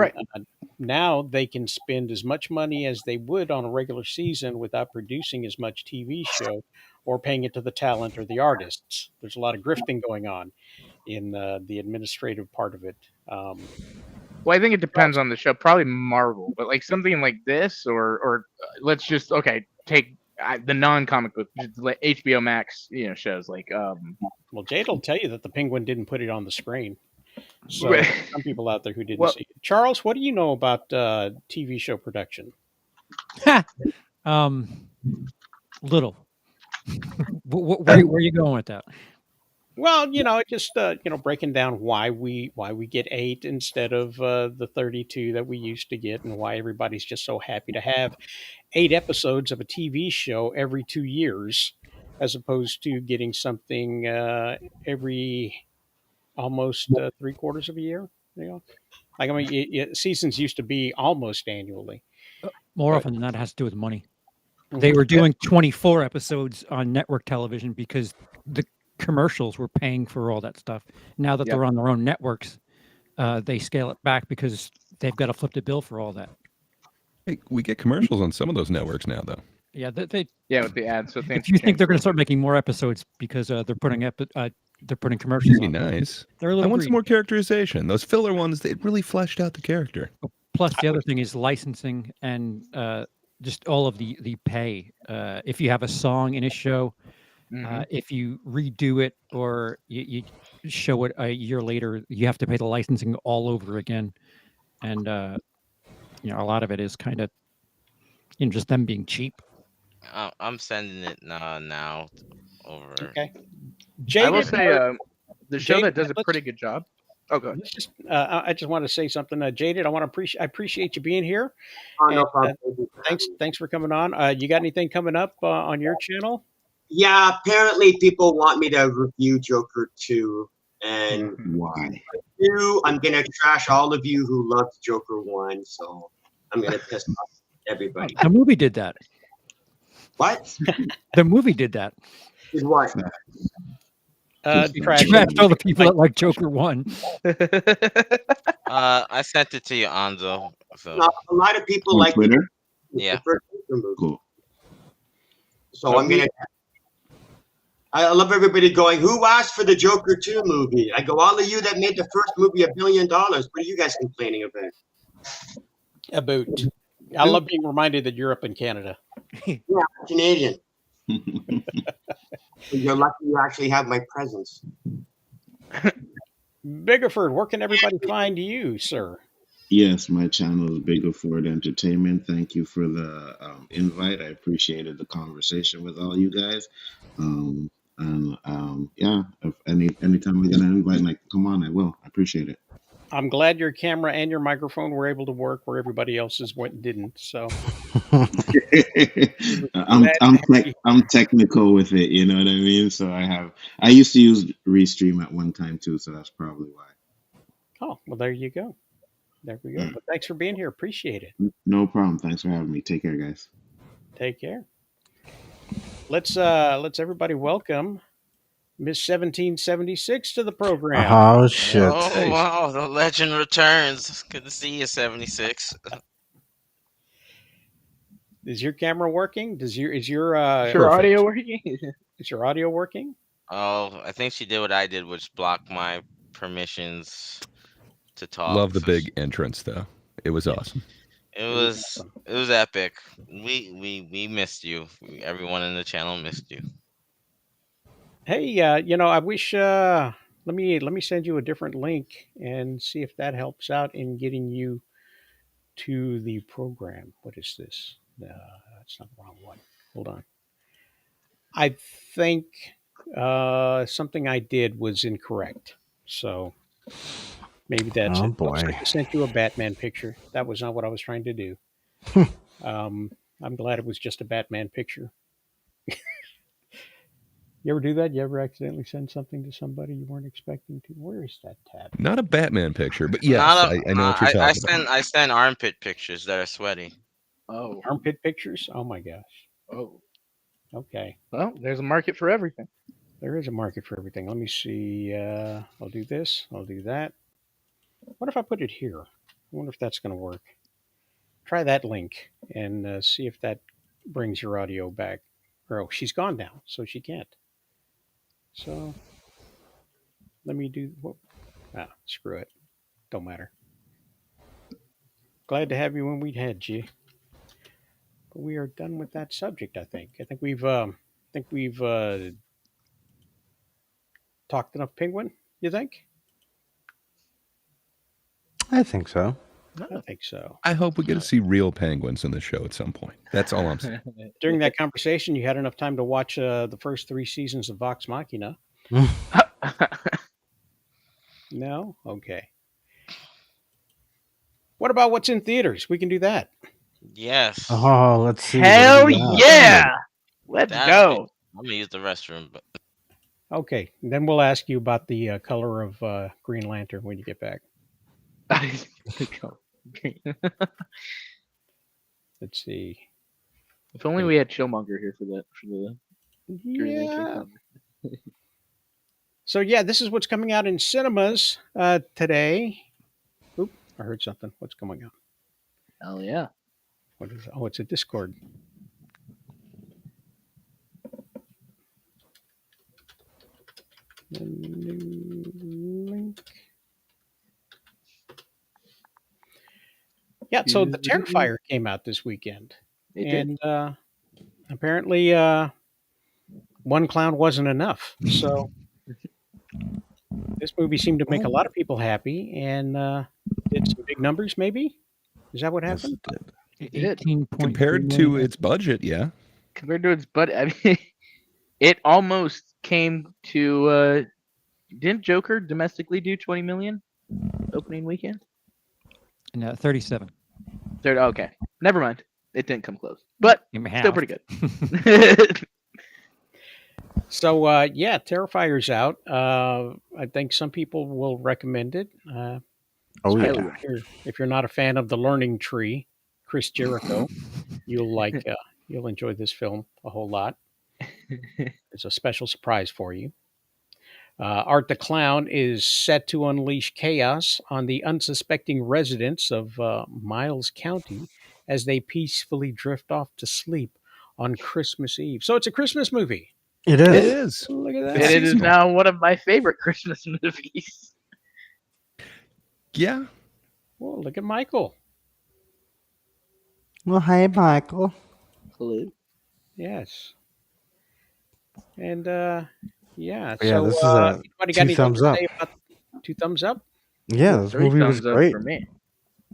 now they can spend as much money as they would on a regular season without producing as much TV show or paying it to the talent or the artists. There's a lot of grifting going on in the administrative part of it. Well, I think it depends on the show. Probably Marvel, but like something like this, or let's just take the non-comic book, like HBO Max, shows like. Well, Jade will tell you that the Penguin didn't put it on the screen. So some people out there who didn't see it. Charles, what do you know about TV show production? Little. Where are you going with that? Well, just breaking down why we get 8 instead of the 32 that we used to get, and why everybody's just so happy to have 8 episodes of a TV show every 2 years, as opposed to getting something every almost 3/4 of a year. Like, I mean, seasons used to be almost annually. More often than not, it has to do with money. They were doing 24 episodes on network television because the commercials were paying for all that stuff. Now that they're on their own networks, they scale it back because they've got to flip the bill for all that. Hey, we get commercials on some of those networks now, though. Yeah, with the ads. So if you think they're going to start making more episodes because they're putting they're putting commercials Pretty on. nice. They're a I little want greedy. some more characterization. Those filler ones, they really fleshed out the character. Plus, the other thing is licensing and just all of the pay. If you have a song in a show, if you redo it or you show it a year later, you have to pay the licensing all over again. And you know, a lot of it is kind of, you know, just them being cheap. I'm sending it now over. Okay. I will say the show Jaded, that does a pretty good job. Oh, good. I just want to say something, Jaded. I appreciate you being here. Oh, no And, problem. thanks for coming on. You got anything coming up on your channel? Yeah, apparently people want me to review Joker 2, and why? I'm gonna trash all of you who loved Joker 1, so I'm gonna piss off everybody. The movie did that. What? The movie did that. Did what? Trashed all the people that like Joker 1. I sent it to you, Anzo. So No, a lot of people On like Twitter? Yeah. the first Joker movie. Cool. So I'm gonna. I love everybody going, who asked for the Joker 2 movie? I go, all of you that made the first movie $1 billion. What are you guys complaining about? I love being reminded that you're up in Canada. Yeah, I'm Canadian. You're lucky you actually have my presence. Biggerford, where can everybody find you, sir? Yes, my channel is Bigger Ford Entertainment. Thank you for the invite. I appreciated the conversation with all you guys. Yeah, if anytime we get an invite, like, come on, I will. I appreciate it. I'm glad your camera and your microphone were able to work where everybody else's didn't. So I'm technical with it, you know what I mean? So I used to use Restream at one time too, so that's probably why. Oh, well, there you go. There we go. But thanks for being here. Appreciate it. No problem. Thanks for having me. Take care, guys. Take care. Let's everybody welcome Miss 1776 to the program. Oh shit! Oh wow, the legend returns. Good to see you, 76. Is your camera working? Is your audio working? Is your audio working? Oh, I think she did what I did, which blocked my permissions to talk. Love the big entrance though. It was awesome. It was epic. We missed you. Everyone in the channel missed you. Hey, I wish. Let me send you a different link and see if that helps out in getting you to the program. What is this? That's not the wrong one. Hold on. I think something I did was incorrect. So maybe that's it. boy. I sent you a Batman picture. That was not what I was trying to do. I'm glad it was just a Batman picture. You ever do that? You ever accidentally send something to somebody you weren't expecting to? Where is that tab? Not a Batman picture, but yes, I know what you're talking about. I send armpit pictures that are sweaty. Oh, armpit pictures? Oh my gosh. Oh, okay. Well, there's a market for everything. There is a market for everything. Let me see. I'll do this. I'll do that. What if I put it here? I wonder if that's going to work. Try that link and see if that brings your audio back. Oh, she's gone now, so she can't. So let me do what? Screw it. Don't matter. Glad to have you when we had you. But we are done with that subject. I think we've talked enough penguin. You think? I think so. I think so. I hope we get to see real penguins in the show at some point. That's all I'm saying. During that conversation, you had enough time to watch the first 3 seasons of Vox Machina. No? Okay. What about what's in theaters? We can do that. Yes. Oh, let's see. Hell yeah! Let's go. I'm gonna use the restroom, but okay. Then we'll ask you about the color of Green Lantern when you get back. Let's see. If only we had Chillmonger here for the Green Lantern. So yeah, this is what's coming out in cinemas today. Oop, I heard something. What's going on? Hell yeah. What is it? Oh, it's a Discord. Link. Yeah, so the Terrifier came out this weekend. It did. Apparently one clown wasn't enough. So this movie seemed to make a lot of people happy and did some big numbers, maybe? Is that what happened? It did. 18.3 Compared to million. its budget, yeah. Compared to its budget, I mean, it almost came to. Didn't Joker domestically do 20 million opening weekend? No, 37. Okay, never mind. It didn't come close, but You may still have. pretty good. So yeah, Terrifier's out. I think some people will recommend it. Oh, yeah. especially if you're not a fan of the Learning Tree, Chris Jericho, you'll enjoy this film a whole lot. It's a special surprise for you. Art the Clown is set to unleash chaos on the unsuspecting residents of Miles County as they peacefully drift off to sleep on Christmas Eve. So it's a Christmas movie. It It is. is. Look at that. And it is now one of my favorite Christmas movies. Yeah. Well, look at Michael. Well, hey, Michael. Hello. Yes. And yeah. Yeah, So this is anybody got 2 anything thumbs to up. say about 2 thumbs up? Yeah, this 3 movie was thumbs up great. for me.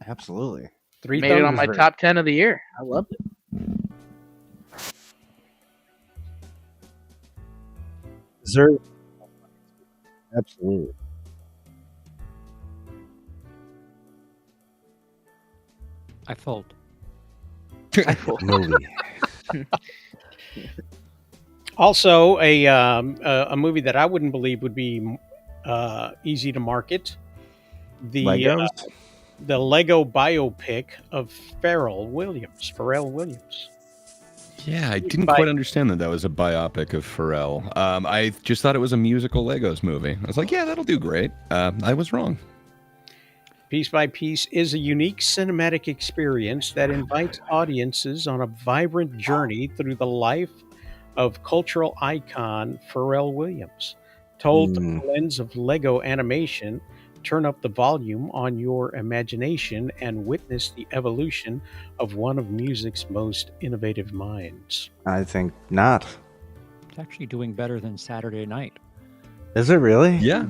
Absolutely. 3 Made it thumbs on my great. top 10 of the year. I loved it. Deserve. Absolutely. I fold. Movie. Also, a movie that I wouldn't believe would be easy to market. Legos? The Lego biopic of Pharrell Williams. Yeah, I didn't By- quite understand that was a biopic of Pharrell. I just thought it was a musical Legos movie. I was like, yeah, that'll do great. I was wrong. Piece by Piece is a unique cinematic experience that invites audiences on a vibrant journey through the life of cultural icon Pharrell Williams. Told through the lens of Lego animation, turn up the volume on your imagination and witness the evolution of one of music's most innovative minds. I think not. It's actually doing better than Saturday Night. Is it really? Yeah,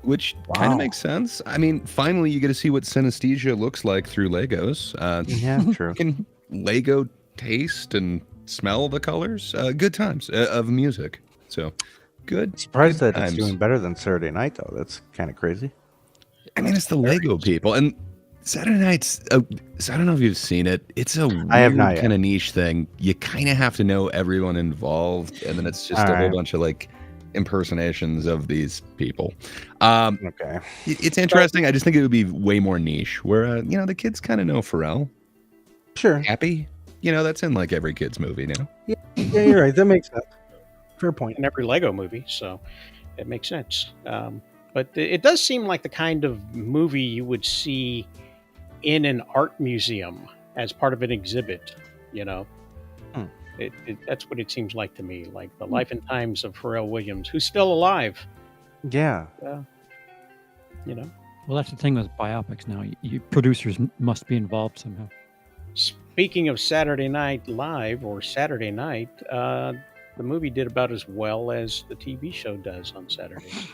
which kind Wow. of makes sense. I mean, finally you get to see what synesthesia looks like through Legos. Yeah, true. You can Lego taste and smell the colors. Good times of music. So, good. Surprised good that it's times. doing better than Saturday Night, though. That's kind of crazy. I mean, it's the Lego people. And Saturday Night's, so I don't know if you've seen it. It's a I have not weird yet. kind of niche thing. You kind of have to know everyone involved. And then it's just All a whole right. bunch of like impersonations of these people. Okay. It's interesting. I just think it would be way more niche where, the kids kind of know Pharrell. Sure. Happy. That's in like every kid's movie now. Yeah, you're right. That makes sense. Fair point. In every Lego movie, so it makes sense. But it does seem like the kind of movie you would see in an art museum as part of an exhibit, That's what it seems like to me, like the life and times of Pharrell Williams, who's still alive. Yeah. Well, that's the thing with biopics now. Producers must be involved somehow. Speaking of Saturday Night Live or Saturday Night, the movie did about as well as the TV show does on Saturdays.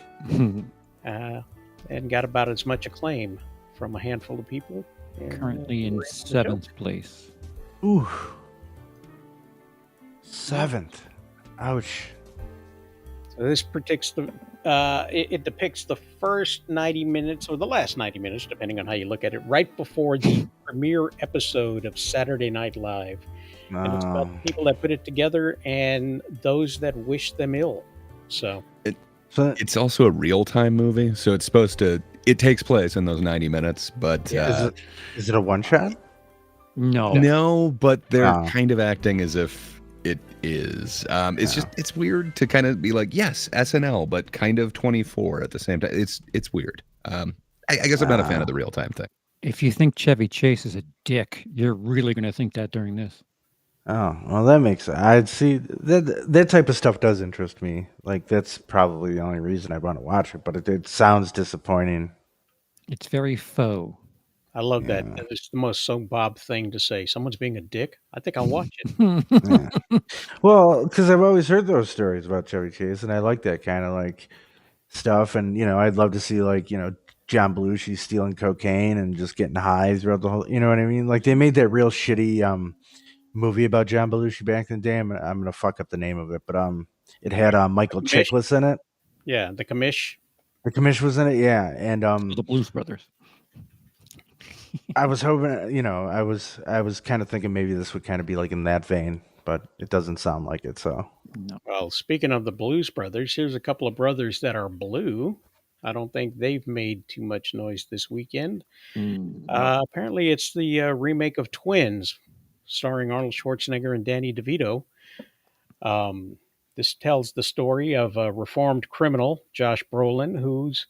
And got about as much acclaim from a handful of people. And, Currently in we're into the 7th place. Ooh. 7th. Ouch. So this depicts it depicts the first 90 minutes or the last 90 minutes, depending on how you look at it, right before the premiere episode of Saturday Night Live. And it's about the people that put it together and those that wish them ill. So It's also a real-time movie, so it's supposed to. It takes place in those 90 minutes, but is it a one-shot? No, but they're Oh. kind of acting as if it is. It's weird to kind of be like, yes, SNL, but kind of 24 at the same time. It's weird. I guess I'm not a fan of the real-time thing. If you think Chevy Chase is a dick, you're really going to think that during this. Oh, well, that makes sense. I'd see that type of stuff does interest me. Like that's probably the only reason I want to watch it. But it sounds disappointing. It's very faux. I love that. Yeah. It's the most so Bob thing to say. Someone's being a dick. I think I'll watch it. Yeah. Well, because I've always heard those stories about Chevy Chase, and I like that kind of like stuff. And I'd love to see like John Belushi stealing cocaine and just getting high throughout the whole. You know what I mean? Like they made that real shitty movie about John Belushi back in the day. I'm gonna fuck up the name of it, but it had Michael Commish. Chiklis in it. Yeah, the commish. The commish was in it, yeah, and The Blues Brothers. I was hoping, I was kind of thinking maybe this would kind of be like in that vein, but it doesn't sound like it. So, No. Well, speaking of the Blues Brothers, here's a couple of brothers that are blue. I don't think they've made too much noise this weekend. Apparently, it's the remake of Twins, starring Arnold Schwarzenegger and Danny DeVito. This tells the story of a reformed criminal, Josh Brolin, whose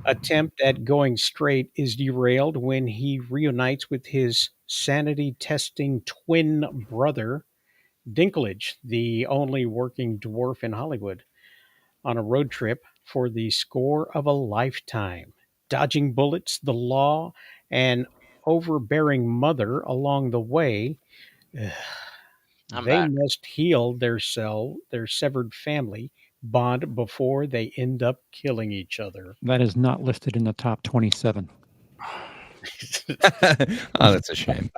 attempt at going straight is derailed when he reunites with his sanity testing twin brother, Dinklage, the only working dwarf in Hollywood, on a road trip for the score of a lifetime, dodging bullets, the law, and overbearing mother along the way. I'm They back. must heal their severed family bond before they end up killing each other. That is not listed in the top 27. Oh, that's a shame.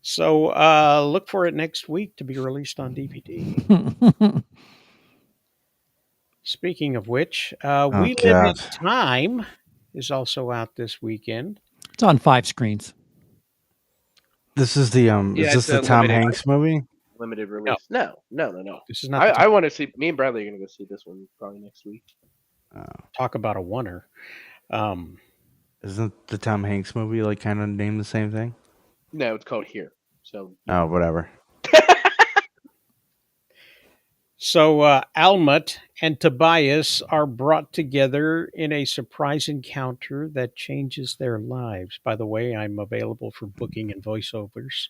So look for it next week to be released on DVD. Speaking of which, We Live in God. Time is also out this weekend. It's on 5 screens. This is the Yeah, is this it's the a Tom limited- Hanks movie? Limited release. No. This is not. I want to see. Me and Bradley are going to go see this one probably next week. Talk about a oneer. Isn't the Tom Hanks movie like kind of named the same thing? No, it's called Here. So Oh, whatever. So Almut and Tobias are brought together in a surprise encounter that changes their lives. By the way, I'm available for booking and voiceovers.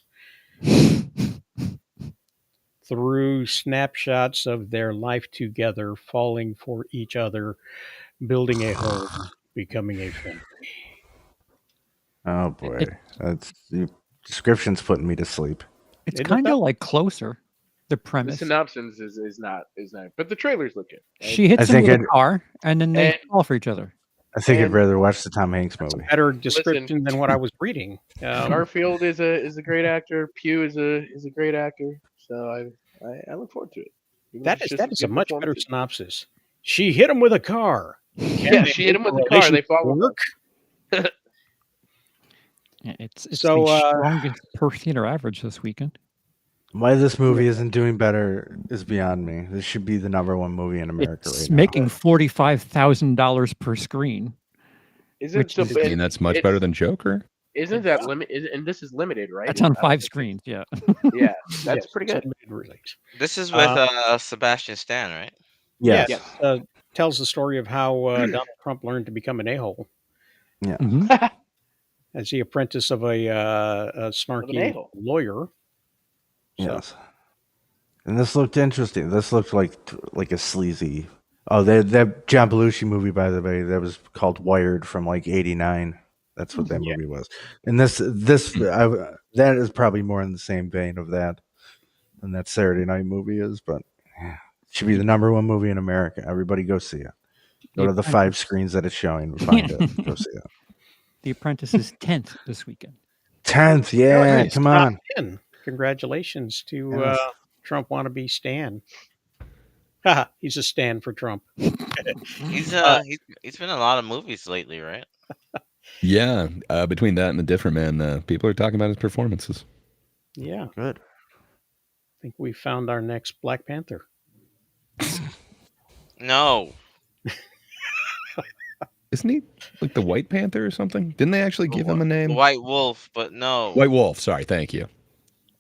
Through snapshots of their life together, falling for each other, building a home, becoming a family. Oh boy, that's the description's putting me to sleep. It's Isn't it kind though? of like Closer, the the premise. synopsis is not, but the trailers look good. right? She hits him think with a I'd- car, and then they And- fall for each other. I think I'd And- rather watch the Tom Hanks movie. Better description than what I was reading. Garfield is a great actor. Pugh is a great actor. So I look forward to it. Even if That it's is just a good much better performances. synopsis. She hit him with a car. Yeah, she hit him with the car. They fall in love. work. Yeah, it's So, the strongest per theater average this weekend. Why this movie isn't doing better is beyond me. This should be the #1 movie in America It's right now. making $45,000 per screen. Isn't Which so, is- I mean, that's much better than Joker. Isn't that limit? And this is limited, right? That's on I don't 5 think- screens. Yeah. Yeah, that's Yes, pretty it's a good. limited release. This is with Sebastian Stan, right? Yes. Yes. Tells the story of how Donald Trump learned to become an a-hole Yeah. Mhm. as the apprentice of a snarky a-hole. lawyer. Yes. And this looked interesting. This looked like a sleazy. Oh, that John Belushi movie, by the way, that was called Wired from like '89. That's what that movie was. And that is probably more in the same vein of that than that Saturday Night movie is. But yeah, it should be the #1 movie in America. Everybody go see it. Go to the 5 screens that it's showing. Find it. Go see it. The Apprentice is 10th this weekend. 10th, yeah, Nice. come on. And congratulations to Yes. Trump wannabe Stan. Haha, he's a Stan for Trump. He's been in a lot of movies lately, right? Yeah, between that and The Different Man, people are talking about his performances. Yeah, Good. I think we found our next Black Panther. No. Isn't he like the White Panther or something? Didn't they actually give him a name? The White Wolf, but no. White Wolf. Sorry, thank you.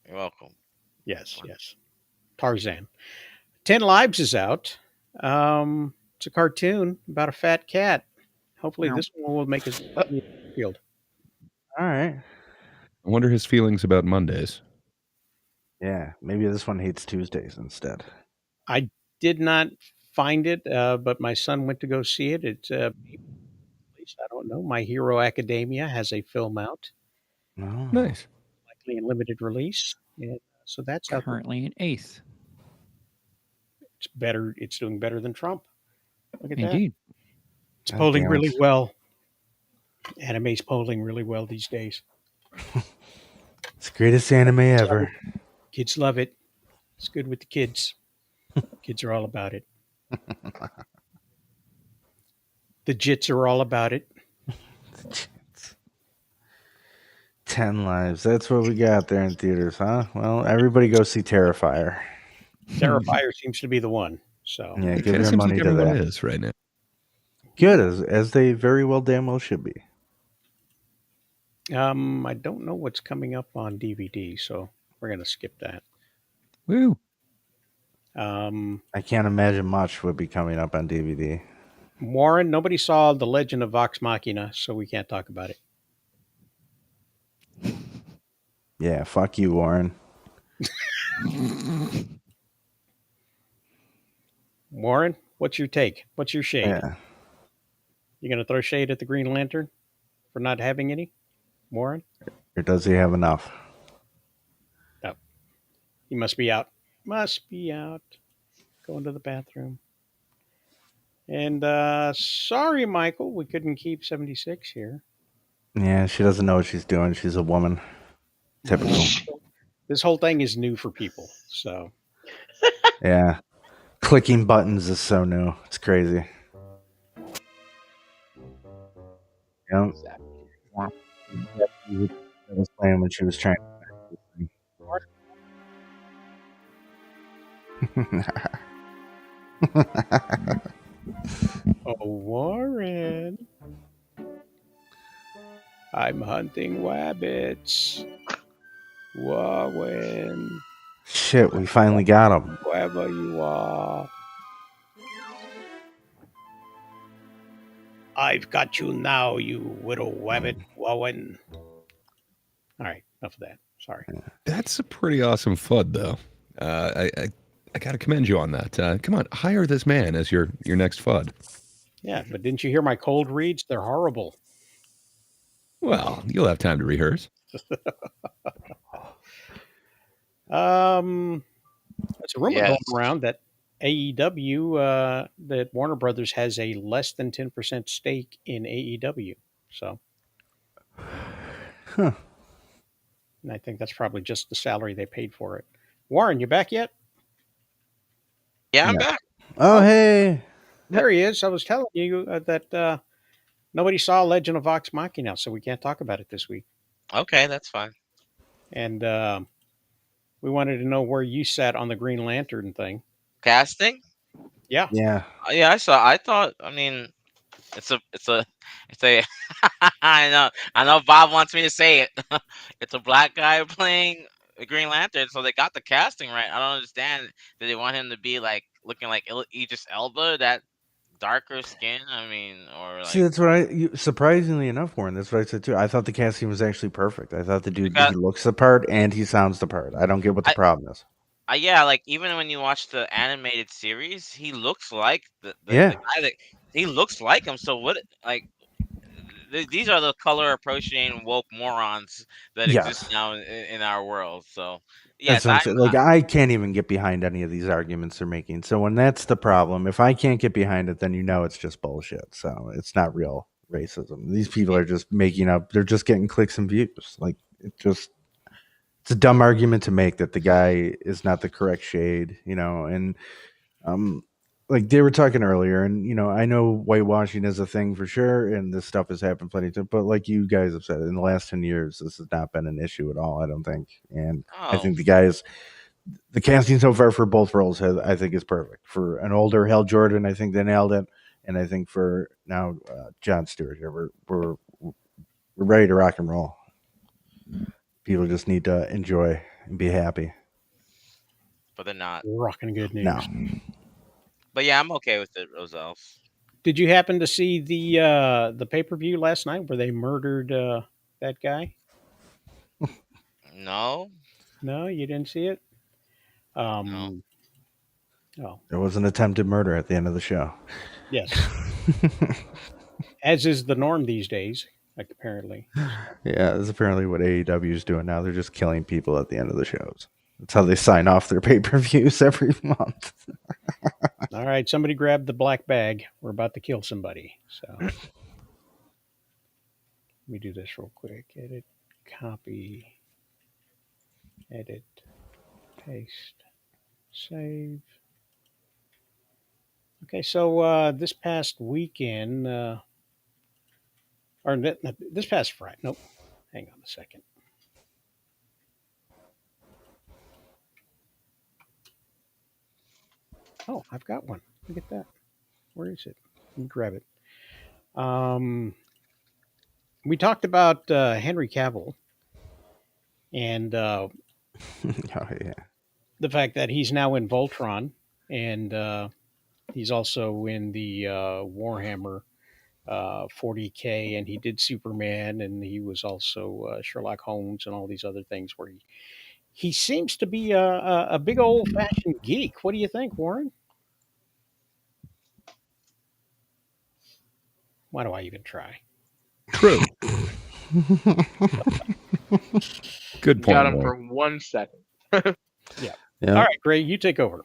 You're welcome. Yes. Tarzan. 10 Lives is out. It's a cartoon about a fat cat. Hopefully, this one will make it field. All right. I wonder his feelings about Mondays. Yeah, maybe this one hates Tuesdays instead. I did not find it, but my son went to go see it. It's at least I don't know. My Hero Academia has a film out, Oh. Nice. likely in limited release, and so that's out there. Currently in 8th. It's better. It's doing better than Trump. Look at that. Indeed. It's God polling damn really it. well. Anime's polling really well these days. It's the greatest anime ever. Kids love it. It's good with the kids. Kids are all about it. The jits are all about it. 10 lives. That's what we got there in theaters, huh? Well, everybody go see Terrifier. Terrifier seems to be the one. So Yeah, It give kind of your seems money like to everyone that. is right now. Good, as they very well damn well should be. I don't know what's coming up on DVD, so we're gonna skip that. Woo. I can't imagine much would be coming up on DVD. Warren, nobody saw The Legend of Vox Machina, so we can't talk about it. Yeah, fuck you, Warren. Warren, what's your take? What's your shade? Yeah. You gonna throw shade at the Green Lantern for not having any? Warren? Or does he have enough? No. He must be out. Must be out. Going to the bathroom. And sorry, Michael, we couldn't keep 76 here. Yeah, she doesn't know what she's doing. She's a woman. Typical. This whole thing is new for people, so Yeah. Clicking buttons is so new. It's crazy. Yep. That was playing when she was trying to. Oh, Warren. I'm hunting wabbits. Warren. Shit, we finally got him. Wherever you are. I've got you now, you little wabbit, Warren. All right, enough of that. Sorry. That's a pretty awesome FUD, though. I got to commend you on that. Come on, hire this man as your next FUD. Yeah, but didn't you hear my cold reads? They're horrible. Well, you'll have time to rehearse. There's a rumor Yes. going around that AEW, that Warner Brothers has a less than 10% stake in AEW. So, Huh. and I think that's probably just the salary they paid for it. Warren, you back yet? Yeah, I'm Yeah. back. Oh, hey. There he is. I was telling you that nobody saw Legend of Vox Machina, so we can't talk about it this week. Okay, that's fine. And we wanted to know where you sat on the Green Lantern thing. Casting? Yeah. Yeah. Yeah, I saw. I thought. I mean, it's a. I know. Bob wants me to say it. It's a black guy playing the Green Lantern, so they got the casting right. I don't understand. Did they want him to be like looking like Idris Elba, that darker skin? I mean, or like See, that's what surprisingly enough, Warren, that's what I said too. I thought the casting was actually perfect. I thought the dude, he looks the part and he sounds the part. I don't get what the problem is. Yeah, like even when you watch the animated series, he looks like the Yeah. guy that he looks like him. So what? Like these are the color approaching woke morons that Yes. exist now in our world. So That's yes, what I'm saying. Like, I can't even get behind any of these arguments they're making. So when that's the problem, if I can't get behind it, then you know it's just bullshit. So it's not real racism. These people are just making up. They're just getting clicks and views. Like, it's a dumb argument to make that the guy is not the correct shade, and like they were talking earlier, and I know whitewashing is a thing for sure, and this stuff has happened plenty of times, but like you guys have said, in the last 10 years, this has not been an issue at all, I don't think. And I think the casting so far for both roles I think is perfect. For an older Hal Jordan, I think they nailed it, and I think for now Jon Stewart here, we're ready to rock and roll. People just need to enjoy and be happy. but they're not. Rocking good news. No. But yeah, I'm okay with it, Roselle. Did you happen to see the pay-per-view last night where they murdered that guy? No. No, you didn't see it. No. Oh, There was an attempted murder at the end of the show. yes. As is the norm these days, like apparently. Yeah, that's apparently what AEW is doing now. They're just killing people at the end of the shows. That's how they sign off their pay-per-views every month. All right, somebody grab the black bag. We're about to kill somebody. So let me do this real quick. Edit, copy, edit, paste, save. Okay, so this past weekend, this past Friday. Nope. Hang on a second. Oh, I've got one. Look at that. Where is it? Let me grab it. We talked about Henry Cavill and Oh yeah. the fact that he's now in Voltron and he's also in the Warhammer 40K, and he did Superman, and he was also Sherlock Holmes and all these other things where he seems to be a big old fashioned geek. What do you think, Warren? Why do I even try? True. Good point. Got him Roy. for 1 second. Yeah. Yeah. All right, Gray, you take over.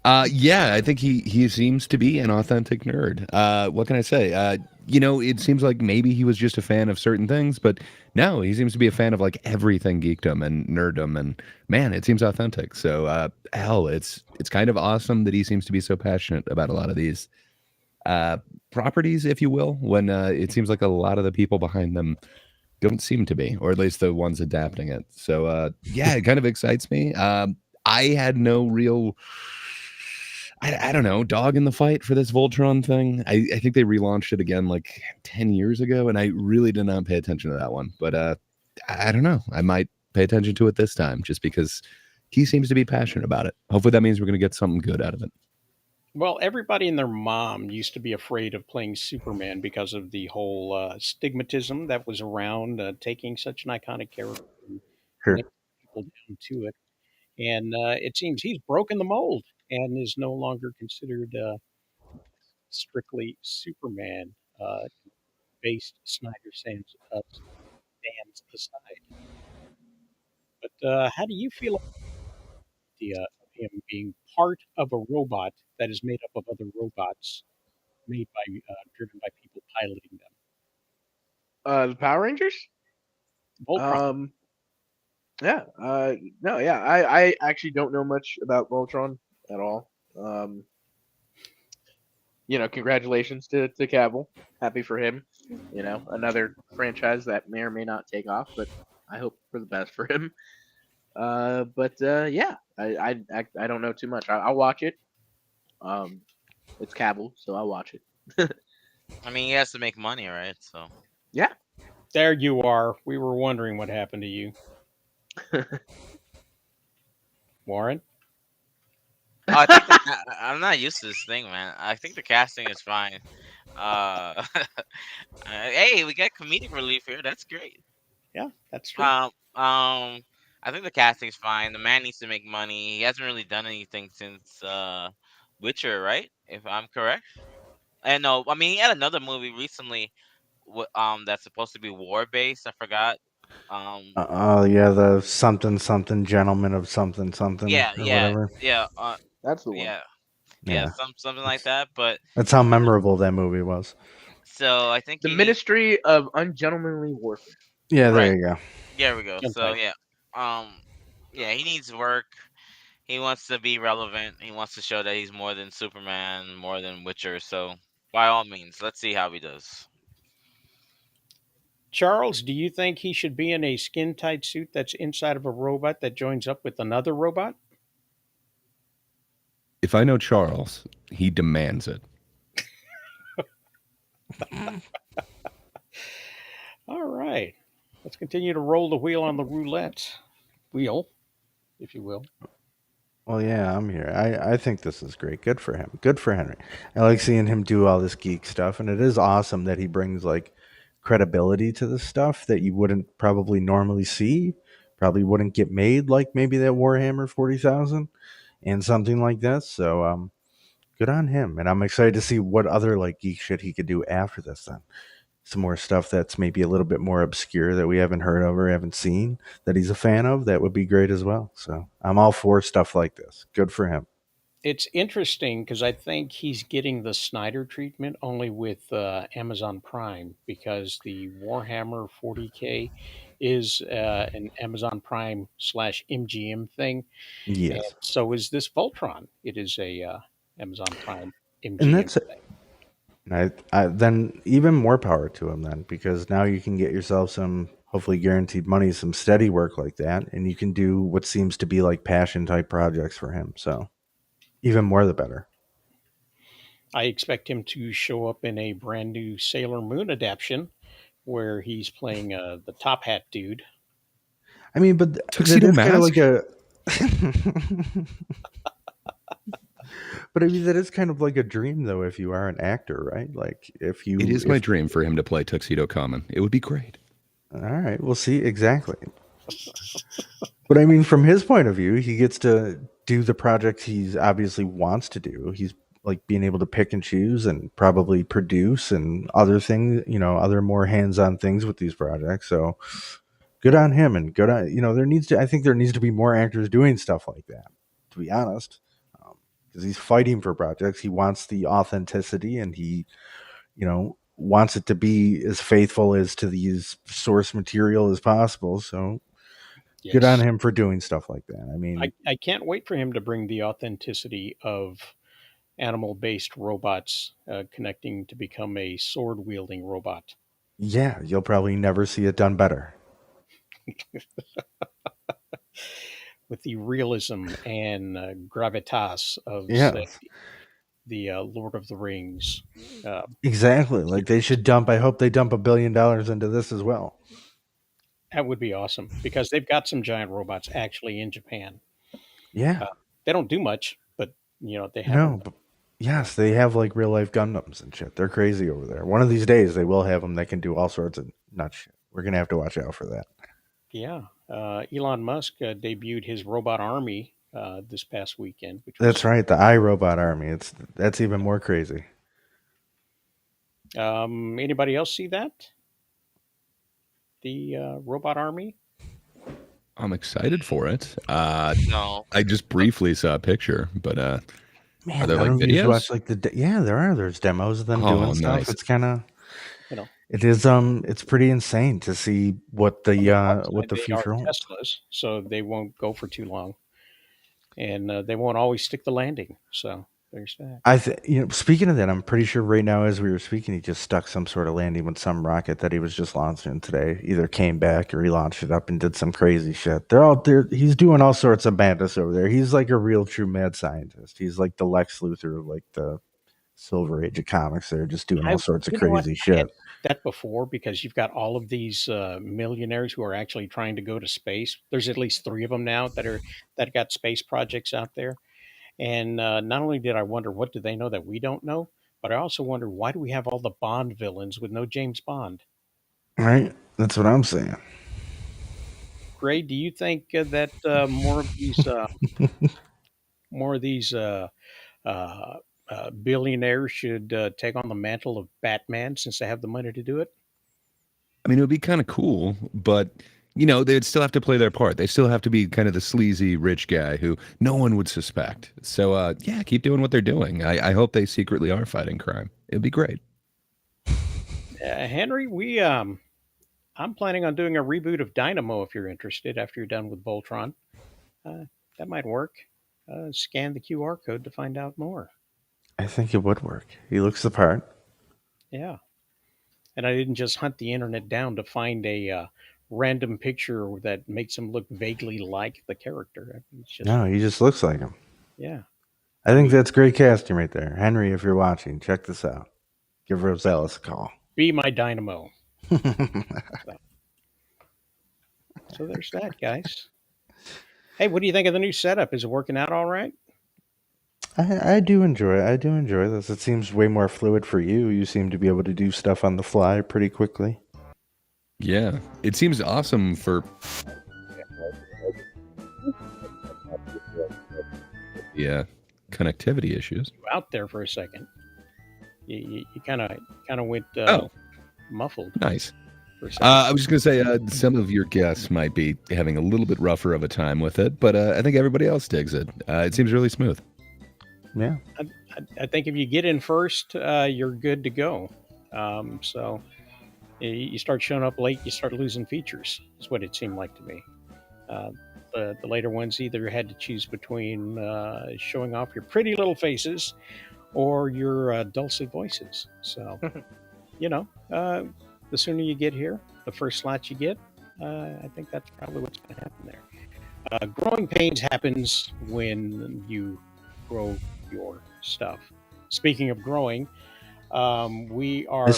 Yeah, I think he seems to be an authentic nerd. What can I say? It seems like maybe he was just a fan of certain things, but no, he seems to be a fan of like everything geekdom and nerddom, and man, it seems authentic. So, hell, it's kind of awesome that he seems to be so passionate about a lot of these properties, if you will, when it seems like a lot of the people behind them don't seem to be, or at least the ones adapting it. So, yeah, it kind of excites me. I had no real, I don't know, dog in the fight for this Voltron thing. I think they relaunched it again like 10 years ago, and I really did not pay attention to that one. But I don't know. I might pay attention to it this time just because he seems to be passionate about it. Hopefully that means we're going to get something good out of it. Well, everybody and their mom used to be afraid of playing Superman because of the whole stigmatism that was around taking such an iconic character and Sure. letting people down to it. And it seems he's broken the mold and is no longer considered strictly Superman based Snyder stands aside. But how do you feel about the idea of him being part of a robot that is made up of other robots made by driven by people piloting them? The Power Rangers? Voltron. Yeah. No, yeah. I actually don't know much about Voltron at all. Congratulations to Cavill. Happy for him. Another franchise that may or may not take off, but I hope for the best for him. Yeah, I don't know too much. I'll watch it. It's Cavill, so I'll watch it. I mean, he has to make money, right? So yeah. There you are. We were wondering what happened to you. Warren? I think I'm not used to this thing, man. I think the casting is fine. Hey, we got comedic relief here. That's great. Yeah, that's true. I think the casting's fine. The man needs to make money. He hasn't really done anything since Witcher, right? If I'm correct. And no, I mean he had another movie recently, that's supposed to be war based. I forgot. Yeah, the something gentleman of something or whatever. That's the one. Yeah, something like that. But that's how memorable that movie was. So I think the Ministry of Ungentlemanly Warfare. Yeah, there you go. There we go. So yeah, he needs work. He wants to be relevant. He wants to show that he's more than Superman, more than Witcher. So by all means, let's see how he does. Charles, do you think he should be in a skin-tight suit that's inside of a robot that joins up with another robot? If I know Charles, he demands it. All right. Let's continue to roll the wheel on the roulette wheel, if you will. Well, yeah, I'm here. I think this is great. Good for him. Good for Henry. I like seeing him do all this geek stuff, and it is awesome that he brings like credibility to this stuff that you wouldn't probably normally see, probably wouldn't get made like maybe that Warhammer 40,000 and something like this. So good on him, and I'm excited to see what other like geek shit he could do after this. Then some more stuff that's maybe a little bit more obscure that we haven't heard of or haven't seen that he's a fan of. That would be great as well. So I'm all for stuff like this. Good for him. It's interesting because I think he's getting the Snyder treatment only with Amazon Prime, because the Warhammer 40K is an Amazon Prime / MGM thing. And Yes. so is this Voltron. It is a Amazon Prime And MGM that's thing. I then even more power to him then, because now you can get yourself some hopefully guaranteed money, some steady work like that, and you can do what seems to be like passion type projects for him. So even more the better. I expect him to show up in a brand new Sailor Moon adaptation where he's playing the Top Hat dude. I mean, but Tuxedo that is kind of Mask? like a but I mean that is kind of like a dream though if you are an actor, right? Like if you It is my dream for him to play Tuxedo Common. It would be great. All right, we'll see exactly. But I mean, from his point of view, he gets to do the projects he's obviously wants to do. He's like being able to pick and choose and probably produce and other things, other more hands-on things with these projects. So good on him, and good on, I think there needs to be more actors doing stuff like that, to be honest, because he's fighting for projects. He wants the authenticity, and he, wants it to be as faithful as to these source material as possible. So good on Yes. him for doing stuff like that. I mean, I can't wait for him to bring the authenticity of animal-based robots connecting to become a sword-wielding robot. yeah, you'll probably never see it done better. With the realism and gravitas of, Yeah, say, the Lord of the Rings. exactly. Like they should dump. I hope they dump $1 billion into this as well. That would be awesome, because they've got some giant robots actually in Japan. Yeah. They don't do much, but they have No, them. but yes, they have like real life Gundams and shit. They're crazy over there. One of these days, they will have them that can do all sorts of nut shit. We're gonna have to watch out for that. Yeah. Elon Musk debuted his robot army this past weekend, which was That's right, the iRobot army. That's even more crazy. Anybody else see that? The robot army? I'm excited for it. No. I just briefly saw a picture, but Man, are there I like don't usually watch videos? like there are. There's demos of them Oh, doing stuff. nice. It's kind of You know, it is it's pretty insane to see what the what the they are future holds. Teslas, so they won't go for too long, and they won't always stick the landing. So there's that. Speaking of that, I'm pretty sure right now as we were speaking, he just stuck some sort of landing with some rocket that he was just launching today. Either came back or he launched it up and did some crazy shit. They're all there. He's doing all sorts of madness over there. He's like a real true mad scientist. He's like the Lex Luthor of like the Silver Age of comics. They're just doing all sorts of You know what? crazy I shit. had that before, because you've got all of these millionaires who are actually trying to go to space. There's at least 3 of them now that got space projects out there. And not only did I wonder what do they know that we don't know, but I also wonder, why do we have all the Bond villains with no James Bond? Right? That's what I'm saying. Gray, do you think that more of these billionaires should take on the mantle of Batman, since they have the money to do it? I mean, it would be kind of cool, but they'd still have to play their part. They still have to be kind of the sleazy rich guy who no one would suspect. So, yeah, keep doing what they're doing. I hope they secretly are fighting crime. It'd be great. Henry, I'm planning on doing a reboot of Dynamo if you're interested after you're done with Voltron. That might work. Scan the QR code to find out more. I think it would work. He looks the part. Yeah. And I didn't just hunt the internet down to find a random picture that makes him look vaguely like the character. It's just, No, he just looks like him. yeah. I think that's great casting right there. Henry, if you're watching, check this out. Give Rosales a call. Be my Dynamo. So there's that, guys. Hey, what do you think of the new setup? Is it working out all right? I do enjoy it. I do enjoy this. It seems way more fluid for you. You seem to be able to do stuff on the fly pretty quickly. Yeah, it seems awesome for the connectivity issues. Out there for a second. You kind of went muffled. Nice. For a second. I was just going to say some of your guests might be having a little bit rougher of a time with it, but I think everybody else digs it. It seems really smooth. Yeah. I think if you get in first, you're good to go. So you start showing up late, you start losing features. Is what it seemed like to me. The later ones either had to choose between showing off your pretty little faces or your dulcet voices. So, the sooner you get here, the first slot you get, I think that's probably what's going to happen there. Growing pains happens when you grow your stuff. Speaking of growing, we are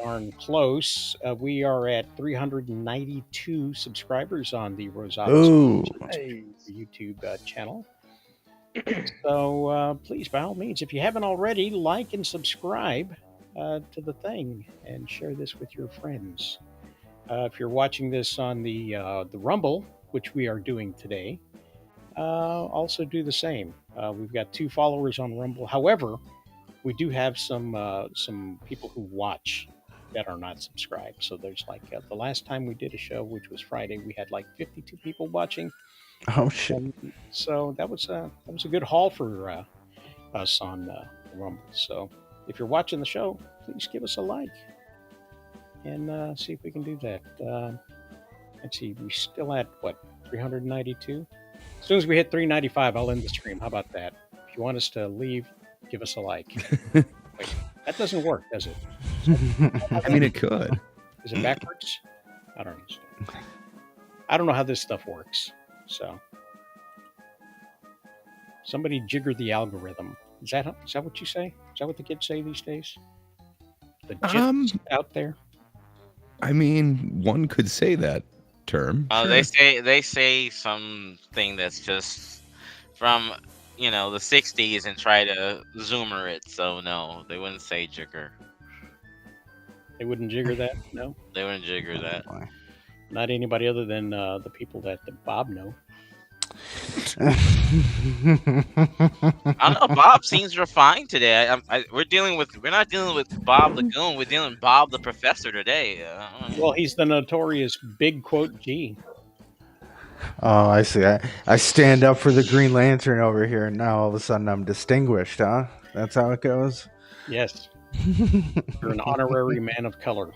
darn close. We are at 392 subscribers on the Rosado YouTube channel. So please, by all means, if you haven't already, like and subscribe to the thing and share this with your friends. If you're watching this on the Rumble, which we are doing today, also do the same. We've got 2 followers on Rumble. However, we do have some people who watch that are not subscribed. So there's like the last time we did a show, which was Friday, we had like 52 people watching. Oh shit! So that was a good haul for us on Rumble. So if you're watching the show, please give us a like and see if we can do that. Let's see, we're still at what, 392? As soon as we hit 395, I'll end the stream. How about that? If you want us to leave, give us a like. Wait, that doesn't work, does it? I mean, it could. Is it backwards? I don't know. I don't know how this stuff works. So somebody jigger the algorithm. Is that what you say? Is that what the kids say these days? The jitters out there. I mean, one could say that term. Sure. They say something that's just from the 60s and try to zoomer it. So no, they wouldn't say jigger. They wouldn't jigger that. No, they wouldn't jigger that. Not anybody other than the people that Bob know. I don't know. Bob seems refined today. We're not dealing with Bob the Goon. We're dealing with Bob the Professor today. Well, he's the notorious Big Quote G. Oh, I see. I stand up for the Green Lantern over here, and now all of a sudden I'm distinguished, huh? That's how it goes? Yes. You're an honorary man of color.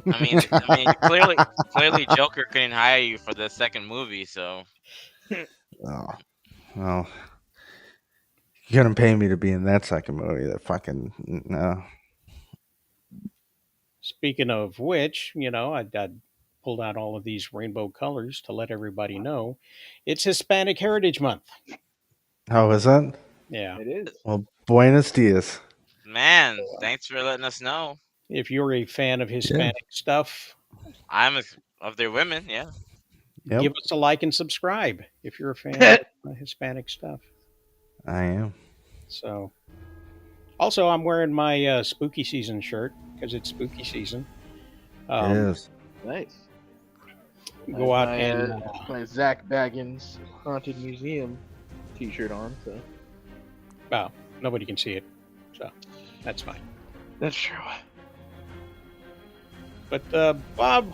I mean, clearly, Joker couldn't hire you for the second movie, so. Oh, well, you couldn't pay me to be in that second movie. That fucking no. Speaking of which, I pulled out all of these rainbow colors to let everybody know it's Hispanic Heritage Month. How is that? Yeah, it is. Well, buenos dias. Man, thanks for letting us know. If you're a fan of Hispanic stuff, I'm of their women, yeah. Yep. Give us a like and subscribe if you're a fan of Hispanic stuff. I am. So, also, I'm wearing my spooky season shirt because it's spooky season. It is. Nice. Go out and my Zach Baggins Haunted Museum T-shirt on. So, well, nobody can see it, so that's fine. That's true. But Bob,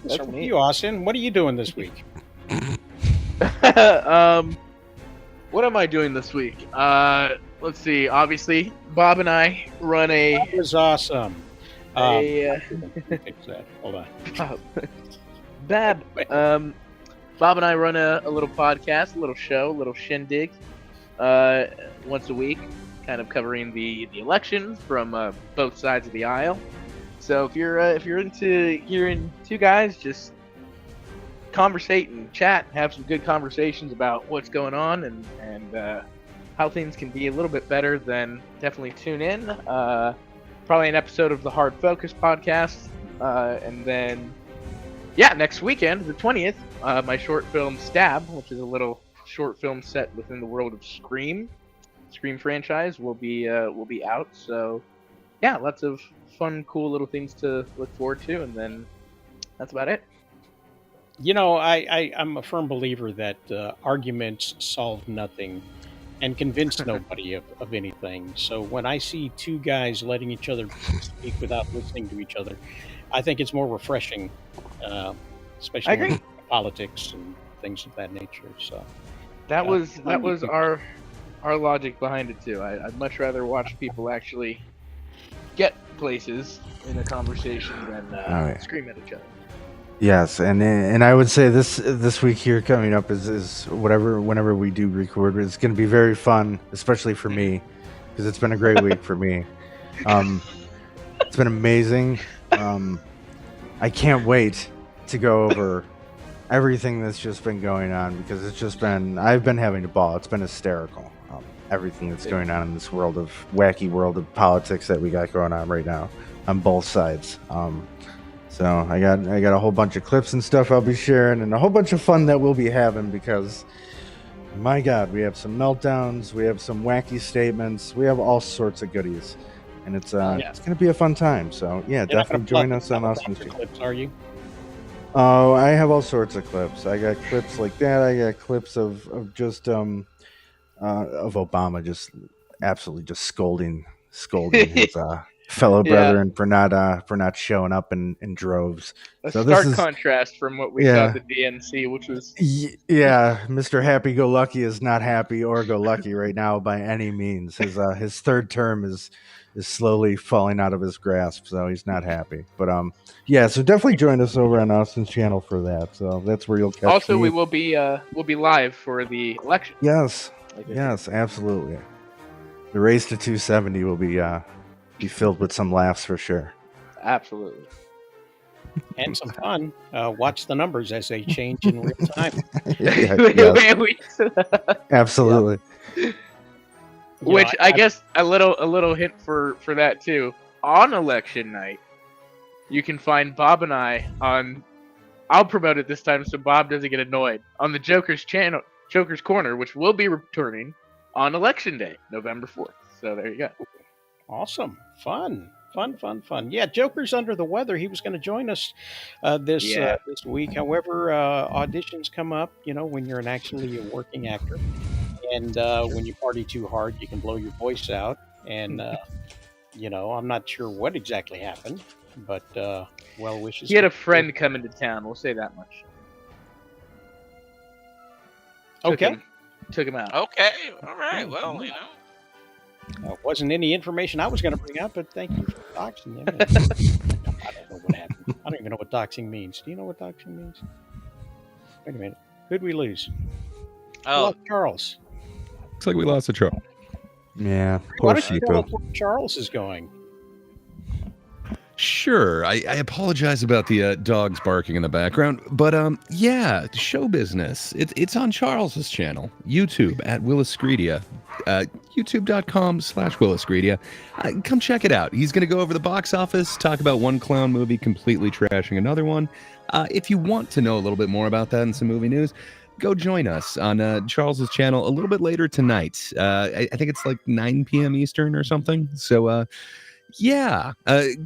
that's me. You, Austin. What are you doing this week? What am I doing this week? Let's see. Obviously, Bob and I run a. That was awesome. Fix that. Hold on. Bob and I run a little podcast, a little show, a little shindig, once a week, kind of covering the elections from both sides of the aisle. So if you're into hearing two guys just conversate and chat, have some good conversations about what's going on and how things can be a little bit better, then definitely tune in. Probably an episode of the Hard Focus podcast, and then next weekend, the 20th, my short film Stab, which is a little short film set within the world of Scream franchise, will be out. So lots of fun, cool little things to look forward to, and then that's about it. I'm a firm believer that arguments solve nothing and convince nobody of anything. So when I see two guys letting each other speak without listening to each other, I think it's more refreshing, I especially when agree. it comes to politics and things of that nature. So That was I'm- our logic behind it too. I'd much rather watch people actually get places in a conversation than yeah. scream at each other. Yes, and I would say this week here coming up is whenever we do record, it's going to be very fun, especially for me, because it's been a great week for me. It's been amazing. I can't wait to go over everything that's just been going on, because I've been having a ball. It's been hysterical. Everything that's going on in this wacky world of politics that we got going on right now on both sides. So I got a whole bunch of clips and stuff I'll be sharing, and a whole bunch of fun that we'll be having, because my God, we have some meltdowns, we have some wacky statements, we have all sorts of goodies, and it's going to be a fun time. So yeah, definitely join us on Awesome Stream. Clips, are you? Oh, I have all sorts of clips. I got clips like that. I got clips of just of Obama just absolutely just scolding his fellow brethren for not showing up in droves. A So stark this is contrast from what we saw at the DNC, which was Mr. Happy Go Lucky is not happy or go lucky right now by any means. His third term is slowly falling out of his grasp, so he's not happy. But so definitely join us over on Austin's channel for that. So that's where you'll catch also me. we'll be live for the election. Yes, absolutely. The race to 270 will be filled with some laughs for sure. Absolutely. And some fun. Watch the numbers as they change in real time. Absolutely. Which I guess a little hint for that too. On election night, you can find Bob and I on. I'll promote it this time so Bob doesn't get annoyed, on the Joker's channel, Joker's Corner, which will be returning on Election Day, November 4th. So there you go. Awesome. Fun. Yeah, Joker's under the weather. He was going to join us this week. However, auditions come up, when you're actually a working actor. And when you party too hard, you can blow your voice out. And, I'm not sure what exactly happened, but well wishes. He had a friend come into town. We'll say that much. Okay. Took him out. Okay. All right. Well, wasn't any information I was going to bring up, but thank you for doxing him. I don't know what happened. I don't even know what doxing means. Do you know what doxing means? Wait a minute. Who'd we lose? Oh, Charles. Looks like we lost a Charles. Yeah, Why poor don't you tell us Sheepo. where Charles is going? Sure. I apologize about the dogs barking in the background, but show business. It's on Charles's channel, YouTube at Willisgredia, youtube.com/Willisgredia. Come check it out. He's going to go over the box office, talk about one clown movie completely trashing another one. If you want to know a little bit more about that and some movie news, go join us on Charles's channel a little bit later tonight. I think it's like 9 p.m. Eastern or something. So,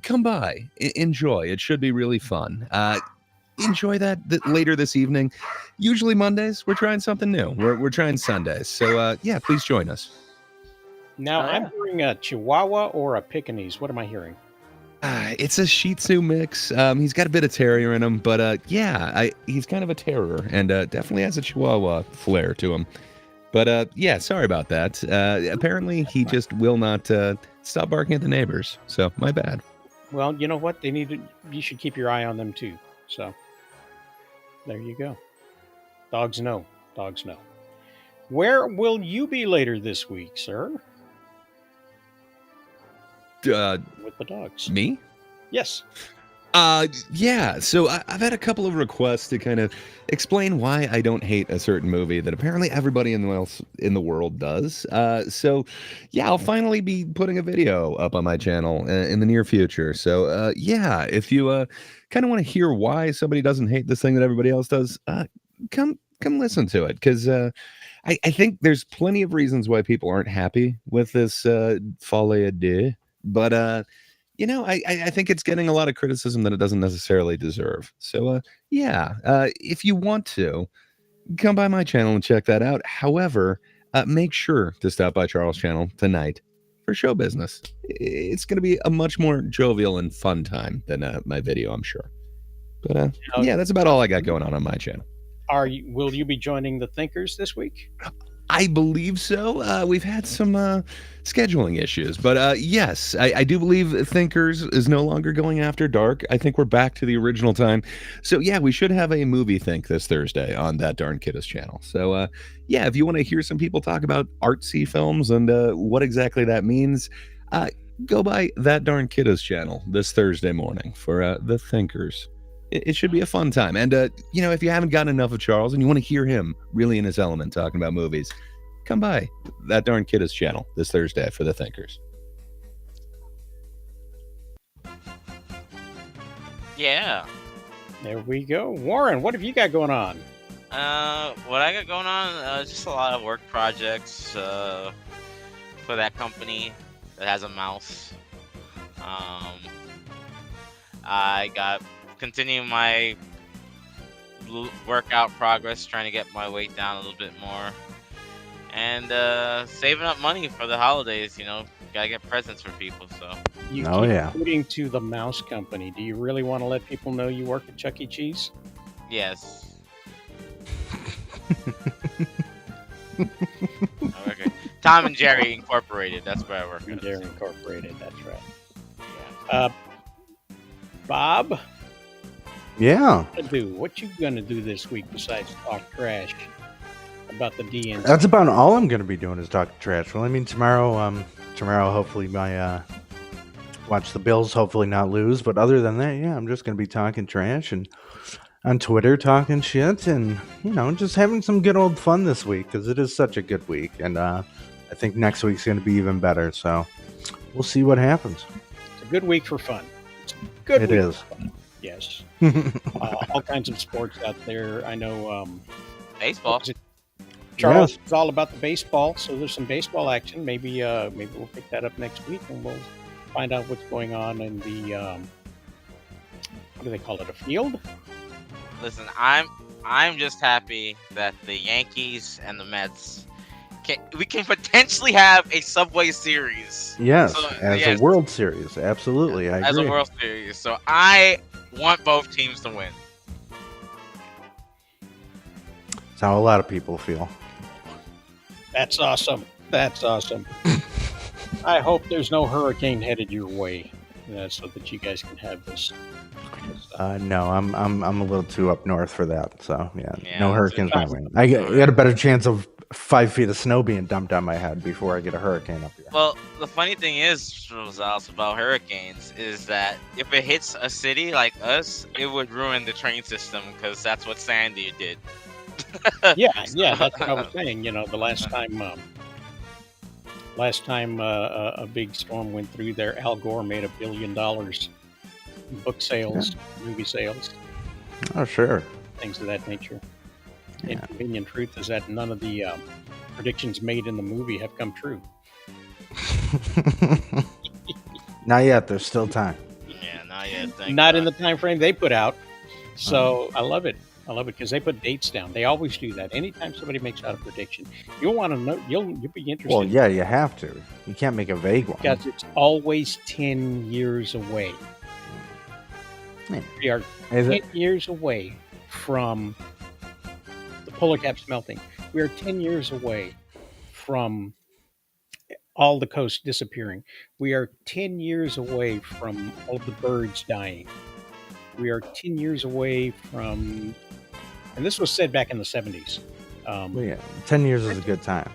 come by, enjoy. It should be really fun. Enjoy that later this evening. Usually Mondays, we're trying something new. We're trying Sundays. So, please join us. Now, I'm hearing a Chihuahua or a Pekingese. What am I hearing? It's a Shih Tzu mix. He's got a bit of terrier in him, but he's kind of a terror and definitely has a Chihuahua flair to him. But sorry about that. Apparently, he just will not stop barking at the neighbors. So my bad. Well, you know what? You should keep your eye on them too. So there you go. Dogs know. Where will you be later this week, sir? With the dogs. Me? Yes. So I've had a couple of requests to kind of explain why I don't hate a certain movie that apparently everybody in the world does. I'll finally be putting a video up on my channel in the near future. So if you kind of want to hear why somebody doesn't hate this thing that everybody else does, come listen to it, because I think there's plenty of reasons why people aren't happy with this folie à deux. But I think it's getting a lot of criticism that it doesn't necessarily deserve. So, if you want to, come by my channel and check that out. However, make sure to stop by Charles' channel tonight for show business. It's going to be a much more jovial and fun time than my video, I'm sure. But that's about all I got going on my channel. Will you be joining the Thinkers this week? I believe so. We've had some scheduling issues, but yes, I do believe Thinkers is no longer going after dark. I think we're back to the original time. So yeah, we should have a movie think this Thursday on That Darn Kiddos channel. So if you want to hear some people talk about artsy films and what exactly that means, go by That Darn Kiddos channel this Thursday morning for the Thinkers. It should be a fun time. And, if you haven't gotten enough of Charles and you want to hear him really in his element talking about movies, come by That Darn Kiddos channel this Thursday for the Thinkers. Yeah. There we go. Warren, what have you got going on? What I got going on, just a lot of work projects for that company that has a mouse. I got continuing my workout progress, trying to get my weight down a little bit more, and saving up money for the holidays. Gotta get presents for people. So you keep alluding to the mouse company. Do you really want to let people know you work at Chuck E. Cheese? Yes. Okay. Tom and Jerry Incorporated. That's where I work. Tom and Jerry Incorporated. That's right. Yeah. Bob. Yeah. What you gonna do this week besides talk trash about the DNC? That's about all I'm gonna be doing is talk trash. Well, I mean tomorrow hopefully my watch the Bills hopefully not lose, but other than that, I'm just gonna be talking trash and on Twitter talking shit and just having some good old fun this week because it is such a good week, and I think next week's gonna be even better. So we'll see what happens. It's a good week for fun. It's a good week. It is. For fun. Yes. All kinds of sports out there. I know baseball. Charles is all about the baseball, so there's some baseball action. Maybe we'll pick that up next week and we'll find out what's going on in the what do they call it? A field? Listen, I'm just happy that the Yankees and the Mets we can potentially have a Subway Series. Yes, a World Series. Absolutely, I agree. As a World Series. So I want both teams to win. That's how a lot of people feel. That's awesome. I hope there's no hurricane headed your way, so that you guys can have this. No, I'm a little too up north for that. So no hurricanes my way. I got a better chance of 5 feet of snow being dumped on my head before I get a hurricane up here. Well, the funny thing is, Rosales, about hurricanes is that if it hits a city like us, it would ruin the train system because that's what Sandy did. yeah, that's what I was saying. The last time a big storm went through there, Al Gore made $1 billion in book sales, movie sales. Oh, sure. Things of that nature. Inconvenient truth is that none of the predictions made in the movie have come true. Not yet. There's still time. Yeah, not yet. Not in the time frame they put out. So I love it. Because they put dates down. They always do that. Anytime somebody makes out a prediction, you'll want to know. You'll be interested. Well, yeah, you have to. You can't make a vague one because it's always 10 years away. We are 10 years away from the polar caps melting. We are 10 years away from all the coast disappearing. We are 10 years away from all the birds dying. We are 10 years away from, and this was said back in the 70s. 10 years is a good time.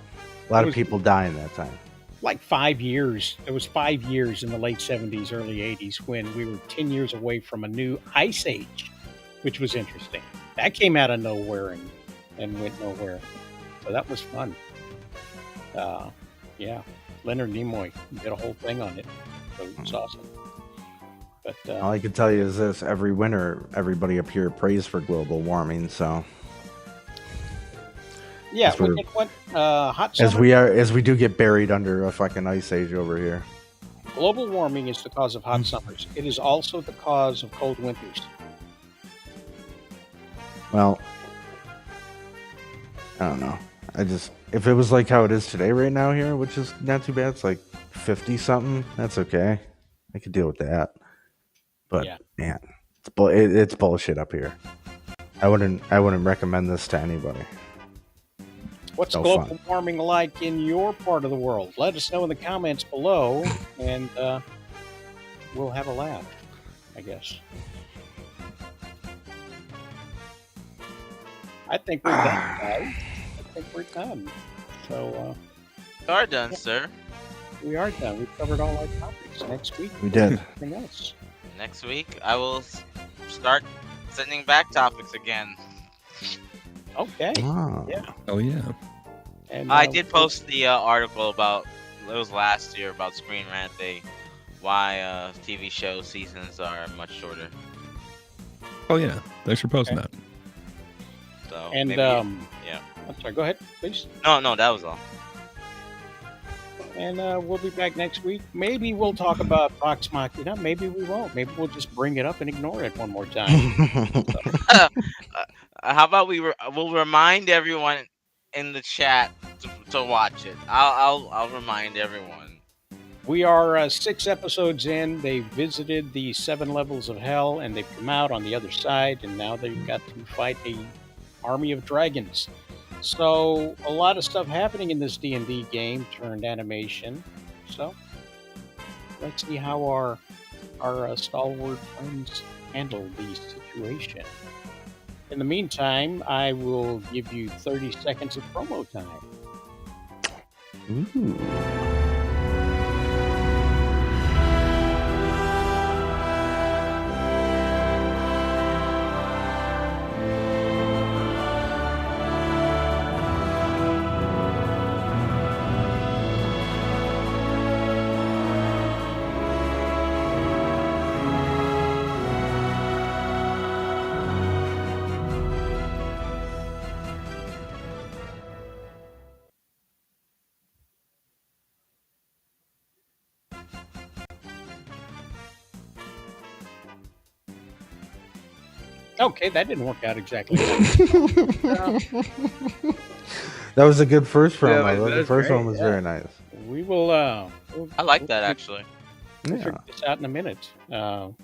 A lot of people die in that time. Like 5 years. It was 5 years in the late 70s, early 80s when we were 10 years away from a new ice age, which was interesting. That came out of nowhere and went nowhere. So that was fun. Leonard Nimoy did a whole thing on it. So it was awesome. But all I can tell you is this: every winter, everybody up here prays for global warming. So hot summer. as we do get buried under a fucking ice age over here. Global warming is the cause of hot summers. It is also the cause of cold winters. Well, I don't know. If it was like how it is today right now here, which is not too bad, it's like 50 something, that's okay. I could deal with that. But man, it's bullshit up here. I wouldn't recommend this to anybody. What's global warming like in your part of the world? Let us know in the comments below, and we'll have a laugh, I guess. I think we're done, guys. I think we're done. So, we are done, sir. We are done. We've covered all our topics. Next week, we did. Anything else? Next week, I will start sending back topics again. Okay. Ah. Yeah. Oh, yeah. And, I did post the article about, it was last year, about Screen Rant Day, why TV show seasons are much shorter. Oh, yeah. Thanks for posting that. So, and, maybe, yeah. I'm sorry, go ahead, please. No, that was all. And we'll be back next week. Maybe we'll talk about Vox Machina. Maybe we won't. Maybe we'll just bring it up and ignore it one more time. How about we'll remind everyone in the chat to watch it. I'll remind everyone. We are 6 episodes in. They visited the 7 levels of hell, and they've come out on the other side, and now they've got to fight a army of dragons. So a lot of stuff happening in this D&D game turned animation. So let's see how our stalwart friends handle the situation. In the meantime, I will give you 30 seconds of promo time. Ooh. Okay, that didn't work out exactly. That was a good first promo. Yeah, the first great, one was very nice. We will. I like that actually. We'll Yeah. figure this out in a minute. But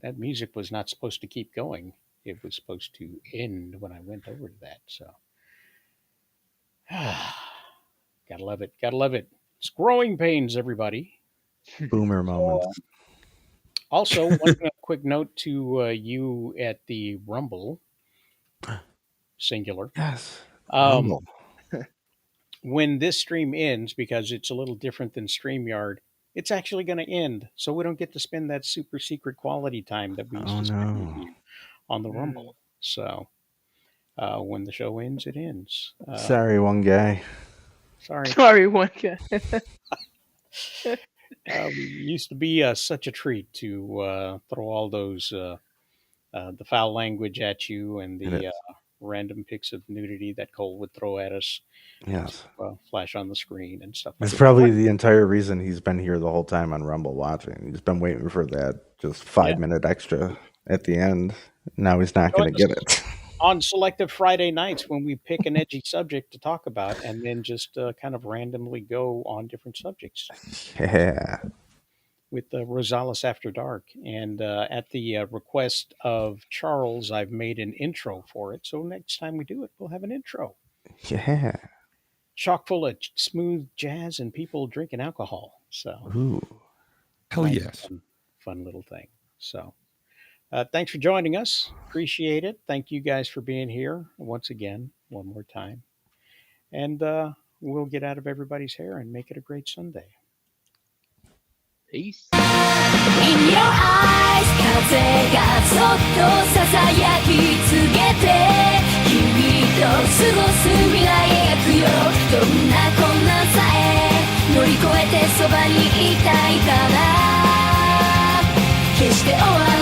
that music was not supposed to keep going. It was supposed to end when I went over to that. So, gotta love it. Gotta love it. It's growing pains, everybody. Boomer moment. Also, one quick note to you at the Rumble, singular. Yes. Rumble. When this stream ends, because it's a little different than StreamYard, it's actually going to end. So we don't get to spend that super secret quality time that we used to spend with you on the Rumble. So when the show ends, it ends. Sorry, one guy. Sorry, one guy. Used to be such a treat to throw all those the foul language at you and the random pics of nudity that Cole would throw at us. Yes. Flash on the screen and stuff. It's probably the entire reason he's been here the whole time on Rumble watching. He's been waiting for that just 5-minute extra at the end. Now he's not going to get it. On selective Friday nights when we pick an edgy subject to talk about and then just kind of randomly go on different subjects. Yeah. With Rosales After Dark. And at the request of Charles, I've made an intro for it. So next time we do it, we'll have an intro. Yeah. Chock full of smooth jazz and people drinking alcohol. So, ooh. Hell yes. Fun little thing. So, thanks for joining us. Appreciate it. Thank you guys for being here once again, one more time. And we'll get out of everybody's hair and make it a great Sunday. Peace. In your eyes 風がそっとささやきつけて君と過ごす未来描くよどんな困難さえ乗り越えてそばにいたいから決して終わらない